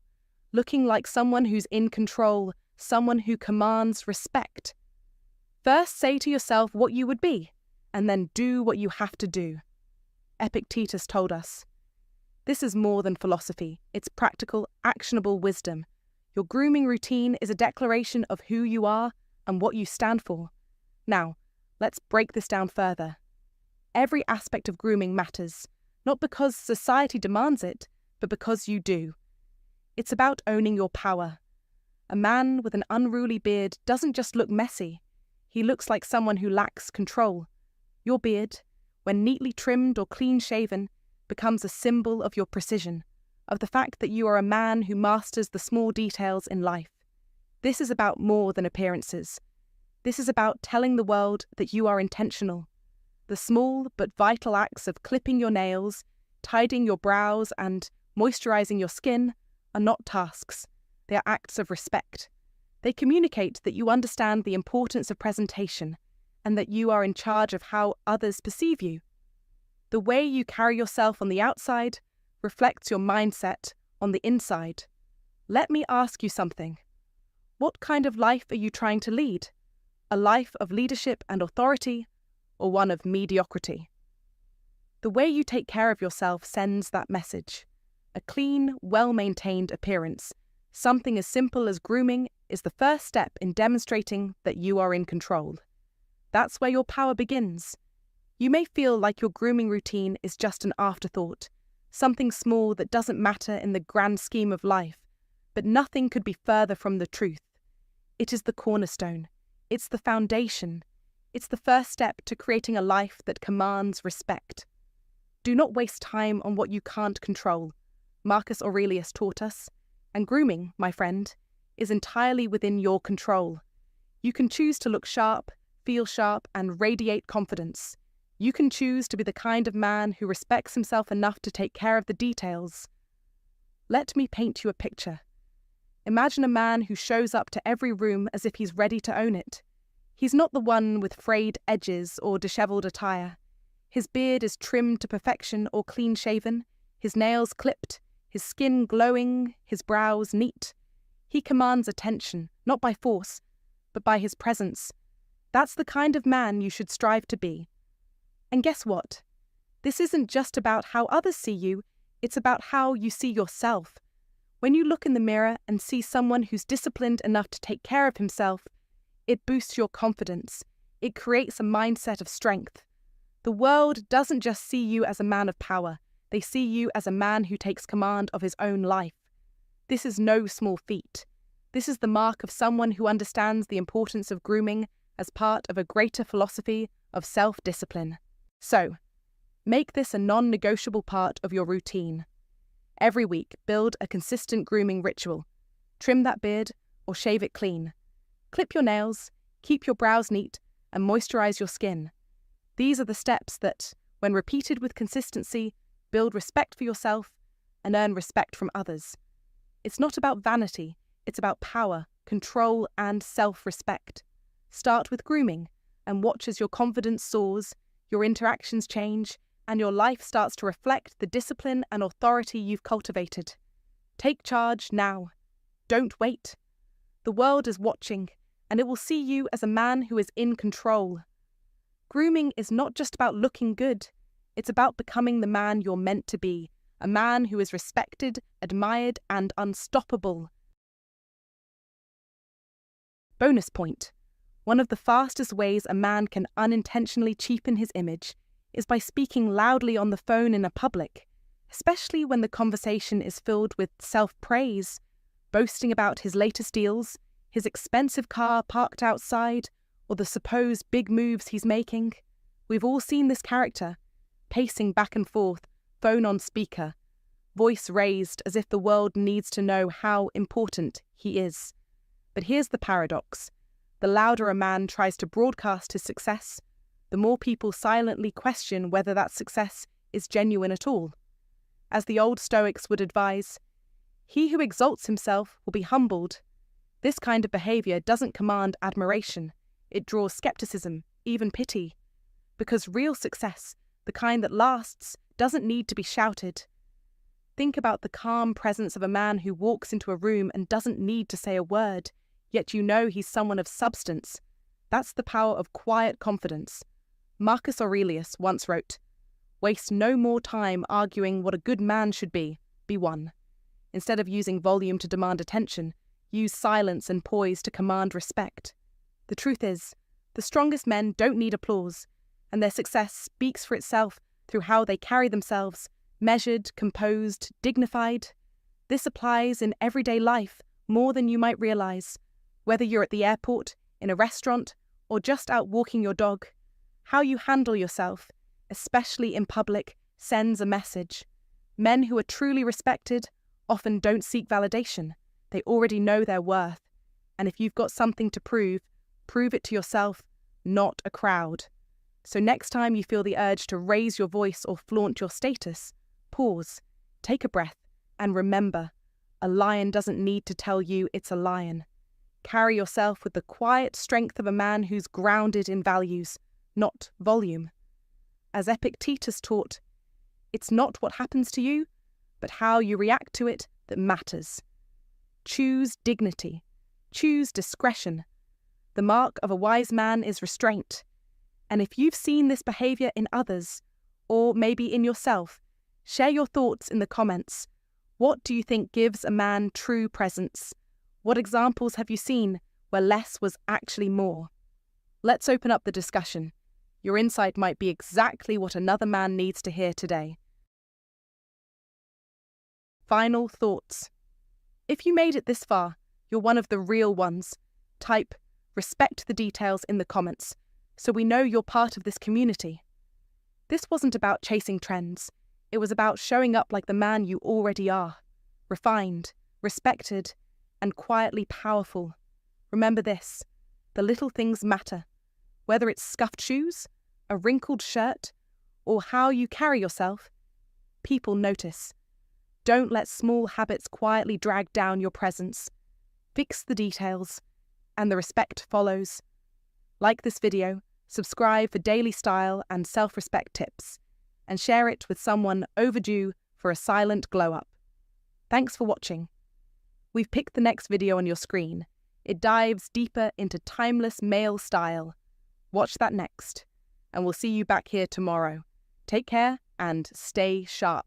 looking like someone who's in control, someone who commands respect. First, say to yourself what you would be, and then do what you have to do. Epictetus told us, "This is more than philosophy. It's practical, actionable wisdom. Your grooming routine is a declaration of who you are and what you stand for." Now, let's break this down further. Every aspect of grooming matters, not because society demands it, but because you do. It's about owning your power. A man with an unruly beard doesn't just look messy. He looks like someone who lacks control. Your beard, when neatly trimmed or clean-shaven, becomes a symbol of your precision, of the fact that you are a man who masters the small details in life. This is about more than appearances. This is about telling the world that you are intentional. The small but vital acts of clipping your nails, tidying your brows, and moisturizing your skin are not tasks. They are acts of respect. They communicate that you understand the importance of presentation and that you are in charge of how others perceive you. The way you carry yourself on the outside reflects your mindset on the inside. Let me ask you something. What kind of life are you trying to lead? A life of leadership and authority, or one of mediocrity? The way you take care of yourself sends that message. A clean, well-maintained appearance, something as simple as grooming, is the first step in demonstrating that you are in control. That's where your power begins. You may feel like your grooming routine is just an afterthought, something small that doesn't matter in the grand scheme of life, but nothing could be further from the truth. It is the cornerstone. It's the foundation. It's the first step to creating a life that commands respect. Do not waste time on what you can't control, Marcus Aurelius taught us. And grooming, my friend, is entirely within your control. You can choose to look sharp, feel sharp, and radiate confidence. You can choose to be the kind of man who respects himself enough to take care of the details. Let me paint you a picture. Imagine a man who shows up to every room as if he's ready to own it. He's not the one with frayed edges or disheveled attire. His beard is trimmed to perfection or clean-shaven, his nails clipped, his skin glowing, his brows neat. He commands attention, not by force, but by his presence. That's the kind of man you should strive to be. And guess what? This isn't just about how others see you, it's about how you see yourself. When you look in the mirror and see someone who's disciplined enough to take care of himself, it boosts your confidence. It creates a mindset of strength. The world doesn't just see you as a man of power. They see you as a man who takes command of his own life. This is no small feat. This is the mark of someone who understands the importance of grooming as part of a greater philosophy of self-discipline. So, make this a non-negotiable part of your routine. Every week, build a consistent grooming ritual. Trim that beard or shave it clean. Clip your nails, keep your brows neat, and moisturize your skin. These are the steps that, when repeated with consistency, build respect for yourself and earn respect from others. It's not about vanity, it's about power, control, and self-respect. Start with grooming and watch as your confidence soars, your interactions change, and your life starts to reflect the discipline and authority you've cultivated. Take charge now. Don't wait. The world is watching, and it will see you as a man who is in control. Grooming is not just about looking good. It's about becoming the man you're meant to be, a man who is respected, admired, and unstoppable. Bonus point. One of the fastest ways a man can unintentionally cheapen his image is by speaking loudly on the phone in a public, especially when the conversation is filled with self-praise, boasting about his latest deals, his expensive car parked outside, or the supposed big moves he's making. We've all seen this character, pacing back and forth, phone on speaker, voice raised as if the world needs to know how important he is. But here's the paradox. The louder a man tries to broadcast his success, the more people silently question whether that success is genuine at all. As the old Stoics would advise, he who exalts himself will be humbled. This kind of behavior doesn't command admiration. It draws skepticism, even pity. Because real success, the kind that lasts, doesn't need to be shouted. Think about the calm presence of a man who walks into a room and doesn't need to say a word, yet you know he's someone of substance. That's the power of quiet confidence. Marcus Aurelius once wrote, "Waste no more time arguing what a good man should be one. Instead of using volume to demand attention, use silence and poise to command respect." The truth is, the strongest men don't need applause, and their success speaks for itself through how they carry themselves, measured, composed, dignified. This applies in everyday life more than you might realize. Whether you're at the airport, in a restaurant, or just out walking your dog, how you handle yourself, especially in public, sends a message. Men who are truly respected often don't seek validation. They already know their worth. And if you've got something to prove it to yourself, not a crowd. So next time you feel the urge to raise your voice or flaunt your status, pause, take a breath, and remember, a lion doesn't need to tell you it's a lion. Carry yourself with the quiet strength of a man who's grounded in values, not volume. As Epictetus taught, it's not what happens to you, but how you react to it that matters. Choose dignity. Choose discretion. The mark of a wise man is restraint. And if you've seen this behavior in others, or maybe in yourself, share your thoughts in the comments. What do you think gives a man true presence? What examples have you seen where less was actually more? Let's open up the discussion. Your insight might be exactly what another man needs to hear today. Final thoughts. If you made it this far, you're one of the real ones. Type "respect the details" in the comments, so we know you're part of this community. This wasn't about chasing trends. It was about showing up like the man you already are. Refined, respected, and quietly powerful. Remember this, the little things matter. Whether it's scuffed shoes, a wrinkled shirt, or how you carry yourself, people notice. Don't let small habits quietly drag down your presence. Fix the details, and the respect follows. Like this video, subscribe for daily style and self-respect tips, and share it with someone overdue for a silent glow-up. Thanks for watching. We've picked the next video on your screen. It dives deeper into timeless male style. Watch that next, and we'll see you back here tomorrow. Take care and stay sharp.